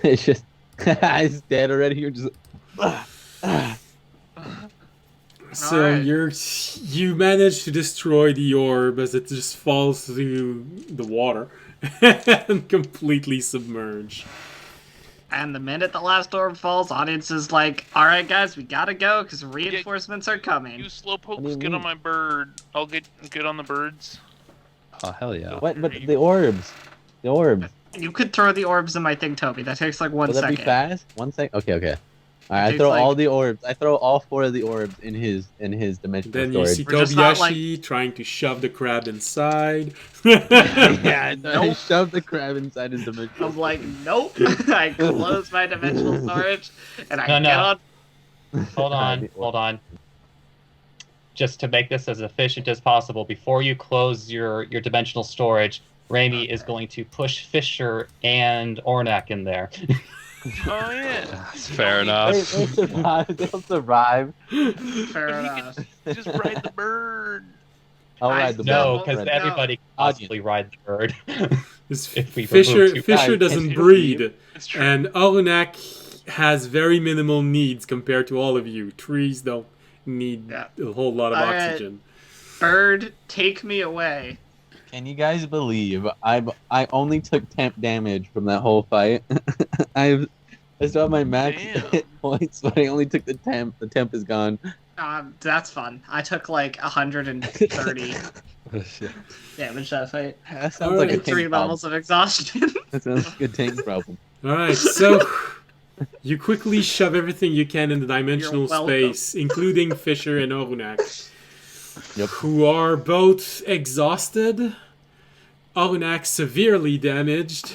It's just it's dead already. You're just So Alright. you manage to destroy the orb as it just falls through the water and completely submerge. And the minute the last orb falls, audience is like, "All right, guys, we gotta go because reinforcements are You coming." What do slowpokes you get mean? on my bird. I'll get on the birds. Oh hell yeah! What? But the orbs. The orbs. You could throw the orbs in my thing, Toby. That takes like 1 Will that second. be fast? 1 sec. Okay. Okay. All right. I takes, throw like- all the orbs. I throw all 4 of the orbs in his dimensional Then you storage. see We're just not, Tobiyashi trying to shove the crab inside. Yeah, I Nope. shoved the crab inside his dimensional. I'm like, nope. I close my dimensional storage and I No, no. get on. Hold on. Just to make this as efficient as possible, before you close your dimensional storage, Raimi is going to push Fisher and Ornak in there. Oh yeah. That's fair enough. They'll survive. They'll survive. Fair But he enough. can just ride the bird. I'll I ride the No, boat. because Right. everybody can possibly ride the bird. This If we Fisher remove two Fisher guys, doesn't can you breed, It's true. and Arunak has very minimal needs compared to all of you. Trees don't need Yeah. a whole lot of All right. oxygen. Bird, take me away. Can you guys believe I only took temp damage from that whole fight? I still have my max Damn. hit points, but I only took the temp. The temp is gone. That's fun. I took like 130 damage that fight. That sounds like a And 3 tank problem. levels of exhaustion. That sounds like a tank problem. Alright, so you quickly shove everything you can in the dimensional You're welcome. space, including Fisher and Arunak, Yep. who are both exhausted. Arunak severely damaged.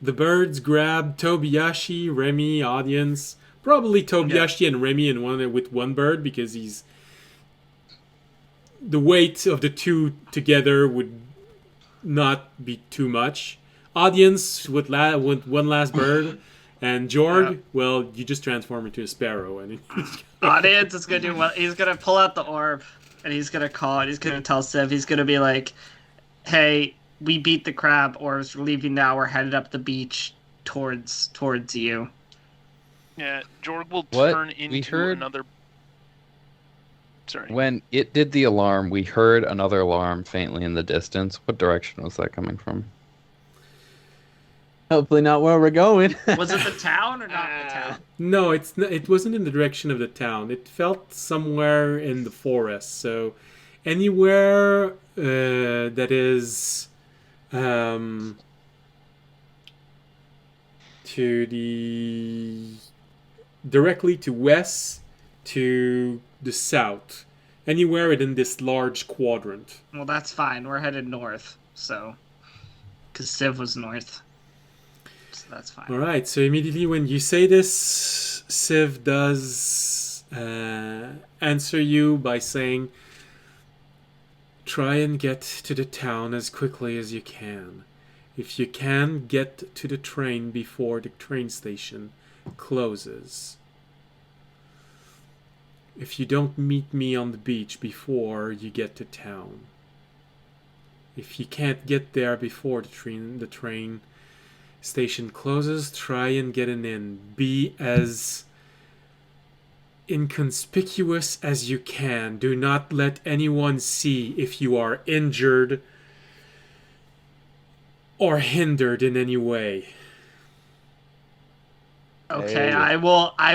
The birds grab Tobiyashi, Remy, audience. Probably Tobiyashi and Remy in with one bird because he's the weight of the two together would not be too much. Audience with one last bird, and Jorg, Yeah. well, you just transform into a sparrow, and Audience is gonna do well. He's gonna pull out the orb and he's gonna call it. He's gonna tell Civ. He's gonna be like, "Hey, we beat the crab orbs. We're leaving now. We're headed up the beach towards you." Yeah, Jorg will What? turn We into heard- another. Sorry. When it did the alarm, we heard another alarm faintly in the distance. What direction was that coming from? Hopefully not where we're going. Was it the town or not the town? no, it wasn't in the direction of the town. It felt somewhere in the forest. So anywhere that is to the directly to west to the south. Anywhere within this large quadrant. Well, that's fine. We're headed north, so because Civ was north, so that's fine. All right. So immediately when you say this, Civ does answer you by saying, "Try and get to the town as quickly as you can. If you can, get to the train before the train station closes. If you don't meet me on the beach before you get to town. If you can't get there before the train station closes, try and get an in. Be as inconspicuous as you can. Do not let anyone see if you are injured or hindered in any way." Okay, Hey. I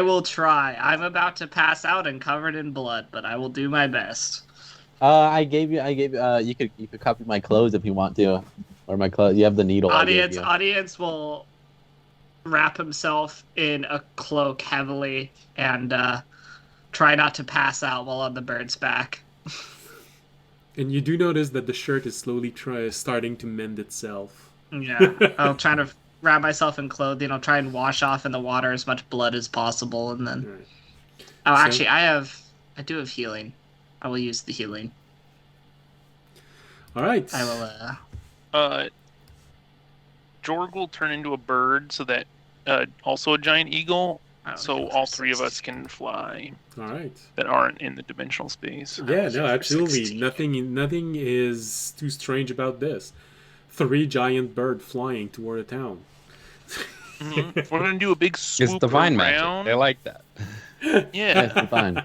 will try. I'm about to pass out and covered in blood, but I will do my best. I gave you. You could copy my clothes if you want to, or my clothes. You have the needle. I gave you. Audience will wrap himself in a cloak heavily and try not to pass out while on the bird's back. And you do notice that the shirt is slowly starting to mend itself. Yeah, I'll try to wrap myself in clothing. I'll try and wash off in the water as much blood as possible, and then. Right. Oh, So- actually, I do have healing. I will use the healing. All right. I will. Jorg will turn into a bird so that also a giant eagle, so all three of us can fly All right. that aren't in the dimensional space. Yeah, no, absolutely. 16. Nothing is too strange about this. 3 giant bird flying toward a town. Mhm. We're gonna do a big swoop It's divine magic. around. They like that. Yeah. Yes, I'm fine.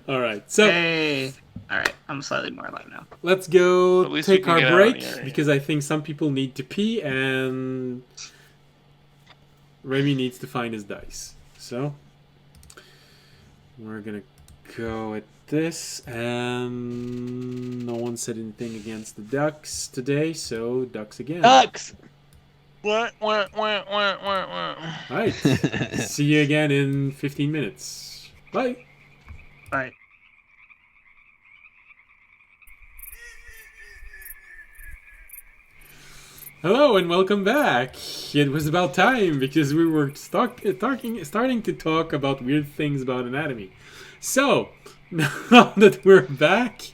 All right, so Hey. All right, I'm slightly more alive now. let's go At least we take can our get out of break here. because I think some people need to pee and Remy needs to find his dice. So we're gonna go at this, and no one said anything against the ducks today, so ducks again. Ducks. What? All right, see you again in 15 minutes. Bye. Bye. Hello and welcome back. It was about time because we were starting to talk about weird things about anatomy. So, now that we're back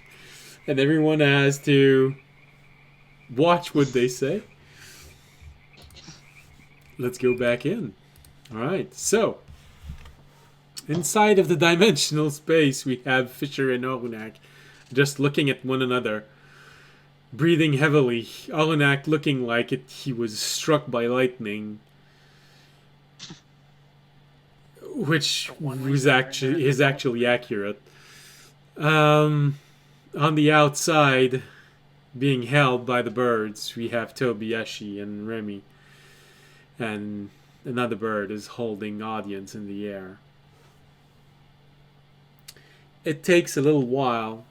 and everyone has to watch what they say, let's go back in. Alright, so inside of the dimensional space we have Fisher and Orunak just looking at one another, breathing heavily, Alunak looking like he was struck by lightning, which is actually accurate. On the outside, being held by the birds, we have Tobiyashi and Remy, and another bird is holding audience in the air. It takes a little while,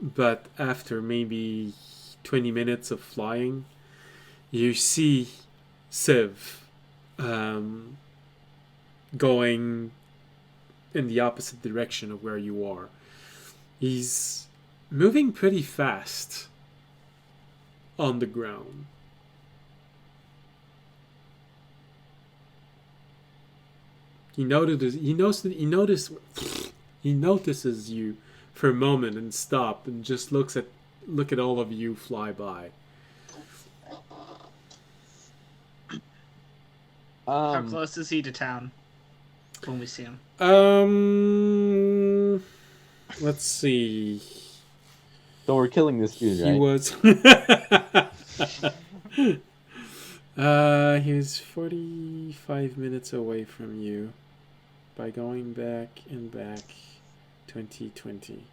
but after maybe 20 minutes of flying, you see Civ going in the opposite direction of where you are. He's moving pretty fast on the ground. He notices you for a moment and stop and just look at all of you fly by. How close is he to town when we see him? Let's see. So we're killing this dude, right? He was he was 45 minutes away from you by going back and back 2020.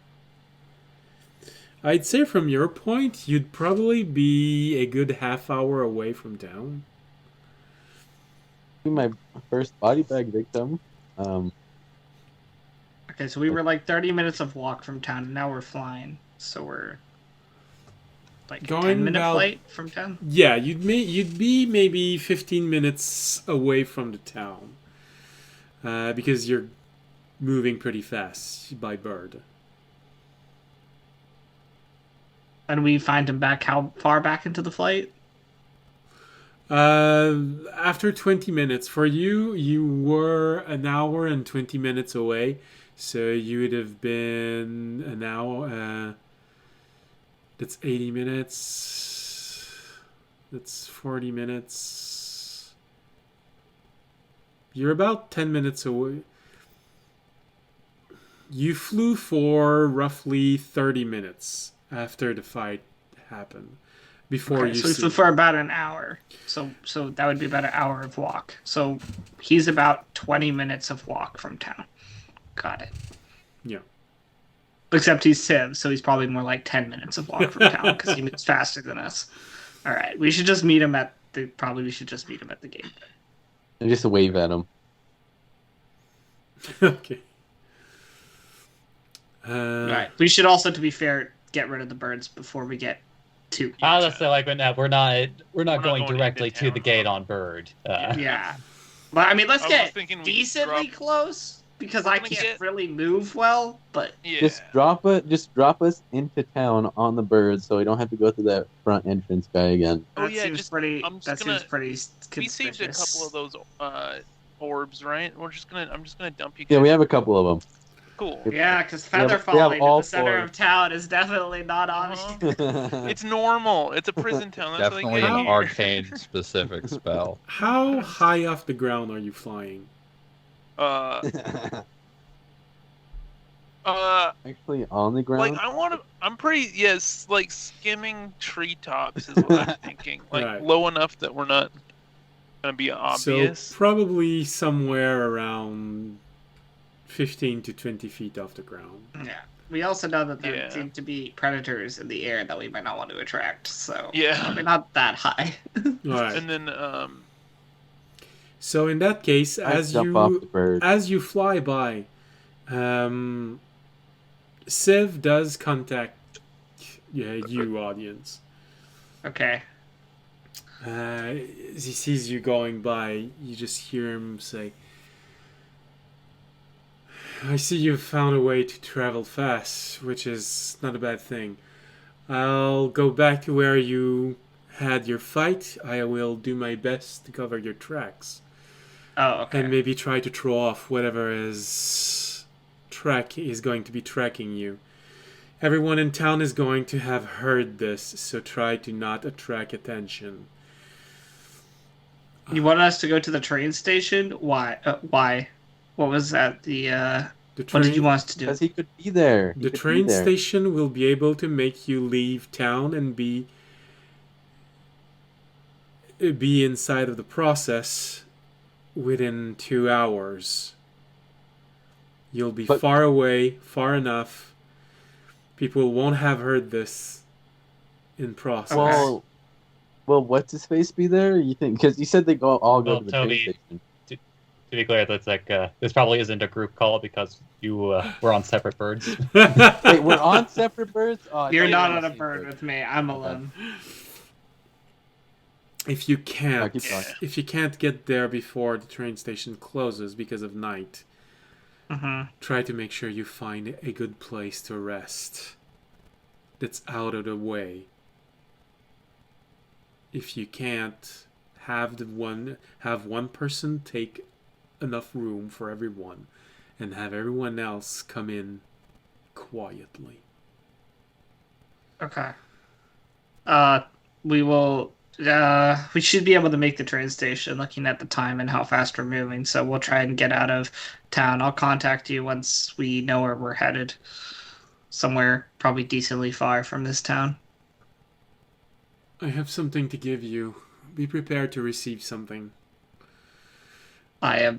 I'd say from your point, you'd probably be a good half hour away from town. My first body bag victim. Okay, so we were like 30 minutes of walk from town, and now we're flying. So we're like a Going 10-minute about- flight from town. Yeah, you'd be maybe 15 minutes away from the town. Because you're moving pretty fast by bird. And we find him back how far back into the flight? After 20 minutes. For you were an hour and 20 minutes away. So you would have been an hour. That's 80 minutes. That's 40 minutes. You're about 10 minutes away. You flew for roughly 30 minutes after the fight happened. Before Okay, so we flew for about an hour. So that would be about an hour of walk. So he's about 20 minutes of walk from town. Got it. Yeah. Except he's Civ, so he's probably more like 10 minutes of walk from town because he moves faster than us. All right, we should just meet him at the gate. And just wave at him. Okay. All right. We should also, to be fair, get rid of the birds before we get too. Honestly, like we're not going going directly into to the town, gate though. on bird. Yeah. But I mean, let's I was get thinking we decently drop- close because We're I gonna can't get- really move well. But Yeah. Just drop us into town on the bird, so we don't have to go through that front entrance guy again. Oh, that yeah, seems just- pretty. I'm just That gonna- seems pretty we saved a conspicuous. couple of those orbs, right? I'm just gonna dump you. Yeah, guys. we have a couple of them. Cool. Yeah, because We have- feather we have falling all in the center four. of town is definitely not obvious. It's normal. It's a prison town. That's Definitely what an they get here. arcane specific spell. How high off the ground are you flying? Actually, on the ground. Like I'm pretty like skimming treetops is what I'm thinking. Like Right. low enough that we're not gonna be obvious. So probably somewhere around 15 to 20 feet off the ground. Yeah. We also know that there Yeah. seem to be predators in the air that we might not want to attract, so Yeah. probably not that high. All right. And then So in that case, I jump off the bird. as you fly by, Civ does contact you, audience. Okay. As he sees you going by, you just hear him say, I see you've found a way to travel fast, which is not a bad thing. I'll go back to where you had your fight. I will do my best to cover your tracks. Oh, okay. And maybe try to throw off whatever track is going to be tracking you. Everyone in town is going to have heard this, so try to not attract attention. You want us to go to the train station? Why? Why? What was that? The What did you want us to do? Because he could be there. He The could be train there. station will be able to make you leave town and be inside of the process within 2 hours. You'll be But- far away, far enough. People won't have heard this in process. Well, what's his face be there? You think? Because you said they all go Well, to the Toby- train station. To be clear, that's like this probably isn't a group call because you were on separate birds. Wait, we're on separate birds. Oh, I You're thought we not were on a the same bird with me. I'm alone. If you Oh, can't, keep going. if you can't get there before the train station closes because of night, Mm-hmm. try to make sure you find a good place to rest that's out of the way. If you can't, have one person take enough room for everyone and have everyone else come in quietly. Okay. We will. We should be able to make the train station looking at the time and how fast we're moving, so we'll try and get out of town. I'll contact you once we know where we're headed. Somewhere probably decently far from this town. I have something to give you. Be prepared to receive something. I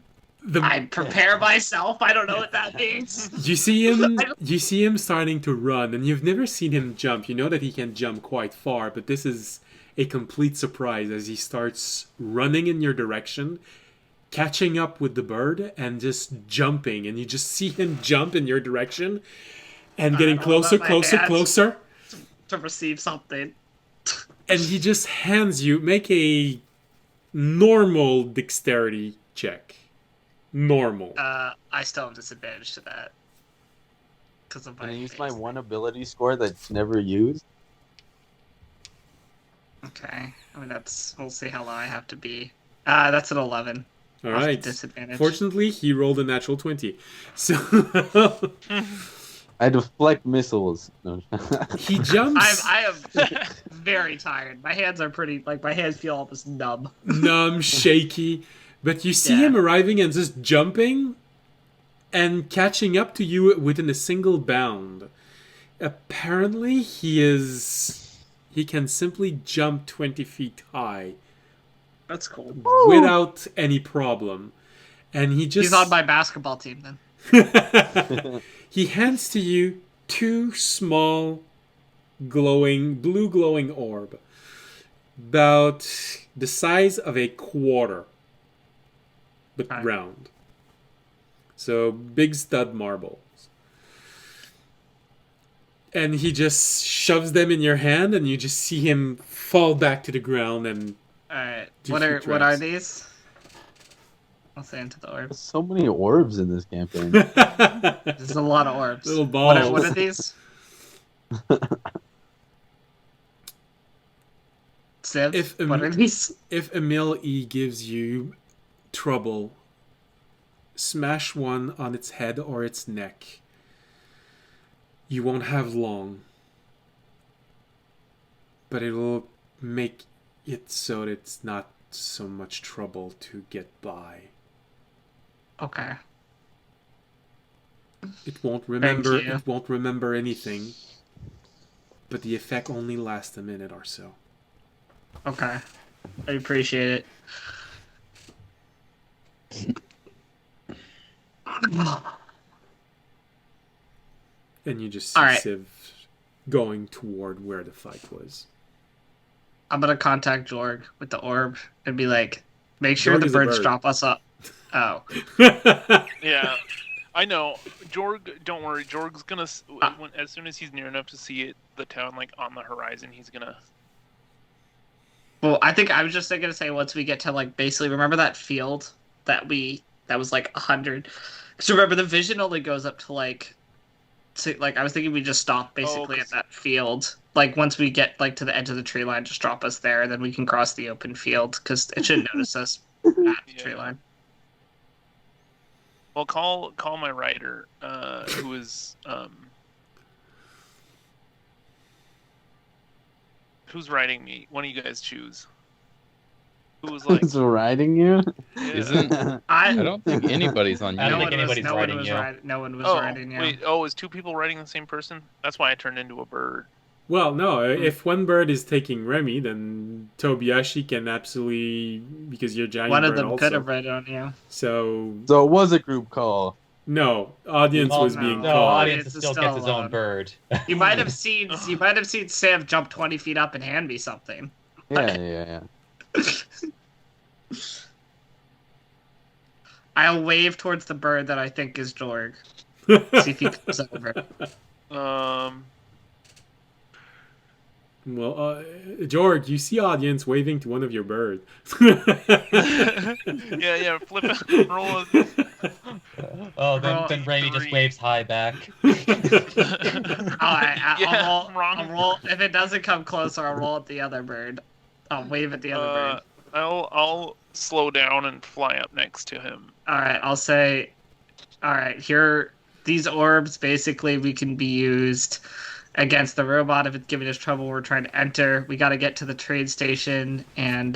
prepare myself. I don't know what that means. You see him starting to run, and you've never seen him jump. You know that he can jump quite far, but this is a complete surprise as he starts running in your direction, catching up with the bird, and just jumping. And you just see him jump in your direction, and getting I'll hold closer, up my closer, hands. closer. To receive something. And he just hands you, make a normal dexterity check. Normal. I still have disadvantage to that. Because of my Can I use face. my one ability score that's never used? Okay. I mean, we'll see how low I have to be. That's an 11. All Off the right. disadvantage. Fortunately, he rolled a natural 20. So I deflect missiles. No. he jumps. I am very tired. My hands are pretty, my hands feel almost numb. Numb, shaky, but you see Yeah. him arriving and just jumping and catching up to you within a single bound. Apparently, he can simply jump 20 feet high That's cool. without any problem. And he just He's on my basketball team then. he hands to you two small blue glowing orb about the size of a quarter, but Okay. round. So big stud marbles. And he just shoves them in your hand, and you just see him fall back to the ground. And Alright. Do What are tracks. these? I'll say into the orb. There's so many orbs in this campaign. There's a lot of orbs. Little What balls. are these? Civ? If, what are these? If Emil E gives you trouble, smash one on its head or its neck. You won't have long, but it will make it so that it's not so much trouble to get by. Okay. It won't remember. you. It won't remember anything, but the effect only lasts a minute or so. Okay. I appreciate it. and you just see Alright. Civ going toward where the fight was. I'm gonna contact Jorg with the orb and be like, make sure Jorg the is a birds bird. drop us up. Oh. Yeah, I know. Jorg, don't worry. Jorg's gonna as soon as he's near enough to see it, the town like on the horizon, he's gonna. Well, I think I was just gonna say once we get to like basically remember that field that was like 100. Because remember the vision only goes up to like I was thinking we just stop basically at that field. Like once we get like to the edge of the tree line, just drop us there, and then we can cross the open field because it shouldn't notice us at the tree line. Well, call my rider, who is who's riding me. One of you guys choose. Who was like Who's riding you? Isn't I don't think anybody's on you. I don't think anybody's riding you. No one was riding you. Wait, is 2 people riding the same person? That's why I turned into a bird. Well, no. If one bird is taking Remy, then Tobiyashi can absolutely, because you're giant One of bird them also. could have ridden on you. So So it was a group call. no, audience was being No, called. audience It's still still gets his allowed. own bird. You might have seen Sam jump 20 feet up and hand me something. Yeah. I'll wave towards the bird that I think is Jorg. See if he comes over. Well, George, you see audience waving to one of your birds. yeah, flip it, roll it. Oh, then Raimi just 3. waves high back. I'll wrong. roll. If it doesn't come closer, I'll roll at the other bird. I'll wave at the other bird. I'll slow down and fly up next to him. Alright, I'll say... Alright, here... These orbs, basically, we can be used against the robot if it's giving us trouble. We're trying to enter. We gotta get to the trade station and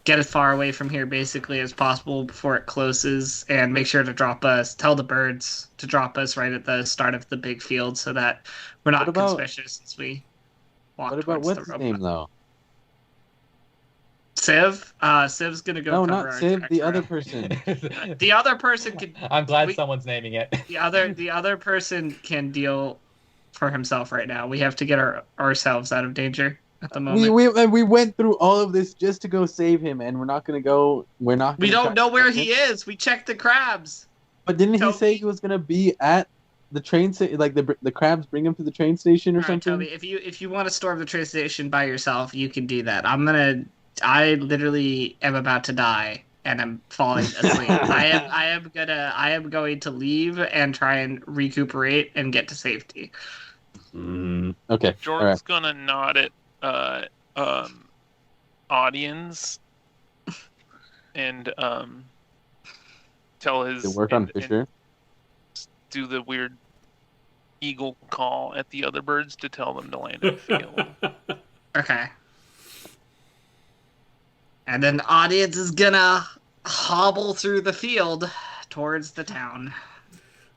get as far away from here, basically, as possible before it closes. And make sure to drop us... Tell the birds to drop us right at the start of the big field so that we're not conspicuous since we walk What about towards what's the his robot. name though? Civ? Civ's gonna go No, cover not our Civ. tracks The other route. person. The other person can... I'm glad someone's naming it. The other person can deal for himself right now. We have to get ourselves out of danger at the moment. We went through all of this just to go save him, and we're not gonna go. We're not. We gonna don't know where he is. We checked the crabs. But didn't he Toby. say he was gonna be at the train station? Like the crabs bring him to the train station or All right, something? Toby, if you want to storm the train station by yourself, you can do that. I literally am about to die and I'm falling asleep. I am going to leave and try and recuperate and get to safety. Okay. George's all right. gonna nod at audience and tell his Did it work on and Fisher? do the weird eagle call at the other birds to tell them to land in the field. Okay. And then the audience is gonna hobble through the field towards the town.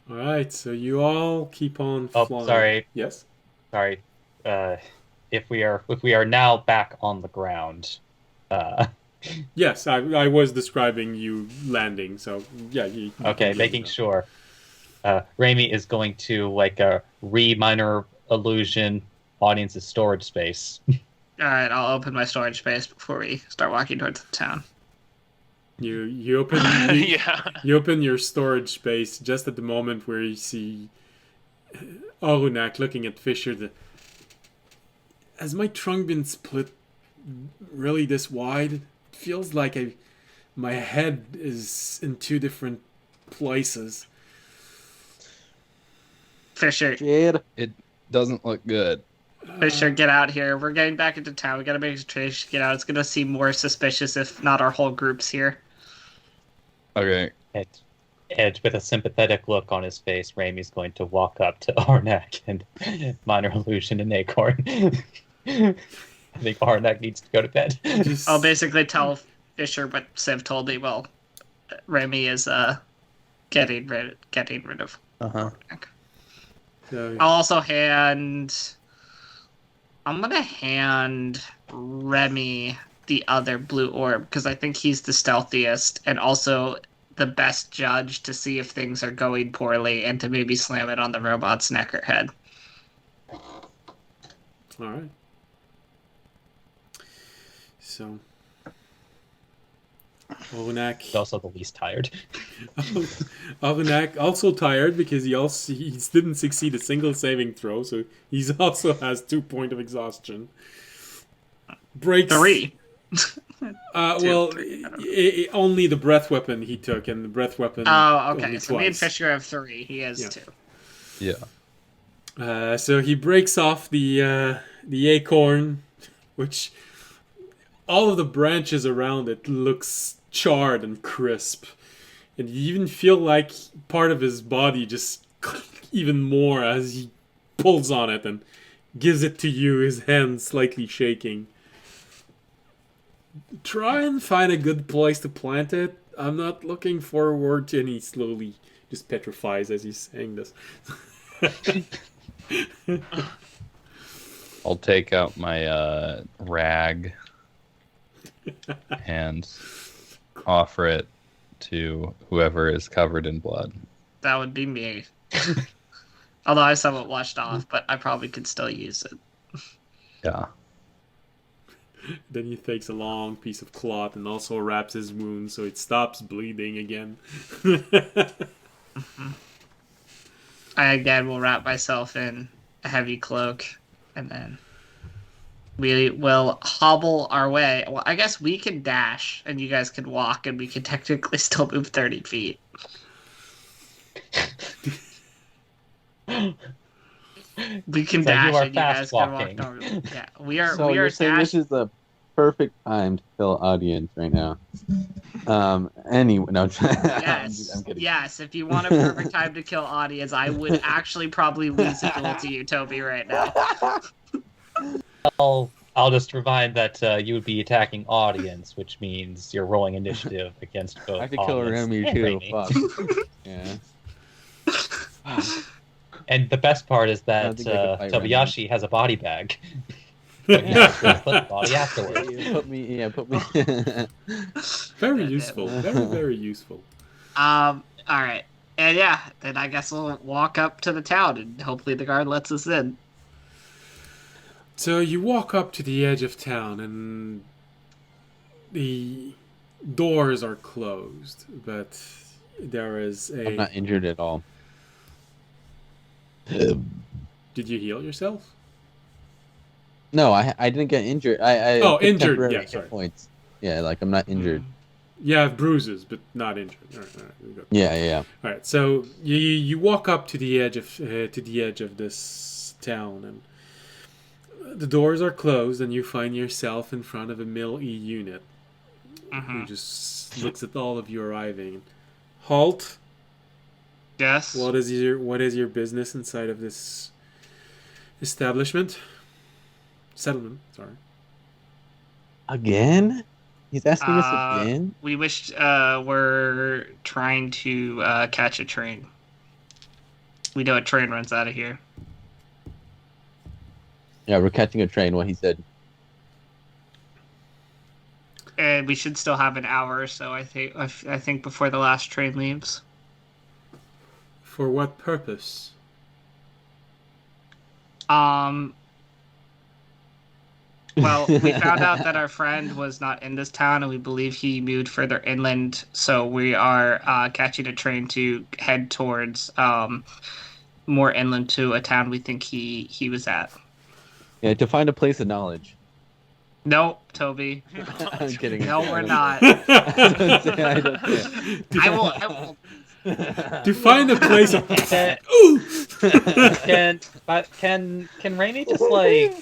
All right, so you all keep on Oh, flying. sorry. Yes. Sorry. If we are now back on the ground. Yes, I was describing you landing, so yeah. You Okay, can making know. sure. Raimi is going to like a minor illusion audience's storage space. Alright, I'll open my storage space before we start walking towards the town. You open Yeah. you open your storage space just at the moment where you see Arunak looking at Fisher. Has my trunk been split really this wide? It feels like my head is in 2 different places. Fisher, Shit. Doesn't look good. Fisher, get out here. We're getting back into town. We gotta make a trace. Get out. It's gonna seem more suspicious if not our whole group's here. Okay. And with a sympathetic look on his face, Raimi's going to walk up to Arnak and minor illusion and Acorn. I think Arnak needs to go to bed. Just, I'll basically tell Fisher what Civ told me. Well, Remy is getting rid of. so, I'll also I'm gonna hand Remy the other blue orb because I think he's the stealthiest, and also the best judge to see if things are going poorly and to maybe slam it on the robot's neck or head. All right. So, He's also the least tired. Avenak also tired because he didn't succeed a single saving throw, so he also has 2 points of exhaustion. Breaks 3. Only the breath weapon he took, and the breath weapon. Oh, okay. Only So me and twice. Fisher have 3. He has 2. Yeah. So he breaks off the acorn, which all of the branches around it looks charred and crisp, and you even feel like part of his body just even more as he pulls on it and gives it to you, his hand slightly shaking. Try and find a good place to plant it. I'm not looking forward to any. Slowly just petrifies as he's saying this. I'll take out my rag and offer it to whoever is covered in blood. That would be me. Although I somewhat washed off, but I probably could still use it. Yeah. Then he takes a long piece of cloth and also wraps his wound so it stops bleeding again. I again will wrap myself in a heavy cloak, and then we will hobble our way. Well, I guess we can dash, and you guys can walk, and we can technically still move 30 feet. We can So you dash, are and you guys fast can walk walking. normally. Yeah, we are. So we you're are saying this is the perfect time to kill audience right now. Anyway, no. Yes, I'm kidding. yes. If you want a perfect time to kill audience, I would actually probably lose a duel to you, Toby, right now. I'll just remind that you would be attacking audience, which means you're rolling initiative against both I have to kill audience Remy and too. Raimi. Fuck. Yeah. And the best part is I that think I could fight Tobayashi has a body bag. But you have to put the body afterwards. Put me. Very useful. Very, very useful. All right, and yeah, then I guess we'll walk up to the town, and hopefully the guard lets us in. So you walk up to the edge of town, and the doors are closed, but there is a... I'm not injured at all. Did you heal yourself? No, I didn't get injured. I Oh, took injured, temporary yeah, hit sorry. points. Yeah, like I'm not injured. You have bruises, but not injured. All right, we go. Yeah. All right, so you walk up to the edge of this town, and the doors are closed, and you find yourself in front of a Mill-E unit who just looks at all of you arriving. Halt! Yes. What is your business inside of this settlement? Sorry. Again? He's asking us again? We wish we're trying to catch a train. We know a train runs out of here. Yeah, we're catching a train. What he said. And we should still have an hour or so, I think, before the last train leaves. For what purpose? Well, we found out that our friend was not in this town, and we believe he moved further inland. So we are catching a train to head towards more inland to a town we think he was at. Yeah, to find a place of knowledge. No, Toby. I'm kidding. No, we're not. I don't say I will. To find a place of... Can Raimi just like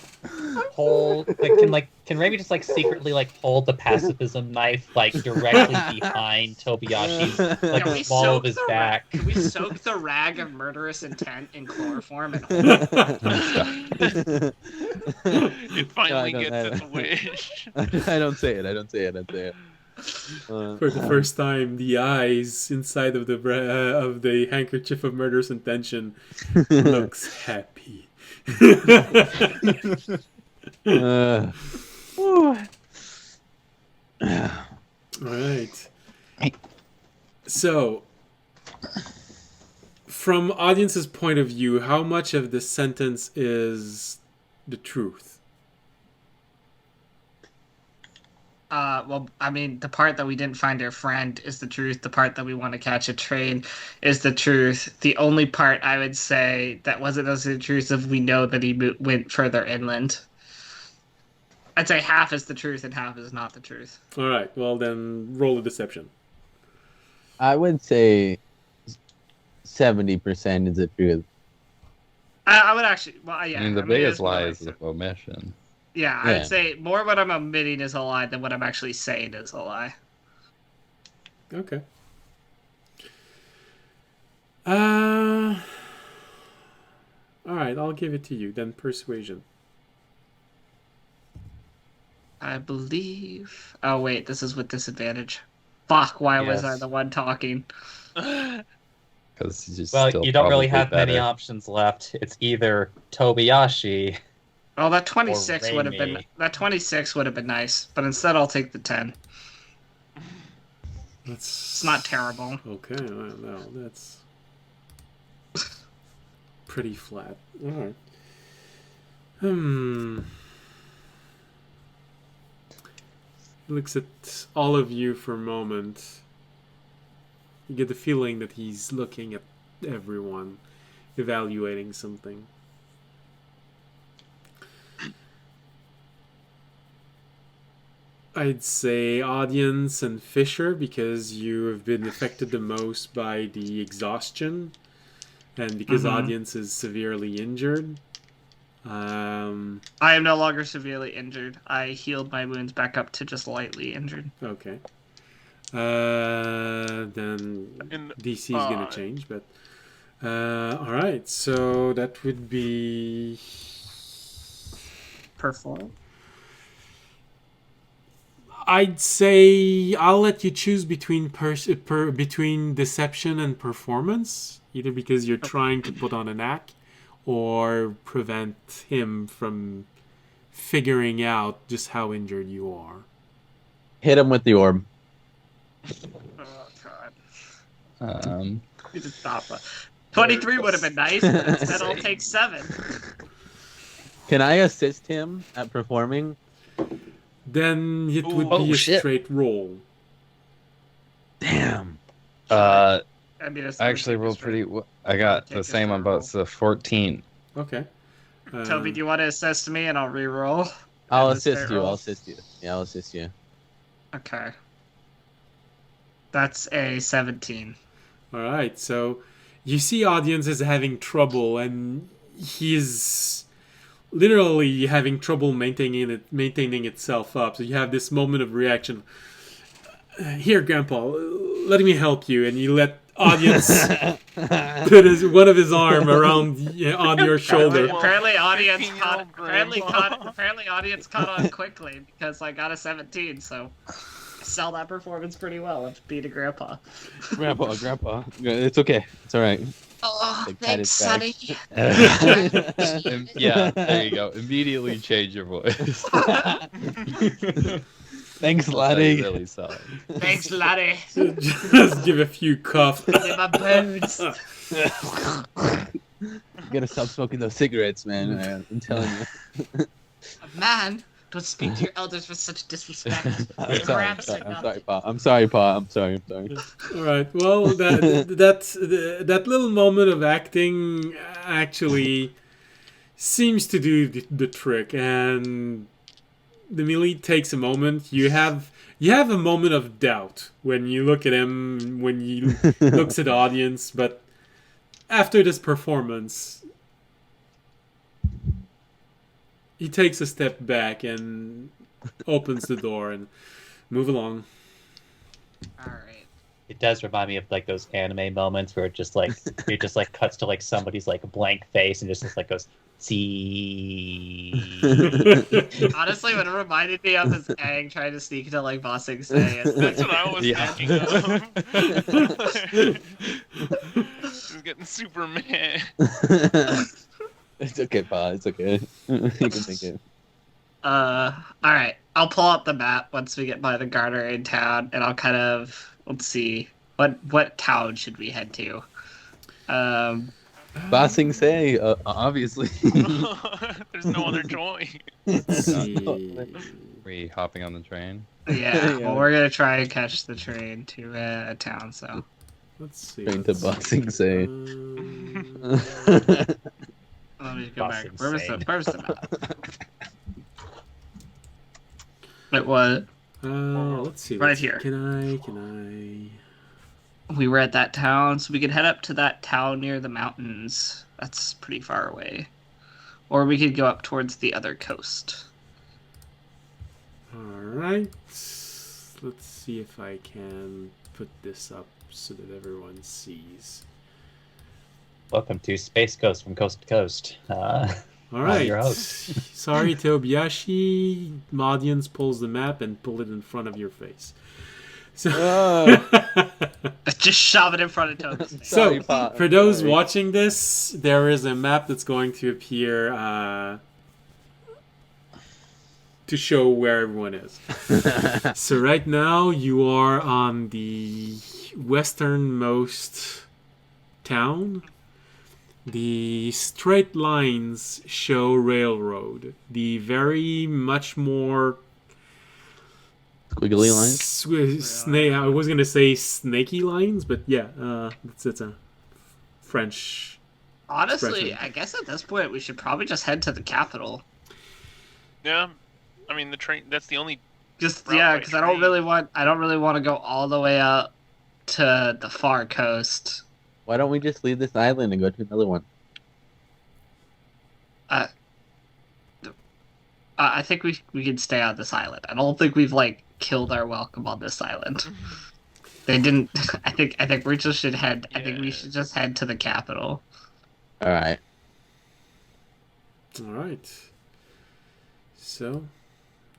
hold can Raimi just like secretly like hold the pacifism knife like directly behind Tobayashi's like Can we small of soak his the back? Can we soak the rag of murderous intent in chloroform and hold it? It finally No, I gets don't- its wish. I don't say it. I don't say it. For the first time, the eyes inside of the handkerchief of murderous intention looks happy. All right. So, from audience's point of view, how much of this sentence is the truth? Well, I mean, the part that we didn't find our friend is the truth. The part that we want to catch a train is the truth. The only part I would say that wasn't necessarily the truth is we know that he went further inland. I'd say half is the truth and half is not the truth. All right. Well, then roll a deception. I would say 70% is the truth. I would actually. Well, yeah. I mean, the it biggest more lie like is the omission. Yeah, Yeah. I'd say more what I'm omitting is a lie than what I'm actually saying is a lie. Okay. All right. I'll give it to you. Then persuasion. I believe. Oh wait, this is with disadvantage. Fuck! Why was I Yes. the one talking? Because Well, you don't really have many options left. It's either Tobayashi. Oh, that 26 Or would have been Raimi. that 26 would have been nice, but instead I'll take the 10. It's not terrible. Okay. Well, no, that's pretty flat. All right. Looks at all of you for a moment. You get the feeling that he's looking at everyone, evaluating something. I'd say audience and Fisher, because you have been affected the most by the exhaustion, and because audience is severely injured. I am no longer severely injured. I healed my wounds back up to just lightly injured. Okay. Then And, DC is gonna change, but all right. So that would be Perform. I'd say I'll let you choose between between deception and performance, either because you're trying to put on an act or prevent him from figuring out just how injured you are. Hit him with the orb. Oh god. You just stop. 23 would have been nice, but instead I'll take 7. Can I assist him at performing? Then it would be a straight roll. Damn. I I mean, it's actually rolled pretty. I got Take the a same on straight both. So 14. Okay. Toby, do you want to assist me and I'll re-roll? I'll And the assist straight you. roll? I'll assist you. Yeah, I'll assist you. Okay. That's a 17. All right. So you see, audience is having trouble, and he's literally having trouble maintaining itself up. So you have this moment of reaction. Here, Grandpa, let me help you, and you let audience put one of his arm around on your shoulder. Apparently, audience 15-year-old caught. Apparently, audience caught on quickly because I got a 17. So, I sell that performance pretty well. Let's beat a grandpa. Grandpa. It's okay. It's all right. Oh, Like, pat thanks, his back. Sonny. Yeah, there you go. Immediately change your voice. Thanks, That's laddie. really solid. Thanks, laddie. Just give a few coughs. In my bones. You gotta stop smoking those cigarettes, man. I'm telling you. Man, don't speak to your elders with such disrespect. I'm sorry, Perhaps they're I'm not- sorry, Pa. I'm sorry, Pa. I'm sorry. All right. Well, that little moment of acting actually seems to do the trick, and the melee takes a moment. You have a moment of doubt when you look at him, when he looks at the audience, but after this performance, he takes a step back and opens the door and move along. All right. It does remind me of like those anime moments where it just like cuts to like somebody's like blank face and just like goes see. Honestly, what it reminded me of is Aang trying to sneak into like Ba Sing Se. That's what I was Yeah. thinking of. He's getting super mad. It's okay, Pa. It's okay. You can take it. All right. I'll pull out the map once we get by the garter in town, and I'll kind of let's see. What town should we head to? Bossing say, obviously. There's no other choice. Let's No, see. We hopping on the train. Yeah, Yeah. well, we're gonna try and catch the train to a town. So Let's see. Train to Bossing say. let me go back. Bossing Where's the map? It was. Let's see. Right here. Can We were at that town, so we could head up to that town near the mountains. That's pretty far away. Or we could go up towards the other coast. Alright. Let's see if I can put this up so that everyone sees. Welcome to Space Coast from Coast to Coast. Alright. your host. Sorry, Tobiyashi. Audience pulls the map and pull it in front of your face. So, Just shove it in front of Toby's face. so Sorry, Pa. for those Sorry. watching this, there is a map that's going to appear to show where everyone is. So right now you are on the westernmost town. The straight lines show railroad. The very much more Squiggly lines. I was gonna say snaky lines, but yeah, it's a French. Honestly, Expression. I guess at this point we should probably just head to the capital. Yeah, I mean the train. That's the only. Just Route yeah, by because I don't really want to go all the way out to the far coast. Why don't we just leave this island and go to another one? I think we can stay on this island. I don't think we've like killed our welcome on this island. They didn't. I think we just should head. I think we Yeah. should just head to the capital. All right. All right. So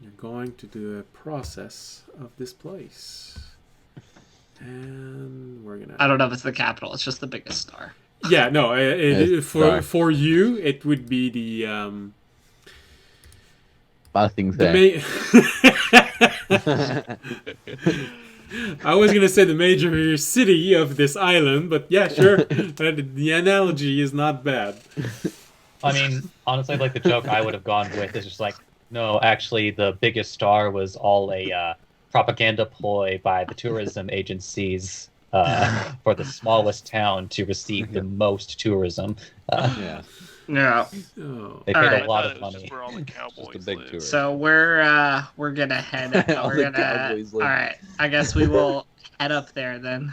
you're going to do a process of this place, and we're gonna. I don't know if it's the capital. It's just the biggest star. Yeah, no. Yes, For sorry. for you, it would be the Bossing the say. I was gonna say the major city of this island, but yeah, sure. The analogy is not bad. I mean, honestly, like the joke I would have gone with is just like, no, actually, the biggest star was all a propaganda ploy by the tourism agencies for the smallest town to receive the most tourism. Yeah. Yeah. Oh. They All paid right. a lot I of thought it was just money. where all the cowboys big live. tour. So we're gonna head. All We're the gonna. cowboys All live. right. I guess we will head up there then.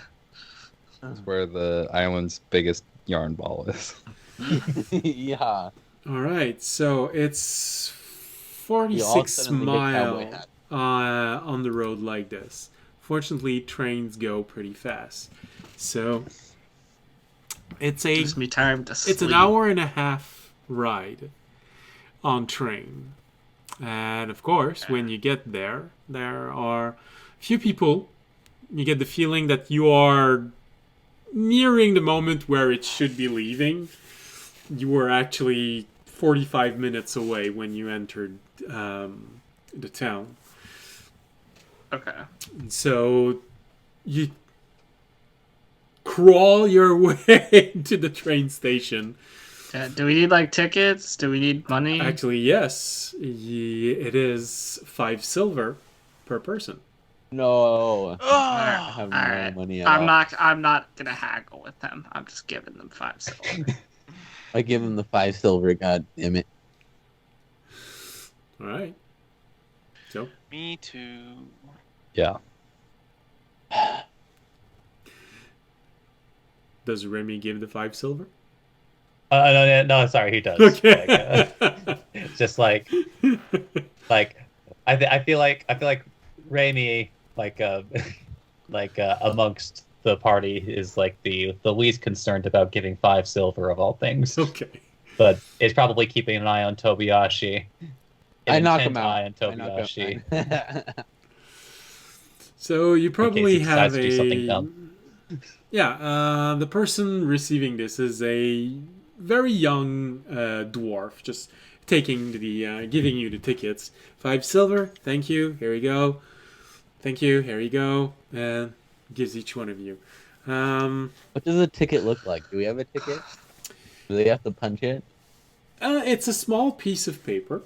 That's where the island's biggest yarn ball is. Yeah. All right, so it's We all 46 suddenly get cowboy miles hats. on the road like this. Fortunately, trains go pretty fast, so it's Gives me time to sleep. it's an hour and a half ride on train. And of course, when you get there, there are a few people. You get the feeling that you are nearing the moment where it should be leaving. You were actually 45 minutes away when you entered the town. Okay. And so you crawl your way to the train station. Do we need like tickets? Do we need money? Actually, yes, it is 5 silver per person. No. I Oh, have no Alright. money at I'm all. not gonna haggle with them. I'm just giving them 5 silver. I give him the 5 silver. God damn it. All right. So me too. Yeah. does Remy give the 5 silver? No, sorry, he does. Okay. It's just like I feel like Raimi amongst the party is like the least concerned about giving 5 silver of all things, Okay. but is probably keeping an eye on Tobiyashi. I An knock intent him out. eye on I knock him Tobiyashi. out. So you probably he have decides to do something dumb. Yeah, the person receiving this is a very young dwarf, just taking the giving you the tickets. 5 silver, thank you. Here you go. Thank you. Here you go. And gives each one of you What does a ticket look like? Do we have a ticket? Do they have to punch it? It's a small piece of paper.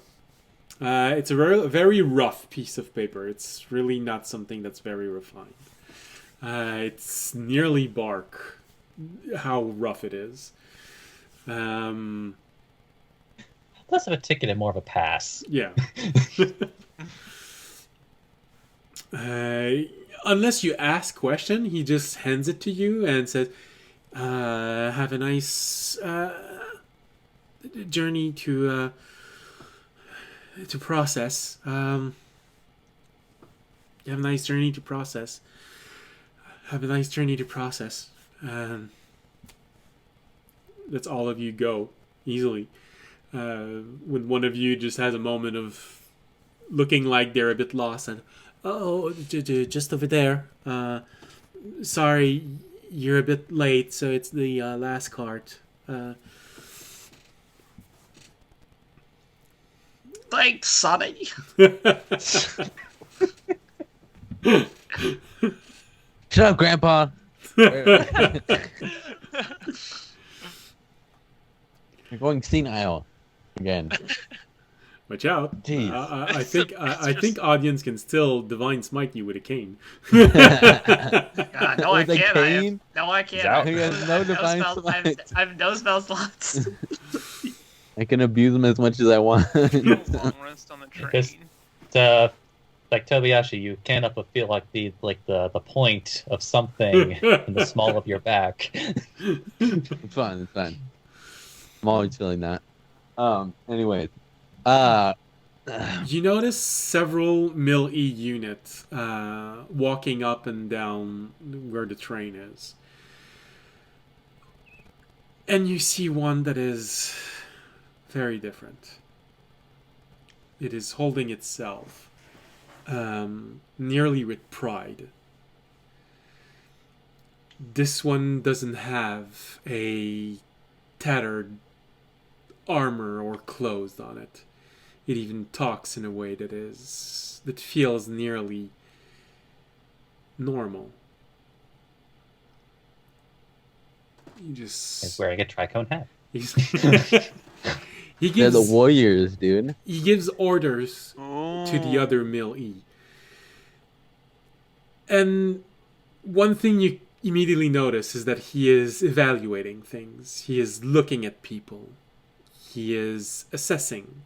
It's a very, very rough piece of paper. It's really not something that's very refined. It's nearly bark, how rough it is. Less of a ticket and more of a pass. Yeah. Unless you ask question, he just hands it to you and says, have a nice journey to process. You have a nice journey to process. Have a nice journey to process. That's all of you go easily. When one of you just has a moment of looking like they're a bit lost and, oh, just over there. Sorry, you're a bit late, so it's the last cart. Thanks, Sonny. Shut up, Grandpa. You're going senile again. Watch out! Jeez. I think audience can still divine smite you with a cane. God, no, I With a can't. cane? I can't. out. He has no divine I have no spell slots. I can abuse them as much as I want. No long rest on the train. Because, like Tobiyashi, you cannot but feel like the point of something in the small of your back. It's fine. It's fine. I'm always feeling that. Anyways. You notice several Mill E units walking up and down where the train is. And you see one that is very different. It is holding itself nearly with pride. This one doesn't have a tattered armor or clothes on it. It even talks in a way that feels nearly normal. You just He's wearing a tricone hat. he They're gives the warriors, dude. he gives orders to the Oh. other Mill E. And one thing you immediately notice is that he is evaluating things. He is looking at people. He is assessing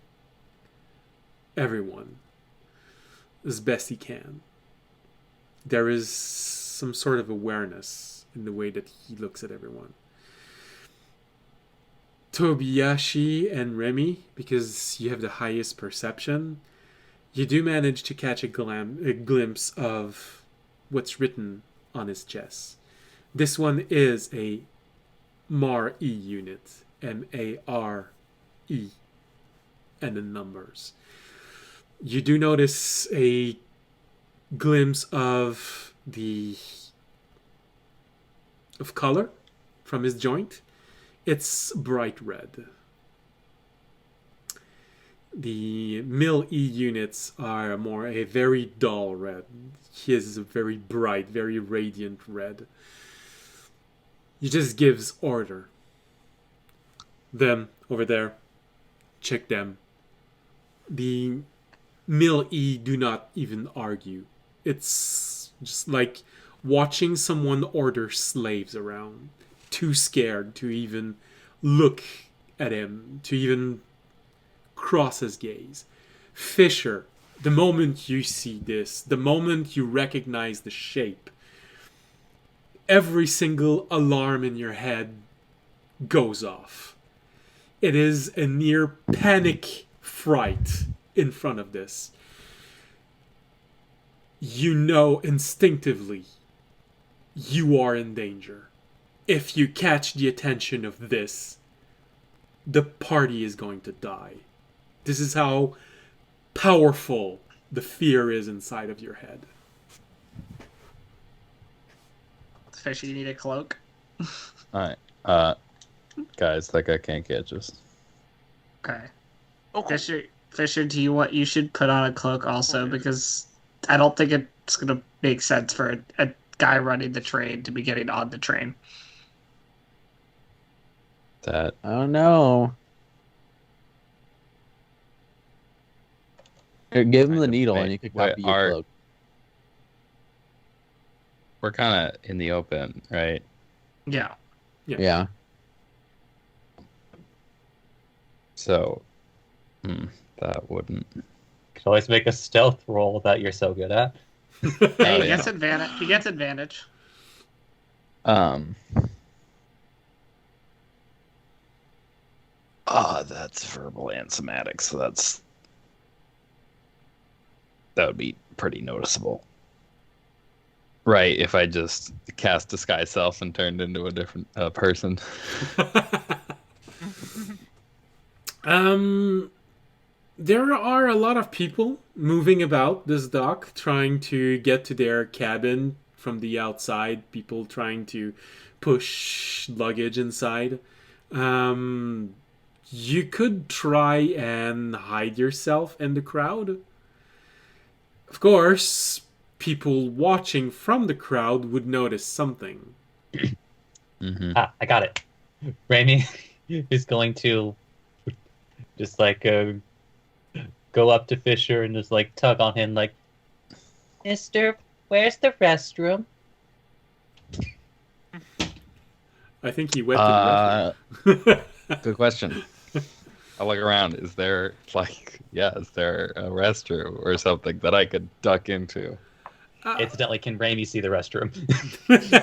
everyone as best he can. There is some sort of awareness in the way that he looks at everyone. Tobiyashi and Remy, because you have the highest perception, you do manage to catch a glimpse of what's written on his chest. This one is a MAR-E unit. M-A-R-E. And the numbers. You do notice a glimpse of color from his joint. It's bright red. The Mill E units are a very dull red. His is a very bright, very radiant red. He just gives order. Them over there. Check them. The Mill E do not even argue. It's just like watching someone order slaves around. Too scared to even look at him, to even cross his gaze. Fisher, the moment you see this, the moment you recognize the shape, every single alarm in your head goes off. It is a near panic fright in front of this. You know instinctively you are in danger. If you catch the attention of this, the party is going to die. This is how powerful the fear is inside of your head. Fisher, you need a cloak. Alright. Guys, that guy can't catch us. Okay. Okay. Fisher, you should put on a cloak also, Okay. because I don't think it's gonna make sense for a guy running the train to be getting on the train. That I don't know. Here, give him Kind the of needle make- and you could wait, copy your are- cloak. we're kind of in the open, right? Yeah. Yeah. So, that wouldn't. Could always make a stealth roll that you're so good at. Hey, he yeah. gets advantage. He gets advantage. That's verbal and somatic, so that would be pretty noticeable. Right, if I just cast disguise self and turned into a different person. There are a lot of people moving about this dock trying to get to their cabin from the outside. People trying to push luggage inside. You could try and hide yourself in the crowd. Of course, people watching from the crowd would notice something. Mm-hmm. I got it. Raimi is going to just like go up to Fisher and just like tug on him, like, Mister, where's the restroom? I think he went to the restroom. Good question. I look around. Is there a restroom or something that I could duck into? Incidentally, can Raimi see the restroom?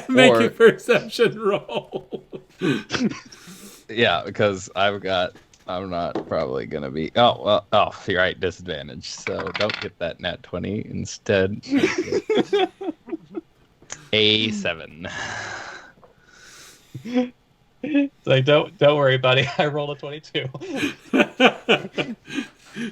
Make Or- a perception roll. Yeah, because I'm not probably gonna be. Oh, you're right. Disadvantage. So don't get that nat 20. Instead, a 7. It's like, don't worry, buddy. I rolled a 22.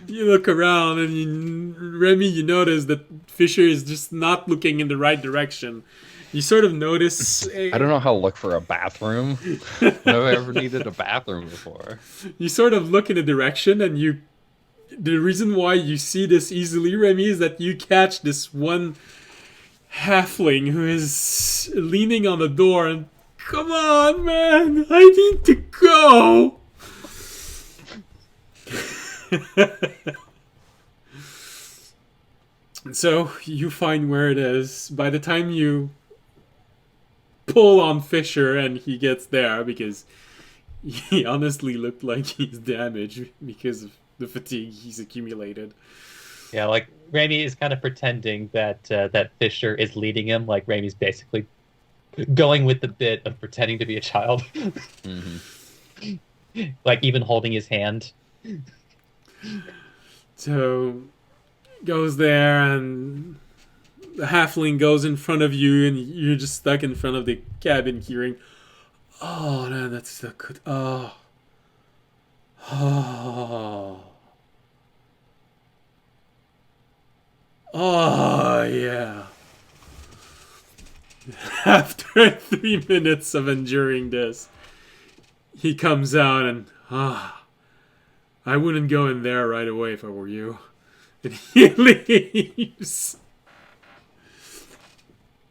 You look around and Remy, you notice that Fisher is just not looking in the right direction. You sort of notice. I don't know how to look for a bathroom. When have I ever needed a bathroom before? You sort of look in a direction, and the reason why you see this easily, Remy, is that you catch this one halfling who is leaning on the door and, come on, man, I need to go. And so you find where it is. By the time you pull on Fisher and he gets there, because he honestly looked like he's damaged because of the fatigue he's accumulated. Yeah, like Raimi is kind of pretending that that Fisher is leading him. Like Raimi's basically going with the bit of pretending to be a child, Mm-hmm. like even holding his hand. So goes there, and the halfling goes in front of you, and you're just stuck in front of the cabin hearing, oh man, that's so good. Oh yeah. After 3 minutes of enduring this, he comes out and I wouldn't go in there right away if I were you. And he leaves.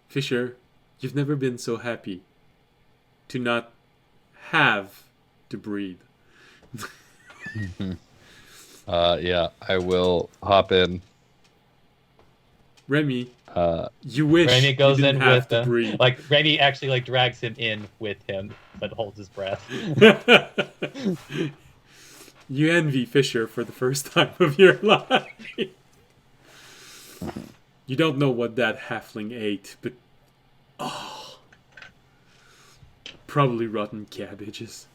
Fisher, you've never been so happy to not have to breathe. Yeah, I will hop in. Remy, you wish Raimi goes you in didn't have with to him. breathe. Like Raimi actually like drags him in with him, but holds his breath. You envy Fisher for the first time of your life. You don't know what that halfling ate, but probably rotten cabbages.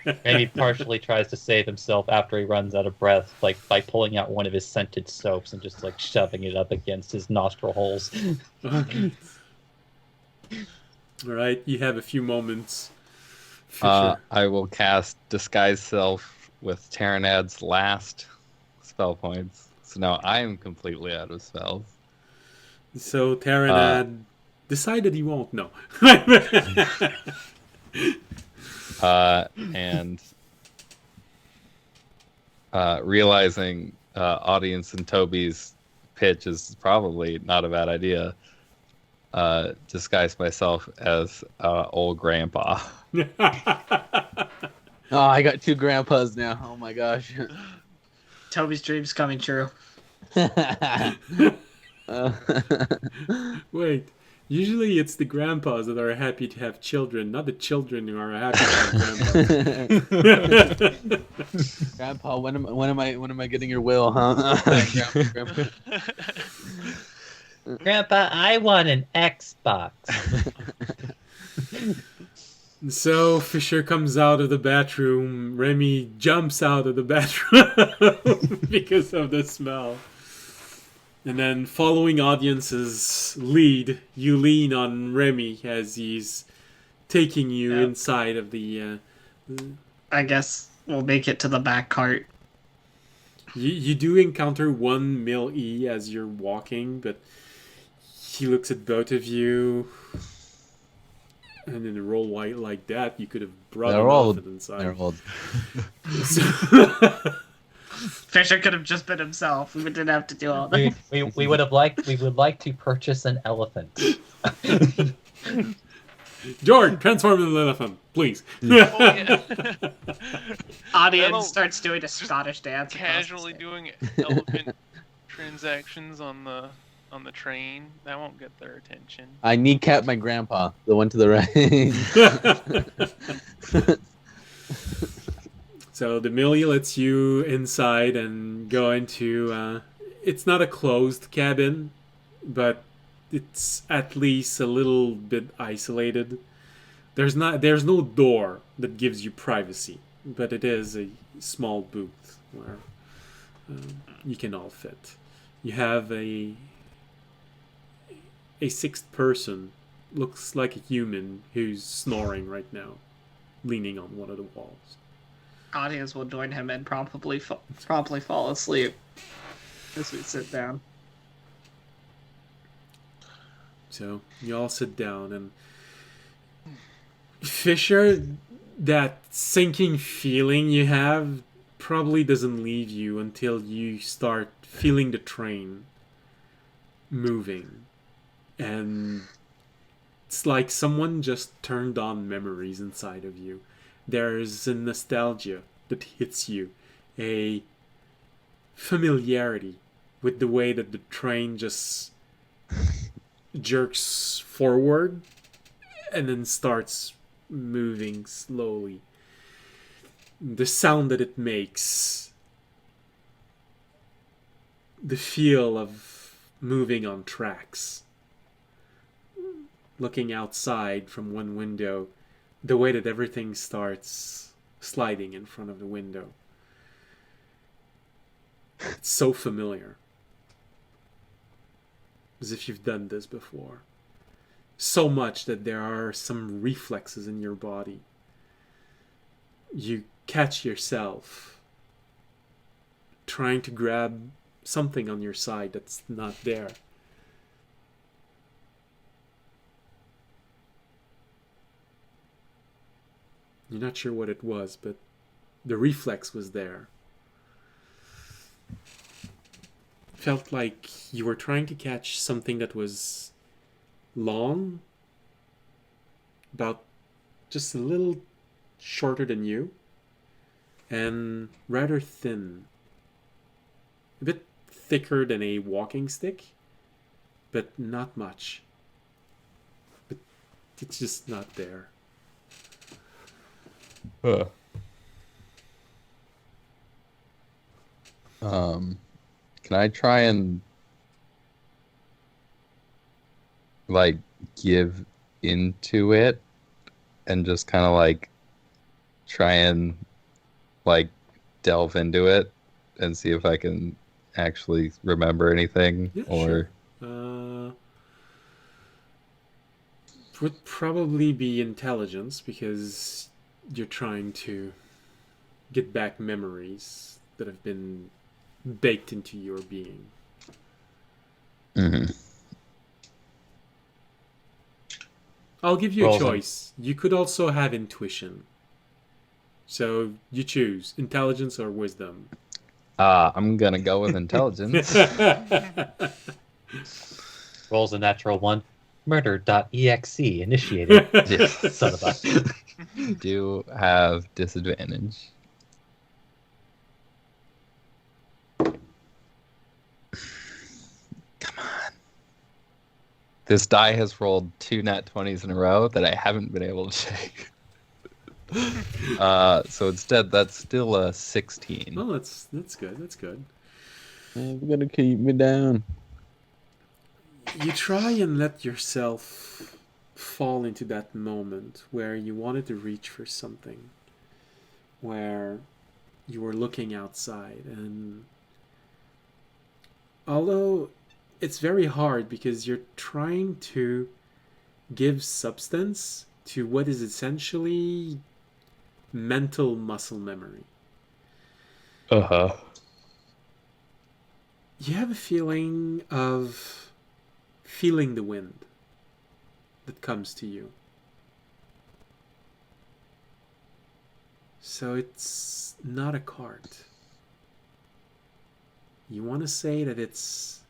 Raimi partially tries to save himself after he runs out of breath, like by pulling out one of his scented soaps and just like shoving it up against his nostril holes. All right, you have a few moments. Fisher. I will cast Disguise Self with Terranad's last spell points. So now I am completely out of spells. So Terranad decided he won't. No. And realizing audience and Toby's pitch is probably not a bad idea, disguise myself as old grandpa. Oh, I got 2 grandpas now. Oh my gosh. Toby's dream's coming true. Uh, Wait, usually it's the grandpas that are happy to have children, not the children who are happy to have grandpas. Grandpa, when am I getting your will, huh? Grandpa. Grandpa, I want an Xbox. So Fisher comes out of the bathroom. Remy jumps out of the bathroom because of the smell. And then, following audience's lead, you lean on Remy as he's taking you inside of the. I guess we'll make it to the back cart. You do encounter one Mill E as you're walking, but he looks at both of you. And in a roll white like that, you could have brought an elephant inside. They're old. Fisher could have just been himself. We didn't have to do all that. We would like to purchase an elephant. George, transform into an elephant, please. Oh, yeah. Audience starts doing a Scottish dance. Casually doing elephant transactions on the train. That won't get their attention. I kneecap my grandpa, the one to the right. So the Millie lets you inside and go into. It's not a closed cabin, but it's at least a little bit isolated. There's no door that gives you privacy, but it is a small booth where you can all fit. You have a sixth person, looks like a human, who's snoring right now, leaning on one of the walls. Audience will join him and promptly fall asleep as we sit down. So you all sit down, and Fisher, that sinking feeling you have probably doesn't leave you until you start feeling the train moving. And it's like someone just turned on memories inside of you. There's a nostalgia that hits you, a familiarity with the way that the train just jerks forward and then starts moving slowly. The sound that it makes, the feel of moving on tracks, looking outside from one window, the way that everything starts sliding in front of the window. It's so familiar. As if you've done this before. So much that there are some reflexes in your body. You catch yourself trying to grab something on your side that's not there. You're not sure what it was, but the reflex was there. Felt like you were trying to catch something that was long, about just a little shorter than you, and rather thin. A bit thicker than a walking stick, but not much. But it's just not there. Can I try and like give into it and just kind of like try and like delve into it and see if I can actually remember anything? Yeah, or sure. Would probably be intelligence, because you're trying to get back memories that have been baked into your being. Mhm. I'll give you a Rolls in. choice. You could also have intuition. So you choose intelligence or wisdom. I'm gonna go with intelligence. Rolls a natural 1. Murder.exe initiated. Yes. Son of a. Do have disadvantage. Come on. This die has rolled 2 nat 20s in a row that I haven't been able to shake. So instead, that's still a 16. Well, that's good. That's good. You're gonna keep me down. You try and let yourself fall into that moment where you wanted to reach for something, where you were looking outside, and although it's very hard because you're trying to give substance to what is essentially mental muscle memory. Uh-huh. You have a feeling of feeling the wind that comes to you. So it's not a cart. You want to say that it's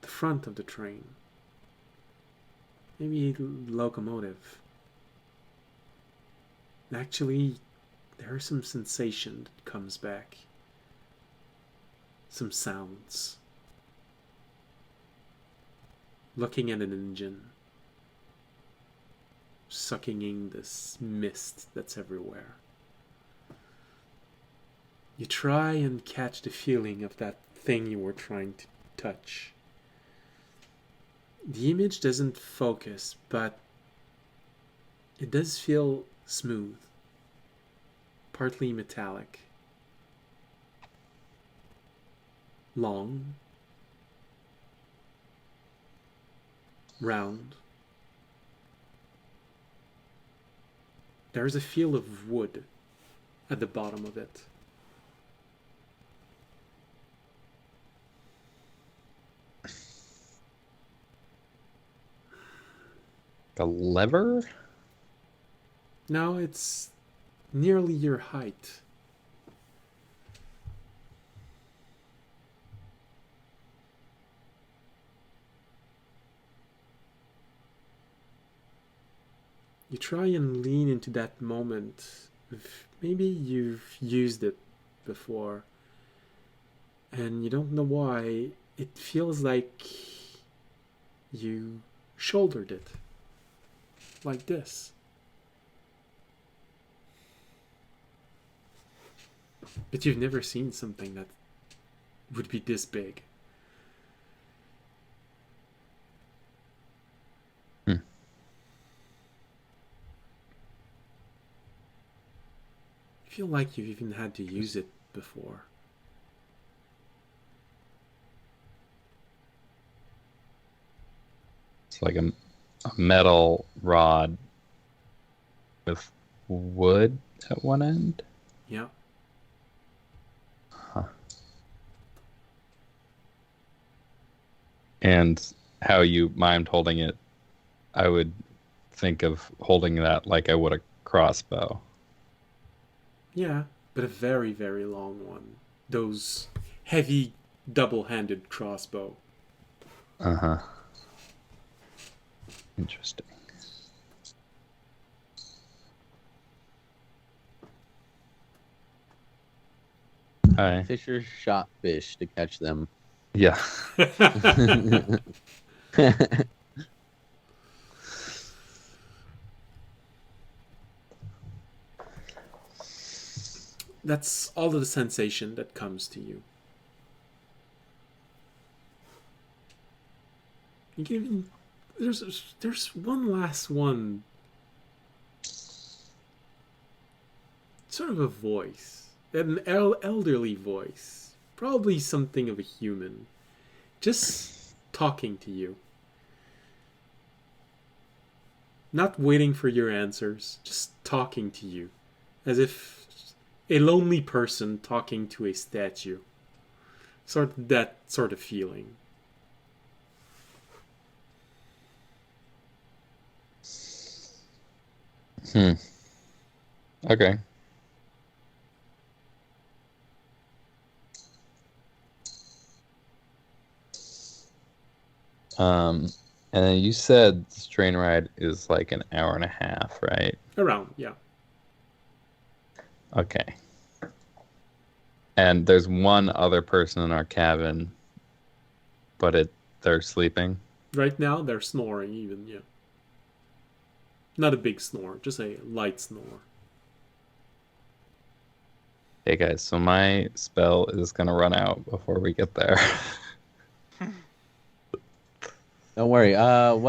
the front of the train. Maybe a locomotive. Actually, there's some sensation that comes back. Some sounds. Looking at an engine. Sucking in this mist that's everywhere. You try and catch the feeling of that thing you were trying to touch. The image doesn't focus, but it does feel smooth, partly metallic, long, round. There's a feel of wood at the bottom of it. A lever? No, it's nearly your height. You try and lean into that moment. Maybe you've used it before, and you don't know why. It feels like you shouldered it. Like this. But you've never seen something that would be this big. Hmm. I feel like you've even had to use it before. It's like a metal rod with wood at one end. Yeah. Huh. And how you mimed holding it, I would think of holding that like I would a crossbow. Yeah, but a very, very long one. Those heavy double-handed crossbow. Uh-huh. Interesting. Hi. Fishers shot fish to catch them. Yeah. That's all of the sensation that comes to you. You can even, there's one last one. Sort of a voice. An elderly voice. Probably something of a human. Just talking to you. Not waiting for your answers. Just talking to you. As if a lonely person talking to a statue. That sort of feeling. Okay. And you said this train ride is like an hour and a half, right? Around, yeah. Okay. And there's one other person in our cabin, but they're sleeping. Right now, they're snoring even, yeah. Not a big snore, just a light snore. Hey guys, so my spell is gonna run out before we get there. Don't worry. I'm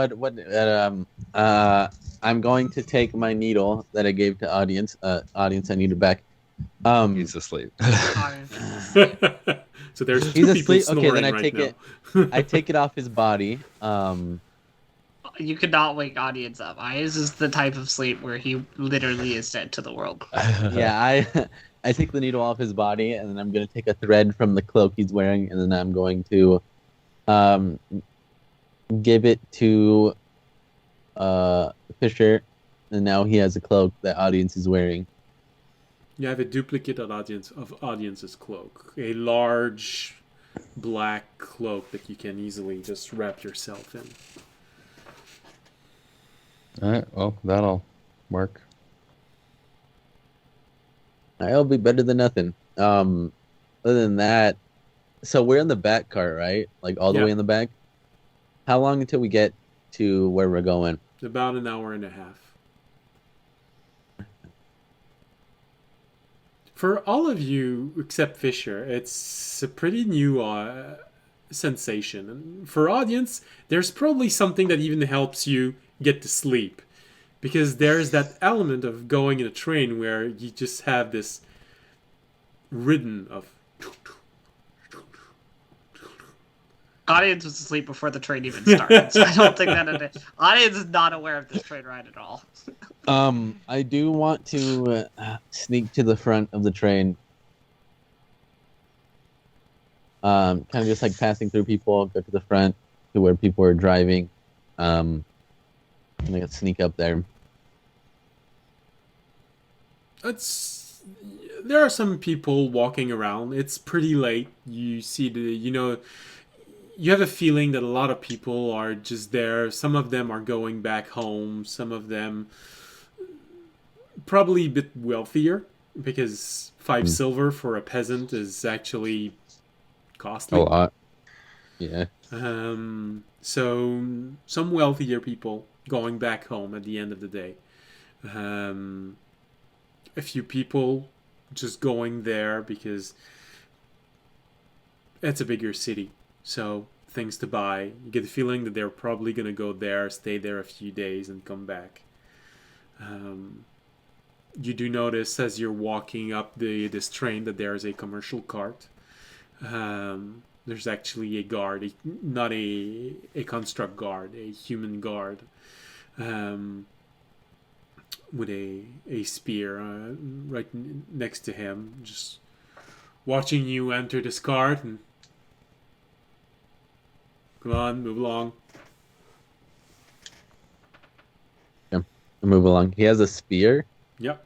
going to take my needle that I gave to audience. Audience, I need it back. He's asleep. So there's two He's people asleep. snoring Okay, then I right take now. it. I take it off his body. You could not wake audience up. Ayaz is the type of sleep where he literally is dead to the world. Yeah, I take the needle off his body, and then I'm gonna take a thread from the cloak he's wearing, and then I'm going to, give it to, Fisher, and now he has a cloak that audience is wearing. You have a duplicate of audience's cloak. A large black cloak that you can easily just wrap yourself in. Alright, well, that'll work. I'll be better than nothing. Other than that, so we're in the back car, right? Like all the Yeah. way in the back. How long until we get to where we're going? About an hour and a half. For all of you except Fisher, it's a pretty new sensation. And for audience, there's probably something that even helps you get to sleep. Because there's that element of going in a train where you just have this rhythm of... Audience was asleep before the train even started, so I don't think that audience is not aware of this train ride at all. I do want to sneak to the front of the train. Kind of just like passing through people, go to the front to where people are driving. And I can sneak up there. There are some people walking around. It's pretty late. You see you have a feeling that a lot of people are just there. Some of them are going back home. Some of them probably a bit wealthier because 5 silver for a peasant is actually costly. A lot. Yeah. So some wealthier people going back home at the end of the day. A few people just going there because it's a bigger city. So things to buy. You get the feeling that they're probably going to go there, stay there a few days, and come back. You do notice as you're walking up this train that there is a commercial cart. There's actually a guard, not a construct guard, a human guard, with a spear right next to him, just watching you enter this cart and come on, move along. Yeah, move along. He has a spear. Yep.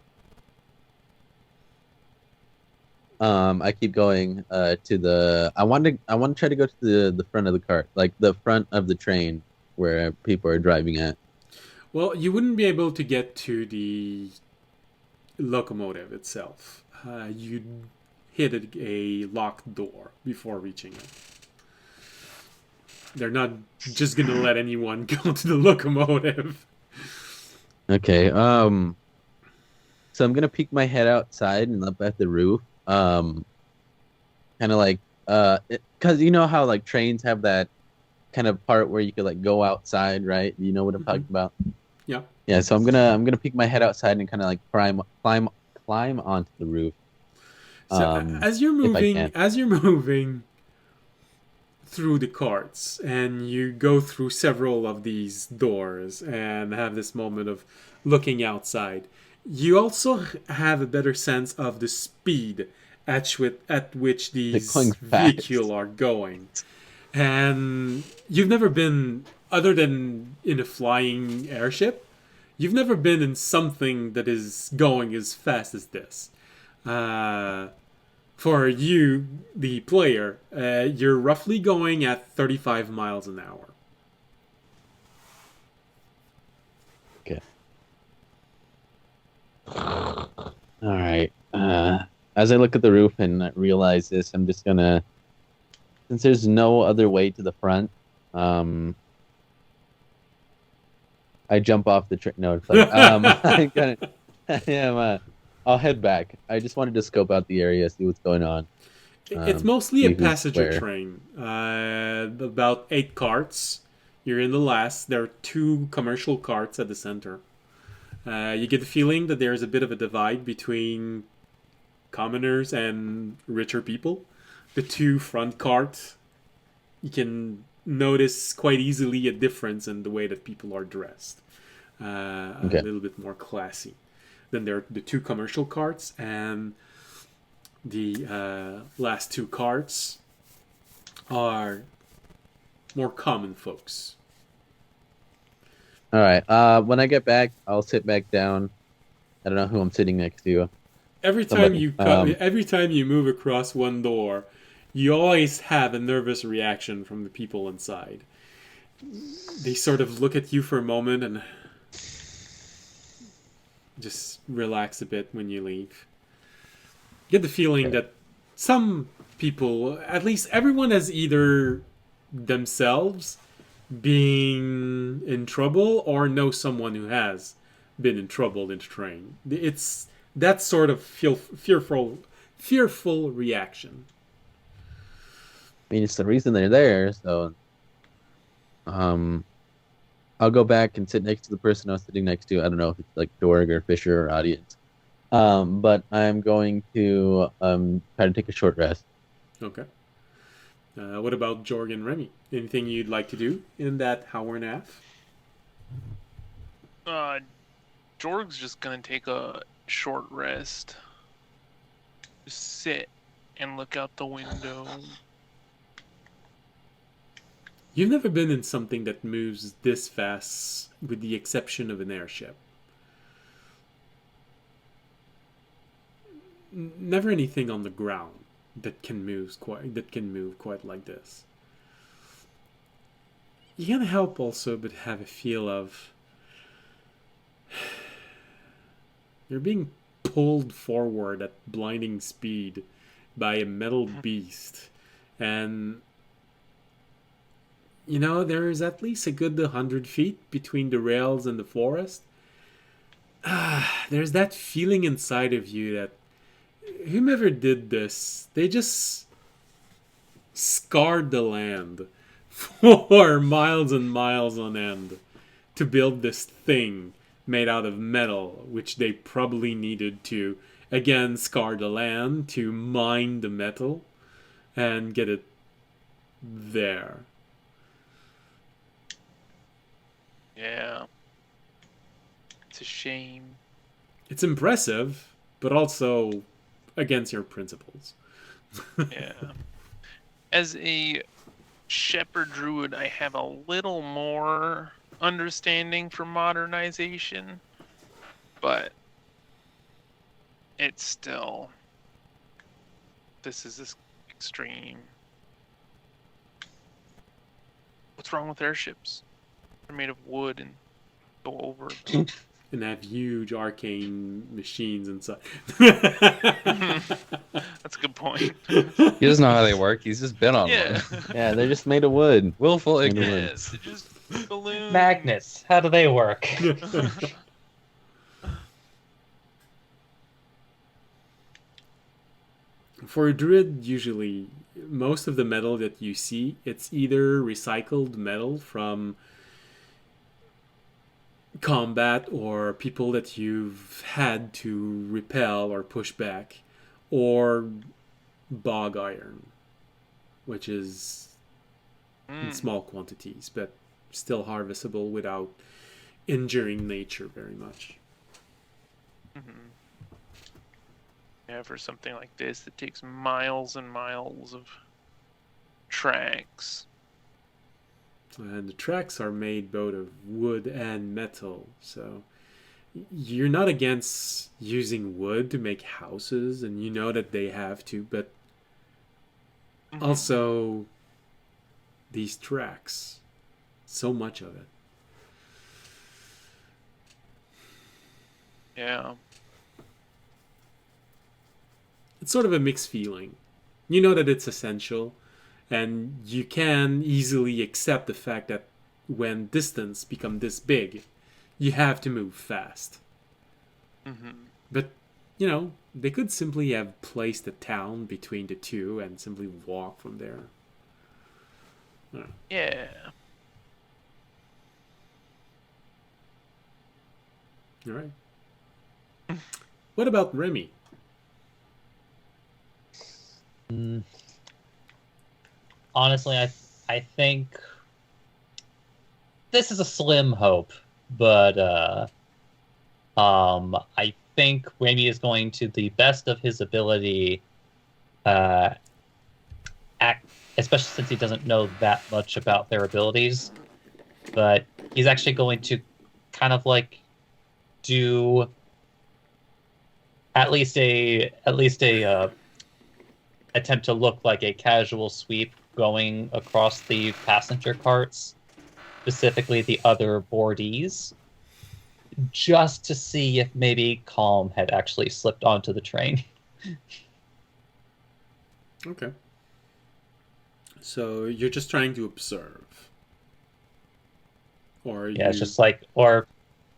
I keep going to the. I want to try to go to the front of the cart, like the front of the train where people are driving at. Well, you wouldn't be able to get to the locomotive itself. You'd hit a locked door before reaching it. They're not just gonna let anyone go to the locomotive. Okay. So I'm gonna peek my head outside and up at the roof. Kind of like because you know how like trains have that kind of part where you could like go outside, right? You know what I'm talking about? Yeah. Yeah. So I'm gonna peek my head outside and kind of like climb onto the roof. So as you're if I can. moving through the carts and you go through several of these doors and have this moment of looking outside, you also have a better sense of the speed at which these vehicles are going. And you've never been, other than in a flying airship, you've never been in something that is going as fast as this. For you, the player, you're roughly going at 35 miles an hour. All right. As I look at the roof and realize this, I'm just gonna, since there's no other way to the front, I jump off the train. No, it's like, I'm gonna, I am, I'll head back. I just wanted to scope out the area, see what's going on. It's mostly a see who's passenger where. train. About 8 carts. You're in the last. There are 2 commercial carts at the center. You get the feeling that there's a bit of a divide between commoners and richer people. The 2 front carts, you can notice quite easily a difference in the way that people are dressed. Okay. A little bit more classy. Then there are the 2 commercial carts, and the last 2 carts are more common folks. All right. When I get back, I'll sit back down. I don't know who I'm sitting next to. Every time Somebody. you every time you move across one door, you always have a nervous reaction from the people inside. They sort of look at you for a moment and just relax a bit when you leave. You get the feeling that some people, at least everyone, has either themselves being in trouble or know someone who has been in trouble in the train. It's that sort of fearful reaction. I mean, it's the reason they're there. So, I'll go back and sit next to the person I was sitting next to. I don't know if it's like Dorg or Fisher or audience. But I'm going to try to take a short rest. Okay. What about Jorg and Remy? Anything you'd like to do in that hour and a half? Jorg's just gonna take a short rest. Just sit and look out the window. You've never been in something that moves this fast, with the exception of an airship. Never anything on the ground that can move quite like this. You can't help also but have a feel of you're being pulled forward at blinding speed by a metal beast, and you know there is at least a good 100 feet between the rails and the forest. There's that feeling inside of you that whomever did this, they just scarred the land for miles and miles on end to build this thing made out of metal, which they probably needed to, again, scar the land, to mine the metal and get it there. Yeah. It's a shame. It's impressive, but also against your principles. Yeah. As a shepherd druid, I have a little more understanding for modernization, but it's still, this is extreme. What's wrong with airships? They're made of wood and go over them. And have huge arcane machines inside. That's a good point. He doesn't know how they work. He's just been on Yeah. one. Yeah, they're just made of wood. Willful Made of ignorance. Yes, they're just balloons. Magnets, how do they work? For a druid, usually most of the metal that you see, it's either recycled metal from combat or people that you've had to repel or push back, or bog iron, which is in small quantities but still harvestable without injuring nature very much. Yeah, for something like this, it takes miles and miles of tracks. And the tracks are made both of wood and metal, so you're not against using wood to make houses, and you know that they have to, but also these tracks, so much of it. Yeah. it's sort of a mixed feeling. You know that it's essential, and you can easily accept the fact that when distance become this big, you have to move fast. But, you know, they could simply have placed a town between the two and simply walk from there. Yeah. All right. What about Remy? Honestly, I think this is a slim hope, but I think Remy is going to the best of his ability act, especially since he doesn't know that much about their abilities. But he's actually going to kind of like do at least a attempt to look like a casual sweep going across the passenger carts, specifically the other boardees, just to see if maybe Calm had actually slipped onto the train. Okay. So you're just trying to observe, or Yeah, it's just like, or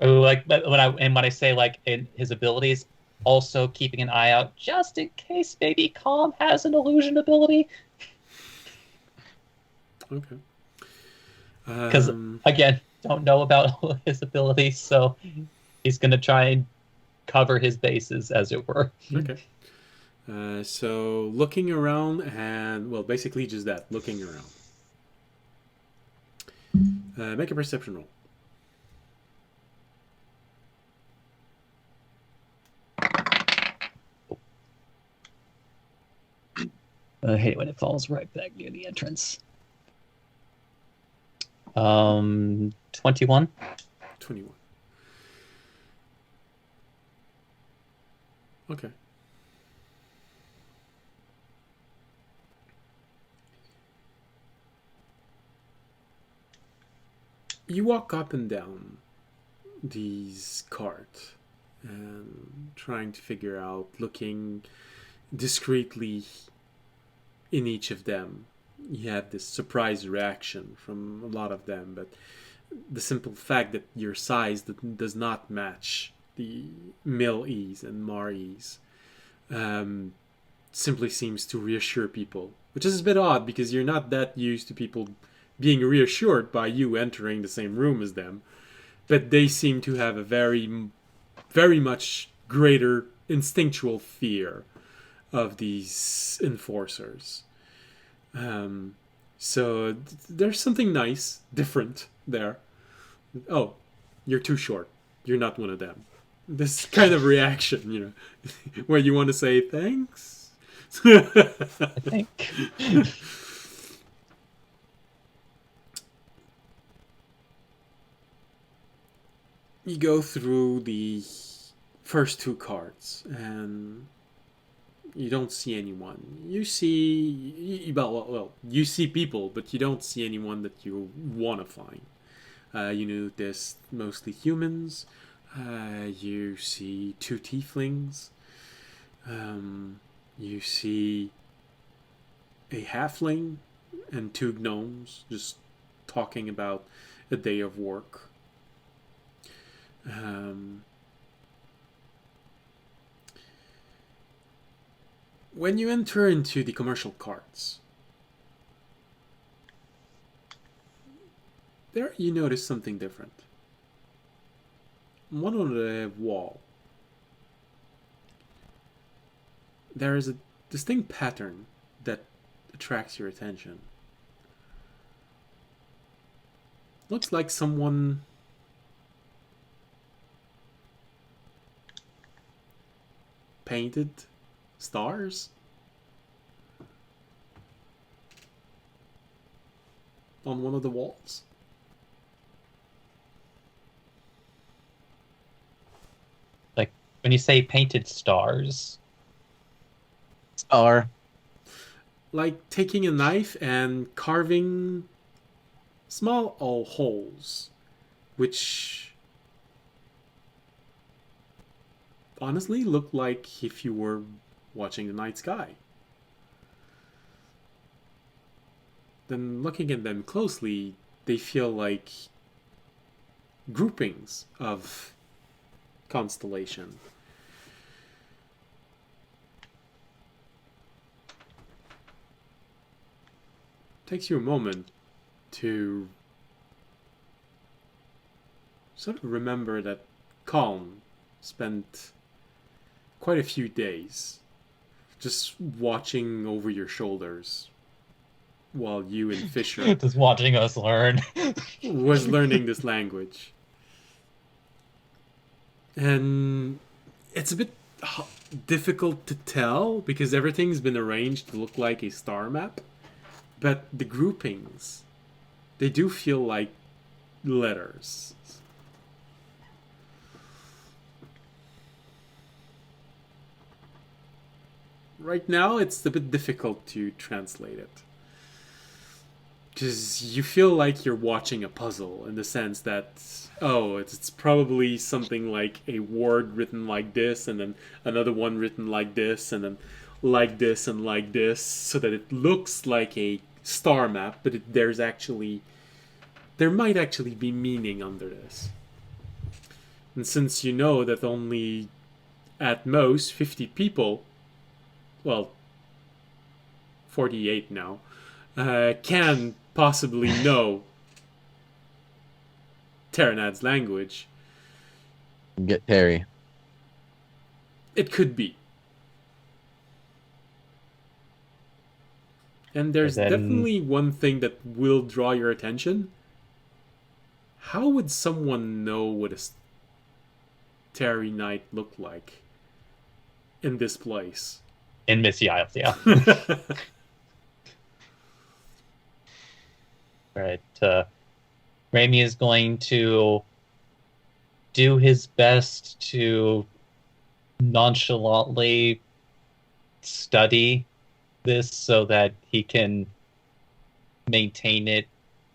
like when I say like in his abilities, also keeping an eye out just in case maybe Calm has an illusion ability. Okay. Because again, don't know about his abilities, so he's gonna try and cover his bases, as it were. Okay. So looking around and, well, basically just that, looking around. Make a perception roll. I hate when it falls right back near the entrance. 21. 21. Okay. You walk up and down these carts and trying to figure out, looking discreetly in each of them. You have this surprise reaction from a lot of them, but the simple fact that your size does not match the Mill E's and Mar E's simply seems to reassure people, which is a bit odd because you're not that used to people being reassured by you entering the same room as them, but they seem to have a very, very much greater instinctual fear of these enforcers. So there's something nice, different there. Oh, you're too short. You're not one of them. This kind of reaction, you know, where you want to say thanks. I think. You go through the first two cards and you don't see anyone. You see, well, you see people, but you don't see anyone that you want to find. You notice mostly humans. You see two tieflings. You see a halfling and two gnomes just talking about a day of work. When you enter into the commercial carts, there you notice something different. One on the wall, there is a distinct pattern that attracts your attention. Looks like someone painted stars on one of the walls. Like, when you say painted stars... Star. Like taking a knife and carving small holes, which honestly look like if you were watching the night sky. Then looking at them closely, they feel like groupings of constellation. Takes you a moment to sort of remember that Calm spent quite a few days just watching over your shoulders while you and Fisher Just watching us learn. was learning this language. And it's a bit difficult to tell because everything's been arranged to look like a star map. But the groupings, they do feel like letters. Right now, it's a bit difficult to translate it. Because you feel like you're watching a puzzle in the sense that, oh, it's probably something like a word written like this, and then another one written like this, and then like this and like this, so that it looks like a star map, but there might actually be meaning under this. And since you know that only at most 50 people, well, 48 now, can possibly know Terranad's language, Get Terry. it could be. And there's Then- definitely one thing that will draw your attention. How would someone know what a starry night looked like in this place? In Misty Island, yeah. Right. Raimi is going to do his best to nonchalantly study this so that he can maintain it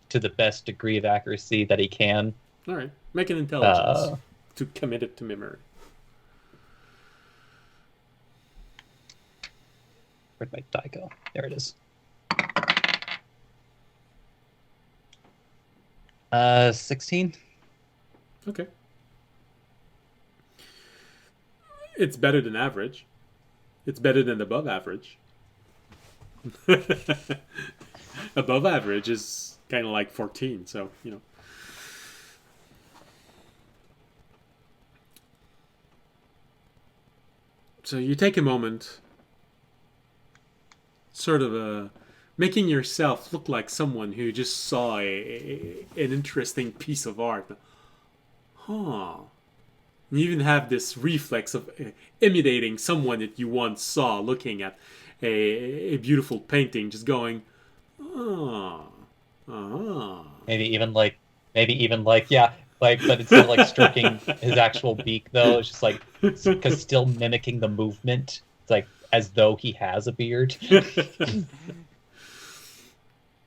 to the best degree of accuracy that he can. All right, make an intelligence to commit it to memory. Where'd my die go? There it is. 16. Okay. It's better than average. It's better than above average. Above average is kind of like 14, so, you know. So you take a moment, sort of making yourself look like someone who just saw an interesting piece of art. Huh. You even have this reflex of imitating someone that you once saw looking at a beautiful painting, just going, ah, ah. Maybe even like, yeah, like, but instead of like stroking his actual beak, though, it's just like, because still mimicking the movement. It's like as though he has a beard.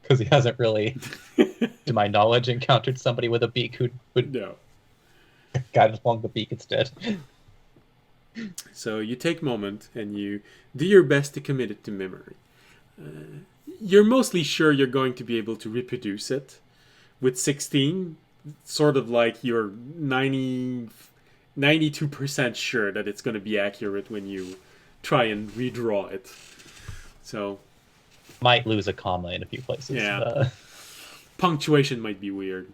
Because he hasn't really, to my knowledge, encountered somebody with a beak who would No. guide along the beak instead. So you take a moment and you do your best to commit it to memory. You're mostly sure you're going to be able to reproduce it. With 16, sort of like you're 92% sure that it's going to be accurate when you try and redraw it. So Might lose a comma in a few places. Yeah. Punctuation might be weird.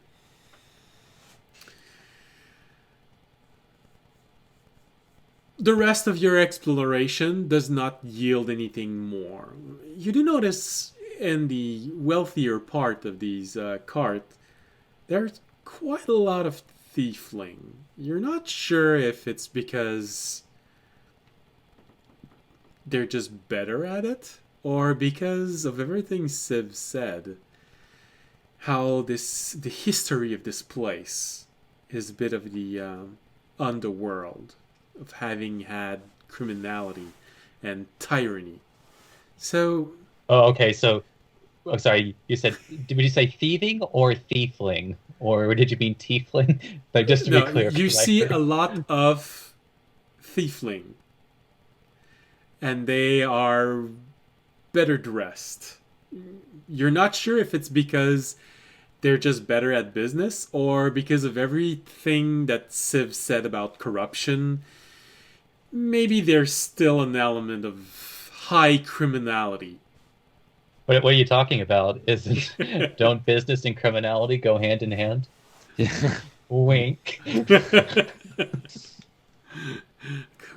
The rest of your exploration does not yield anything more. You do notice in the wealthier part of these cart, there's quite a lot of tiefling. You're not sure if it's because they're just better at it, or because of everything Siv said, how the history of this place is a bit of the underworld of having had criminality and tyranny. So... Oh, okay, so... I'm sorry, you said... Did you say thieving or thiefling? Or did you mean tiefling? But just to be clear... You see a lot of tiefling. and they are better dressed. You're not sure if it's because they're just better at business or because of everything that Civ said about corruption. Maybe there's still an element of high criminality. What are you talking about? Don't business and criminality go hand in hand? Yeah. Wink.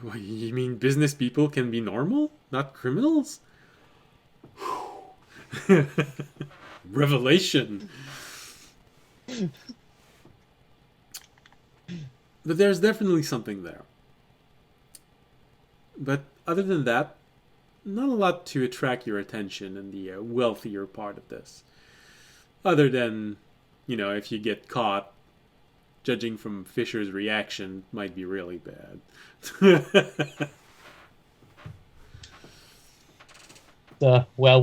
What, you mean business people can be normal, not criminals? Revelation. But there's definitely something there. But other than that, not a lot to attract your attention in the wealthier part of this. Other than, if you get caught, judging from Fisher's reaction, might be really bad. Well,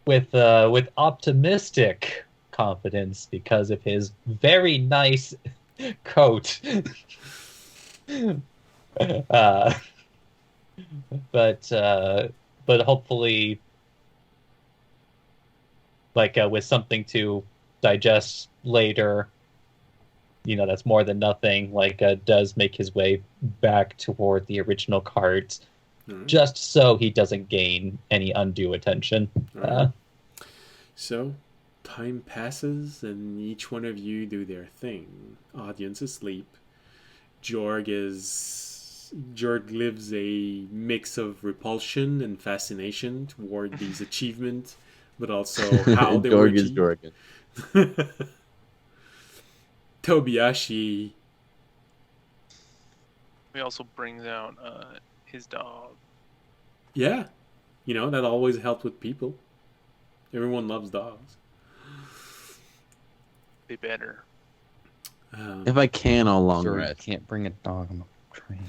with optimistic confidence because of his very nice coat. But hopefully, with something to digest later, that's more than nothing. Does make his way back toward the original cards, just so he doesn't gain any undue attention. So, time passes, and each one of you do their thing. Audience asleep. Jorg lives a mix of repulsion and fascination toward these achievements, but also how they were achieved. Jorg. Tobiashi. He also brings out his dog. Yeah. That always helped with people. Everyone loves dogs. They better. If I can, I'll long Sure, rest. can't bring a dog on the train.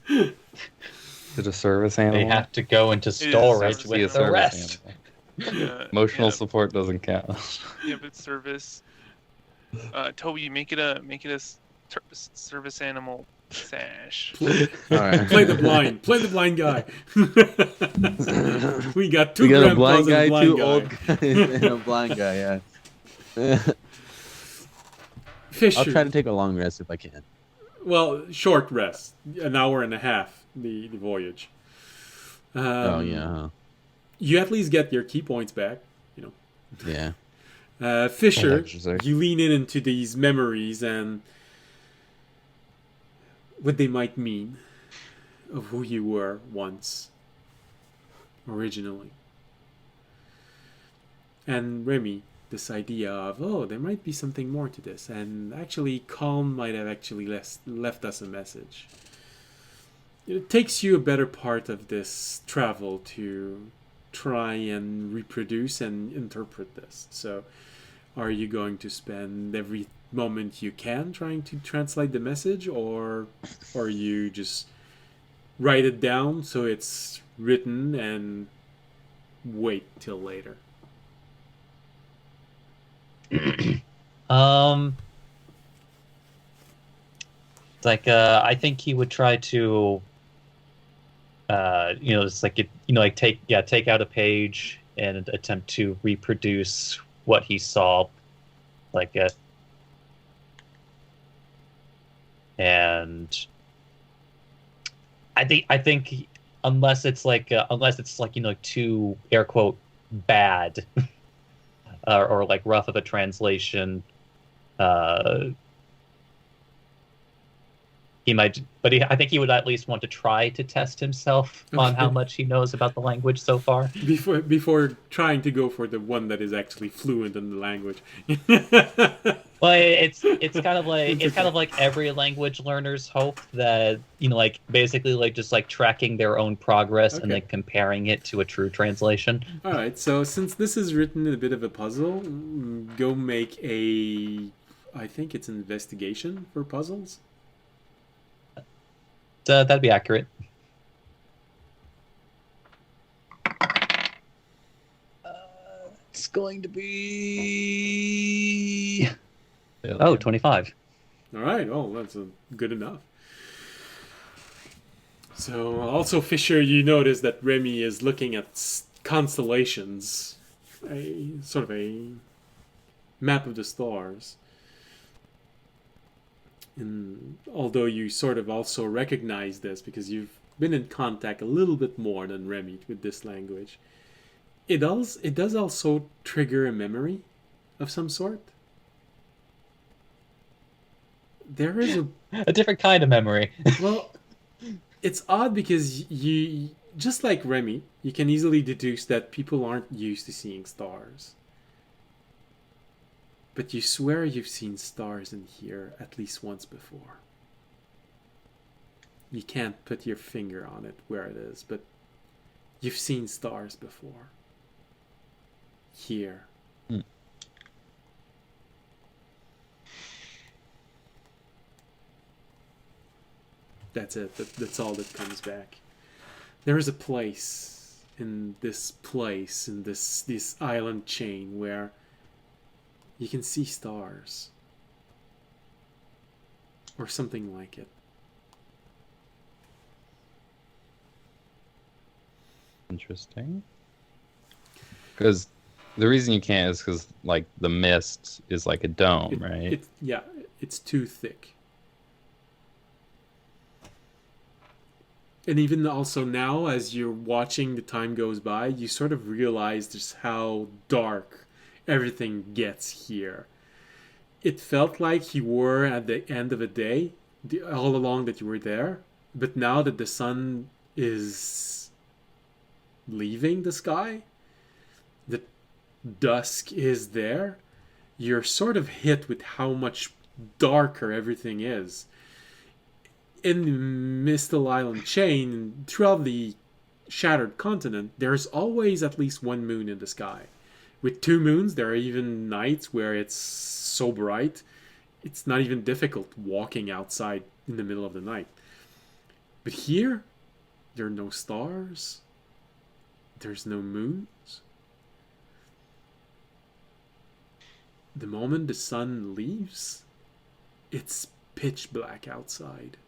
Is it a service animal? They have to go into storage Be a with the service rest. animal. Emotional support doesn't count. Yeah, but service. Toby, make it a service animal sash. All right. Play the blind. Play the blind guy. We got two We got a grandpas blind guy, and a blind two guy. old guys, and a blind guy. Yeah. Fisher. I'll try to take a long rest if I can. Well, short rest. An hour and a half, the voyage. Oh yeah. You at least get your key points back. Yeah. Fisher, Yeah, you lean into these memories and what they might mean of who you were once, originally. And Remy, this idea of, there might be something more to this, and actually Calm might have actually left us a message. It takes you a better part of this travel to try and reproduce and interpret this. So are you going to spend every moment you can trying to translate the message, or you just write it down so it's written and wait till later? I think he would try to take out a page and attempt to reproduce what he saw, and I think unless it's too air quote bad or rough of a translation, he might, but I think he would at least want to try to test himself on how much he knows about the language so far. Before trying to go for the one that is actually fluent in the language. Well, it's kind of like every language learner's hope that basically just tracking their own progress and then comparing it to a true translation. All right, so since this is written in a bit of a puzzle, go make I think it's investigation for puzzles. That'd be accurate. It's going to be 25. All right, that's good enough. So, also, Fisher, you notice that Remy is looking at constellations, a sort of a map of the stars. And although you sort of also recognize this because you've been in contact a little bit more than Remy with this language, it does also trigger a memory of some sort. There is A different kind of memory. well, it's odd because you, just like Remy, you can easily deduce that people aren't used to seeing stars. But you swear you've seen stars in here at least once before. You can't put your finger on it where it is, but you've seen stars before. Here. That's it. That's all that comes back. There is a place in this island chain where you can see stars. Or something like it. Interesting. Because the reason you can't is because, like, the mist is like a dome, right? It's too thick. And even also now, as you're watching the time goes by, you sort of realize just how dark everything gets here. It felt like you were at the end of a day, all along that you were there. But now that the sun is leaving the sky, the dusk is there, you're sort of hit with how much darker everything is. In the Misty Island chain, throughout the Shattered Continent, there's always at least one moon in the sky. With 2 moons, there are even nights where it's so bright, it's not even difficult walking outside in the middle of the night. But here, there are no stars. There's no moons. The moment the sun leaves, it's pitch black outside.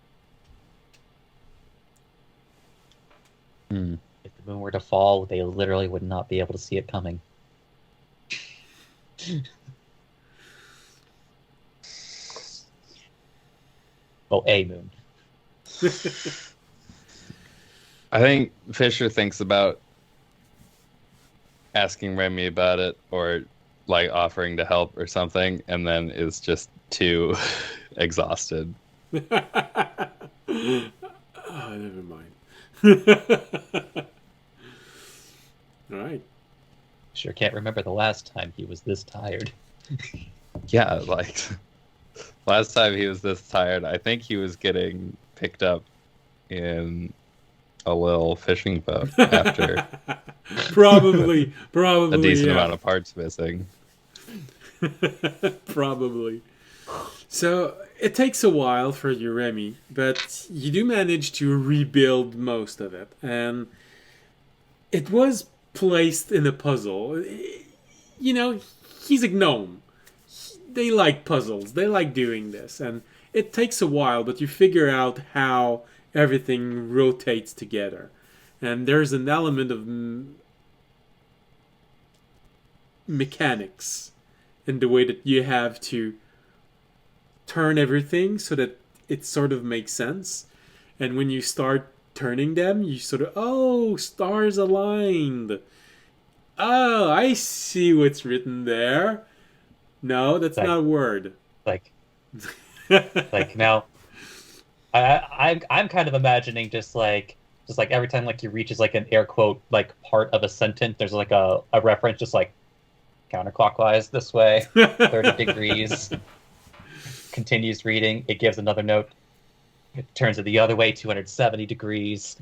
If the moon were to fall, they literally would not be able to see it coming. Oh, a moon. I think Fisher thinks about asking Remy about it or like offering to help or something, and then is just too exhausted. Oh, never mind. Alright. Sure can't remember the last time he was this tired. Yeah, like last time he was this tired, I think he was getting picked up in a little fishing boat after Probably, a decent yeah. amount of parts missing. Probably. So it takes a while for you, Remy, but you do manage to rebuild most of it, and it was placed in a puzzle. You know, he's a gnome. They like puzzles. They like doing this, and it takes a while, but you figure out how everything rotates together, and there's an element of mechanics in the way that you have to turn everything so that it sort of makes sense. And when you start turning them, you sort of, oh, stars aligned. Oh, I see what's written there. No, that's not a word. Like now, I'm kind of imagining just like every time like you reaches like an air quote like part of a sentence, there's like a reference just like counterclockwise this way, 30 degrees. Continues reading, it gives another note. It turns it the other way, 270 degrees.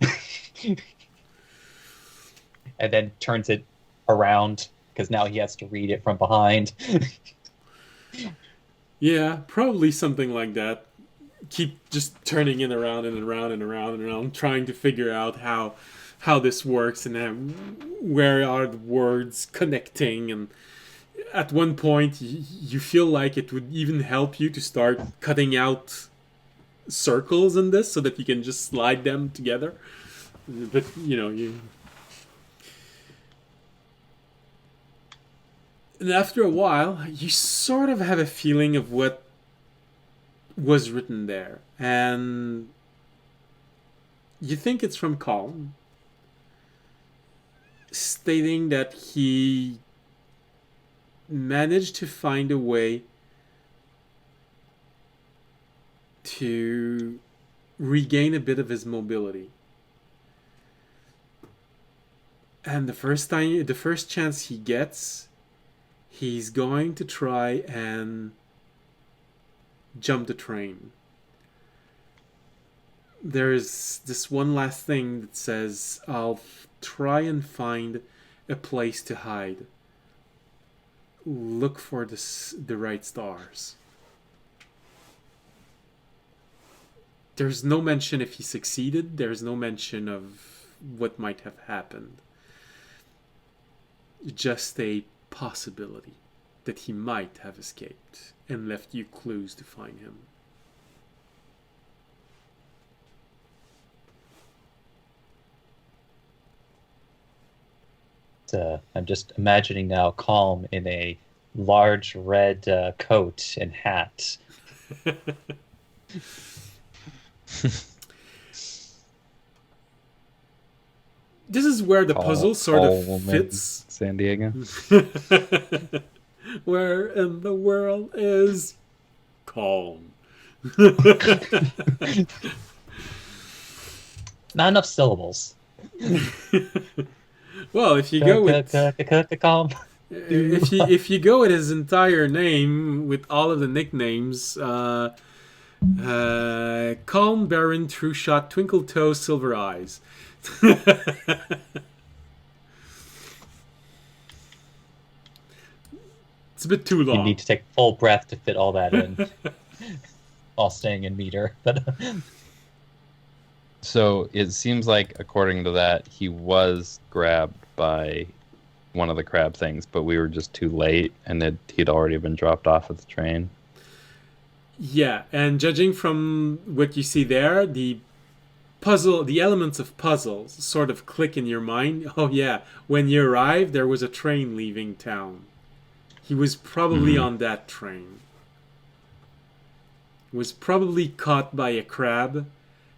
And then turns it around, because now he has to read it from behind. Yeah, probably something like that. Keep just turning it around and around and around and around, trying to figure out how this works and where are the words connecting. And at one point, you feel like it would even help you to start cutting out circles in this so that you can just slide them together. But, you... And after a while, you sort of have a feeling of what was written there. And you think it's from Calm, stating that he managed to find a way to regain a bit of his mobility. And the first chance he gets, he's going to try and jump the train. There's this one last thing that says, I'll try and find a place to hide. Look for the right stars. There's no mention if he succeeded. There's no mention of what might have happened. Just a possibility that he might have escaped and left you clues to find him. I'm just imagining now Calm in a large red coat and hat. This is where the puzzle sort of fits. San Diego. Where in the world is Calm? Not enough syllables. Well, if you go with Calm, if you go with his entire name with all of the nicknames, Calm, Baron, True Shot, Twinkle Toe, Silver Eyes. It's a bit too long. you need to take full breath to fit all that in, while staying in meter. But So it seems like, according to that, he was grabbed by one of the crab things, but we were just too late, and he'd already been dropped off at the train. Yeah, and judging from what you see there, the elements of puzzles sort of click in your mind. Oh yeah, when you arrived, there was a train leaving town. He was probably on that train. Was probably caught by a crab.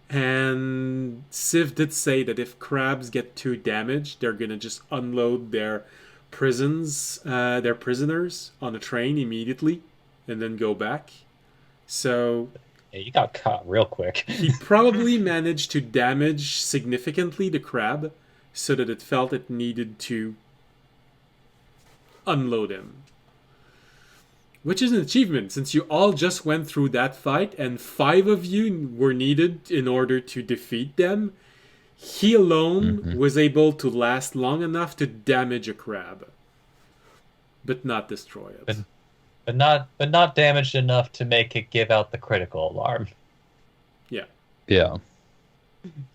And Civ did say that if crabs get too damaged, they're gonna just unload their prisoners on a train immediately, and then go back. So yeah, you got caught real quick. he probably managed to damage significantly the crab, so that it felt it needed to unload him. Which is an achievement, since you all just went through that fight, and 5 of you were needed in order to defeat them. He alone was able to last long enough to damage a crab, but not destroy it. But not damaged enough to make it give out the critical alarm. Yeah. Yeah.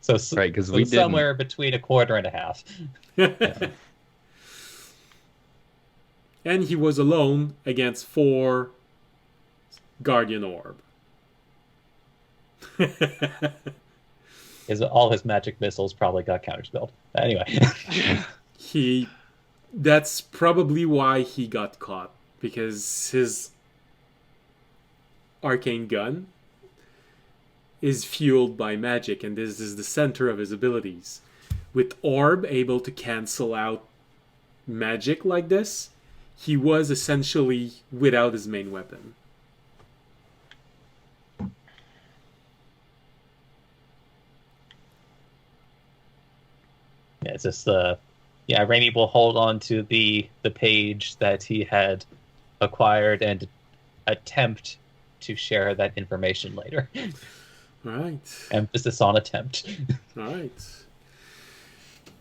So right, because we somewhere between a quarter and a half. Yeah. And he was alone against 4 Guardian Orb. All his magic missiles probably got counterspelled. Anyway. That's probably why he got caught. Because his arcane gun is fueled by magic, and this is the center of his abilities. With Orb able to cancel out magic like this, he was essentially without his main weapon. Yeah, it's just Rainey will hold on to the page that he had acquired and attempt to share that information later. Right. Emphasis on attempt. Right.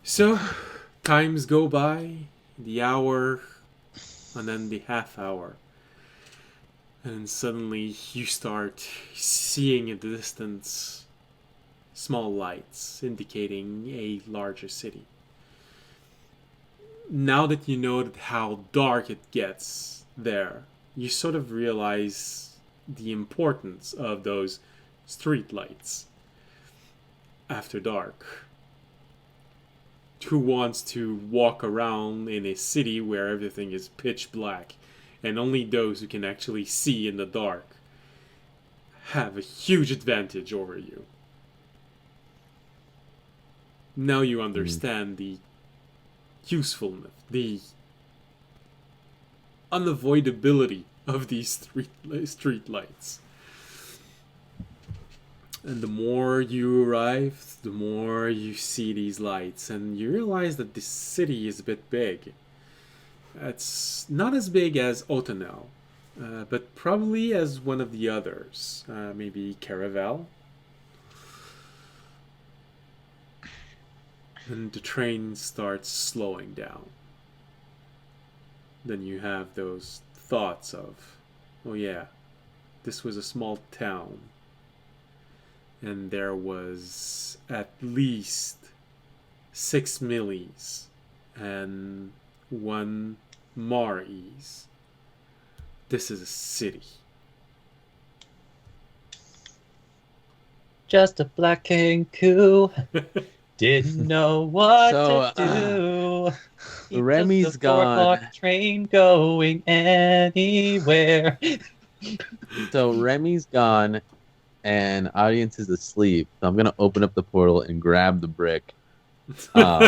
So, times go by, the hour, and then the half hour. And suddenly you start seeing in the distance small lights indicating a larger city. Now that you know how dark it gets there, you sort of realize the importance of those streetlights after dark. Who wants to walk around in a city where everything is pitch black and only those who can actually see in the dark have a huge advantage over you? Now you understand the usefulness, the unavoidability of these street lights. And the more you arrive, the more you see these lights, and you realize that this city is a bit big. It's not as big as Otanel, but probably as one of the others. Maybe Caravel. And the train starts slowing down. Then you have those thoughts of, oh yeah, this was a small town. And there was at least 6 Millies and 1 Maris. This is a city. Just a black Kenku. Didn't know what to do. Remy's the 4 gone. o'clock train going anywhere. So Remy's gone, and audience is asleep. So I'm gonna open up the portal and grab the brick. No,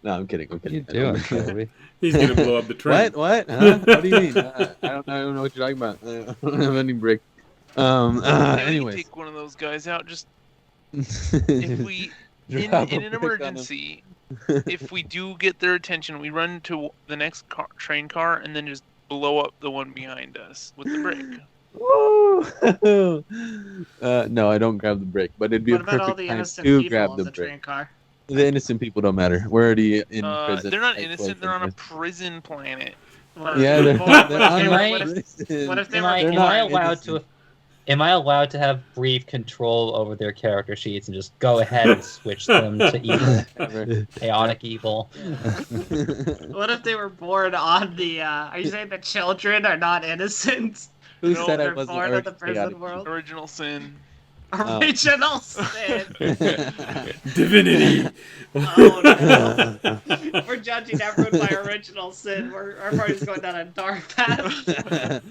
I'm kidding. What are you doing, Toby? He's gonna blow up the train. What? Huh? What do you mean? I don't know what you're talking about. I don't have any brick. Anyways, take one of those guys out. Just if we in an emergency, if we do get their attention, we run to the next train car and then just blow up the one behind us with the brick. Woo! No, I don't grab the brick, but it'd be What a about all perfect the time innocent to people grab on the the brick. train car? The innocent people don't matter. We're already in prison. They're not Like, innocent. They're on a like, prison planet. What Yeah, if they're, people- they're what on if- I- what if- prison. what if they Am were I, They're am not I allowed innocent. to? Am I allowed to have brief control over their character sheets and just go ahead and switch them to evil, chaotic evil? What if they were born on the? Are you saying that children are not innocent? Who No, said I They're wasn't born on the already prison chaotic? world. Original sin. Original sin. Divinity. Oh no! We're judging everyone by original sin. Our party's going down a dark path.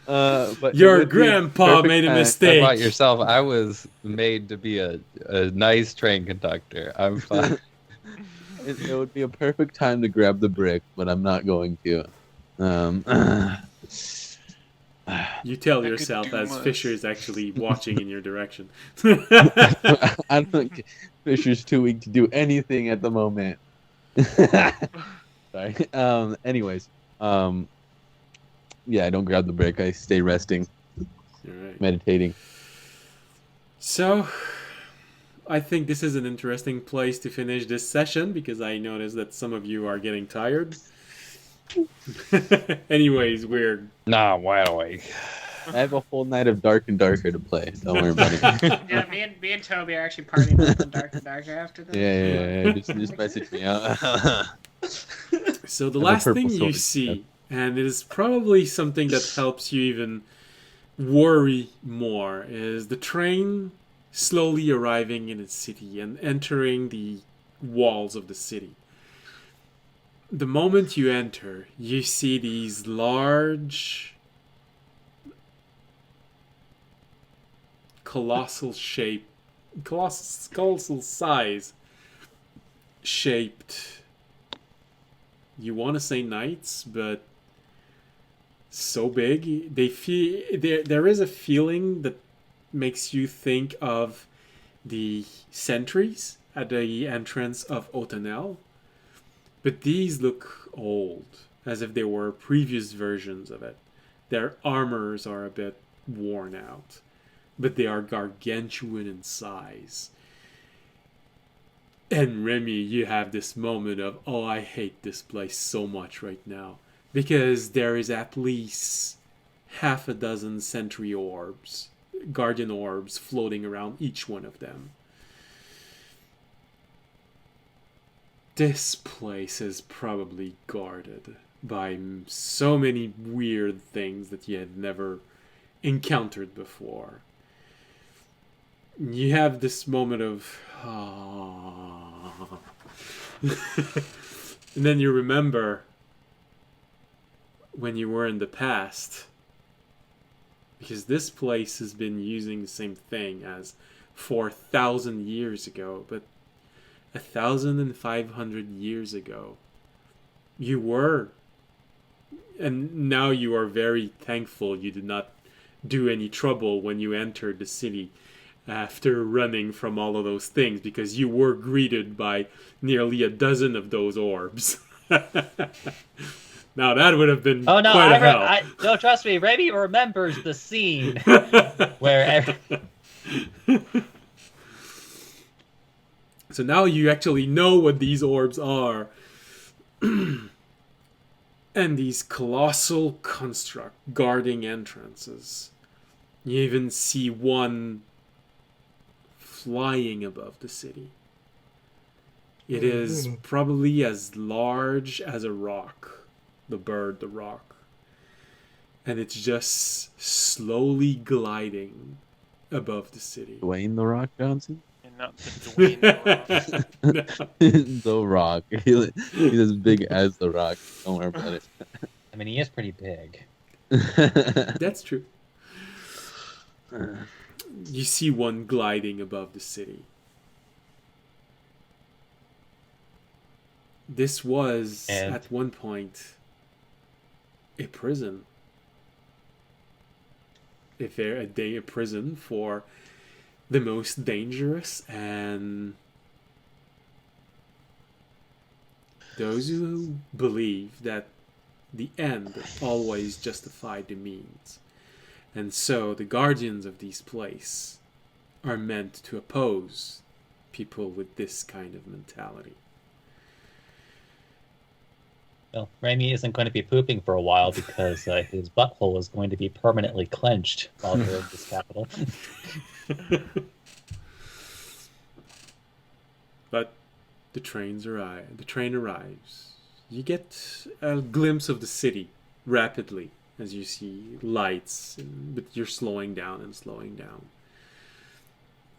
But Your it would be grandpa perfect made a time- How mistake. about yourself? I was made to be a nice train conductor. I'm fine. It would be a perfect time to grab the brick, but I'm not going to. You tell That could yourself do as much. Fisher is actually watching in your direction. I don't think Fisher's too weak to do anything at the moment. Sorry. Anyways, yeah, I don't grab the brick. I stay resting, Alright. meditating. So, I think this is an interesting place to finish this session because I noticed that some of you are getting tired. Anyways, we're Nah, I'm wide awake. I have a whole night of Dark and Darker to play. Don't worry about it. Yeah, me and Toby are actually partying up in Dark and Darker after this. Yeah. Just message me out. so the And the last purple thing you sword, see, and it is probably something that helps you even worry more, is the train slowly arriving in its city and entering the walls of the city. The moment you enter, you see these large, colossal size shaped, you want to say knights, but so big they feel there is a feeling that makes you think of the sentries at the entrance of Otanel, but these look old, as if they were previous versions of it. Their armors are a bit worn out, but they are gargantuan in size. And Remy, you have this moment of, oh, I hate this place so much right now. Because there is at least half a dozen sentry orbs, guardian orbs, floating around each one of them. This place is probably guarded by so many weird things that you had never encountered before. You have this moment of, and then you remember when you were in the past, because this place has been using the same thing as 4,000 years ago, but 1,500 years ago, you were, and now you are very thankful you did not do any trouble when you entered the city after running from all of those things, because you were greeted by nearly a dozen of those orbs. Now that would have been quite a hell. No, trust me, Remy remembers the scene where So now you actually know what these orbs are. And these colossal construct guarding entrances. You even see one flying above the city. It is probably as large as a rock. The bird, the rock. And it's just slowly gliding above the city. Dwayne The Rock Johnson? And not the Dwayne The Rock. The Rock. He's as big as The Rock. Don't worry about it. I mean, he is pretty big. That's true. You see one gliding above the city. This was, at one point, a prison. A prison for the most dangerous and those who believe that the end always justified the means. And so the guardians of these places are meant to oppose people with this kind of mentality. Well, Remy isn't going to be pooping for a while because his butthole is going to be permanently clenched while we're in this capital. But the train arrives. You get a glimpse of the city rapidly as you see lights, but you're slowing down and slowing down.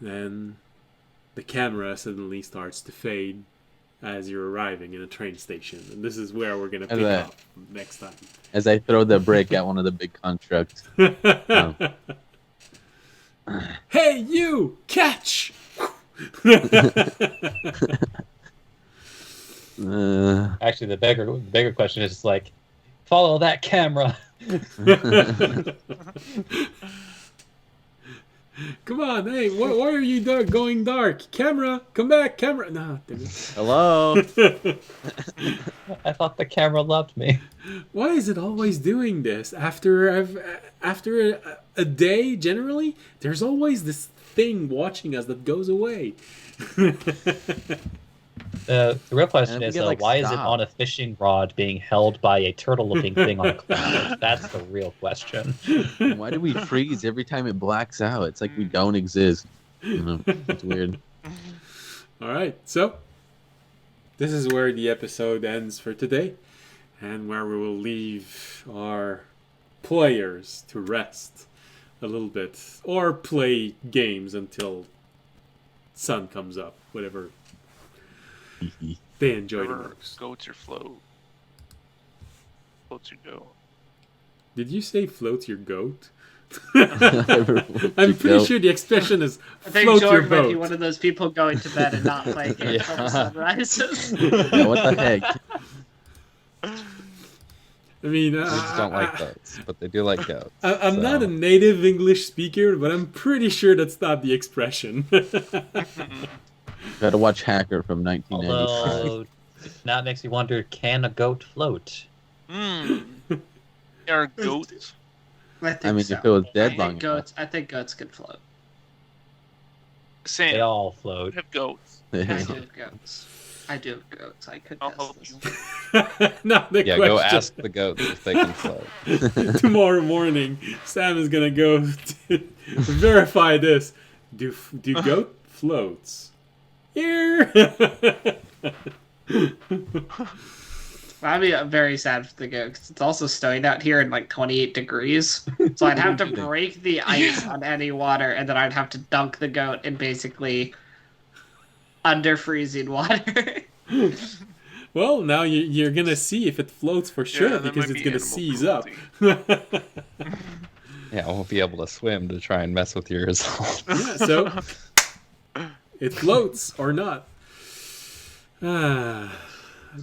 Then the camera suddenly starts to fade as you're arriving in a train station, and this is where we're gonna pick up next time. As I throw the brick at one of the big constructs. Hey, you! Catch! Actually, the bigger question is like, follow that camera. Come on, hey, why are you going dark? Camera, come back, camera. No, hello. I thought the camera loved me. Why is it always doing this? After a day, generally, there's always this thing watching us that goes away. The real question is, why is it on a fishing rod being held by a turtle-looking thing on a cloud? That's the real question. Why do we freeze every time it blacks out? It's like we don't exist. It's weird. All right, so this is where the episode ends for today, and where we will leave our players to rest a little bit, or play games until sun comes up, whatever they enjoy the most. Goats or float. Floats your goat. Did you say floats your goat? I'm pretty sure the expression is I think float your Jordan might boat. be one of those people going to bed and not playing games until the sun rises. Yeah, what the heck? I mean, Kids don't like goats, but they do like goats. I'm not a native English speaker, but I'm pretty sure that's not the expression. Gotta watch Hacker from 1995. Although, now it makes me wonder, can a goat float? Are goats? I mean, if it was dead long I think goats could float. Sam, They all float. have goats. I do have goats. I do have goats. I could I'll test help this. you. Not the Yeah, question. go ask the goats if they can float. Tomorrow morning, Sam is gonna go to verify this. Do goat floats? Here. I'd be very sad for the goat because it's also snowing out here in like 28 degrees. So I'd have to break the ice on any water, and then I'd have to dunk the goat in basically under freezing water. Well, now you're gonna see if it floats for sure that because might it's be gonna animal seize up. Yeah, I won't be able to swim to try and mess with your result. Yeah, so it floats or not.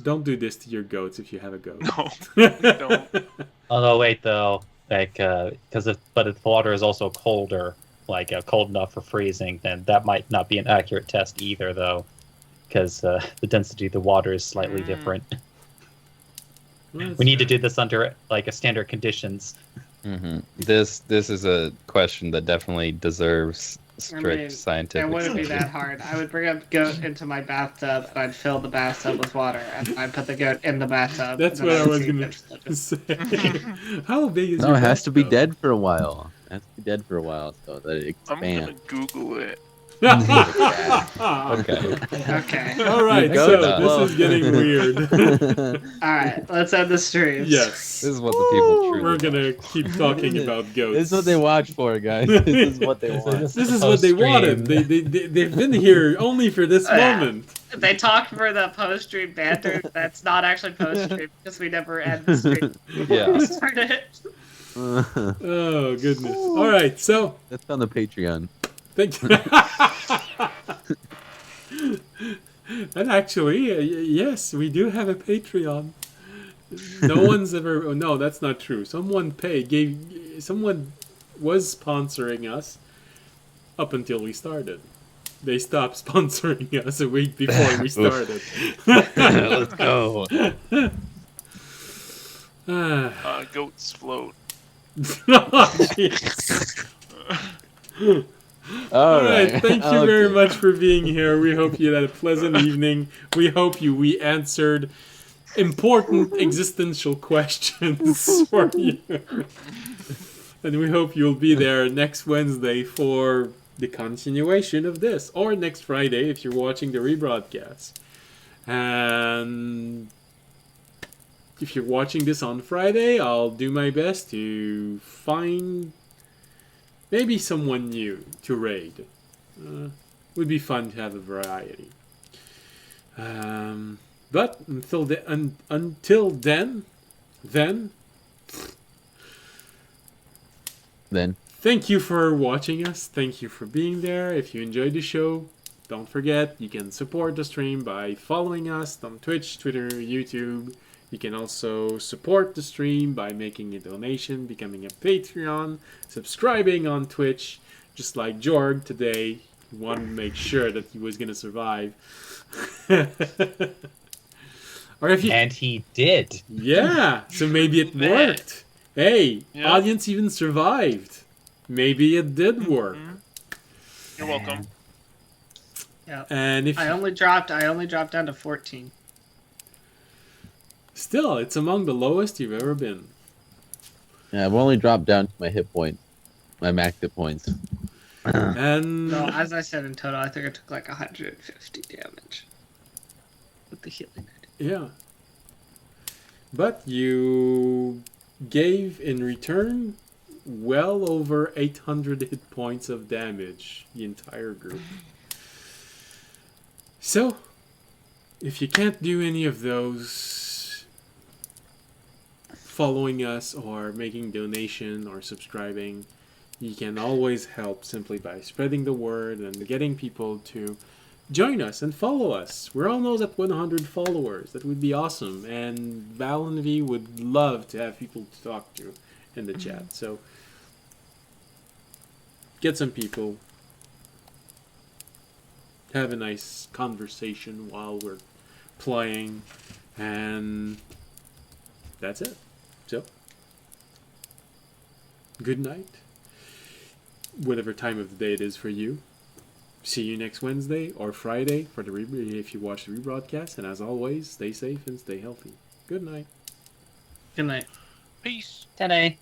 Don't do this to your goats if you have a goat. No, don't. Although wait though, like because if the water is also colder, like cold enough for freezing, then that might not be an accurate test either, though, because the density of the water is slightly different. Well, We need to do this under like a standard conditions. Mm-hmm. This is a question that definitely deserves strict scientific. It wouldn't be study. that hard. I would bring a goat into my bathtub and I'd fill the bathtub with water and I'd put the goat in the bathtub. That's and what then I I'd was see gonna if it's- say. How big is No, your it has to be bathtub? dead for a while. It has to be dead for a while so that it I'm gonna expands. Google it. Okay. Okay. All right, Go so down. this is getting weird. Alright, let's end the stream. Yes. This is what the people truly We're gonna keep talking about goats. This is what they watch for, guys. This is what they want. This is what they wanted. They've been here only for this Oh, yeah. moment. They talk for the post-stream banter that's not actually post-stream because we never end the stream. Yeah. We start it. Oh goodness! All right, so That's on the Patreon. thank you. And actually, yes, we do have a Patreon. No one's ever. Oh, no, that's not true. Someone someone was sponsoring us up until we started. They stopped sponsoring us a week before we started. Let's go. Goats float. Jeez. All right, thank you very much for being here. We hope you had a pleasant evening. We hope we answered important existential questions for you. And we hope you'll be there next Wednesday for the continuation of this, or next Friday if you're watching the rebroadcast. And if you're watching this on Friday, I'll do my best to find maybe someone new to raid. Would be fun to have a variety. But until then, thank you for watching us. Thank you for being there. If you enjoyed the show, don't forget you can support the stream by following us on Twitch, Twitter, YouTube. You can also support the stream by making a donation, becoming a Patreon, subscribing on Twitch, just like Jorg today. He wanted to make sure that he was going to survive. Or if you... And he did. Yeah, so maybe it worked. Hey, Yeah. audience even survived. Maybe it did work. You're welcome. Yeah. And if I only dropped down to 14. still, it's among the lowest you've ever been. Yeah, I've only dropped down to my hit points, my max hit points. And No, as I said in total, I think I took like 150 damage with the healing. yeah. But you gave in return well over 800 hit points of damage, the entire group. So, if you can't do any of those, following us or making donation or subscribing, you can always help simply by spreading the word and getting people to join us and follow us. We're almost at 100 followers. That would be awesome. And Val and V would love to have people to talk to in the chat. So get some people. Have a nice conversation while we're playing. And that's it. So, good night. Whatever time of the day it is for you. See you next Wednesday or Friday for the if you watch the rebroadcast. And as always, stay safe and stay healthy. Good night. Good night. Peace. 10A.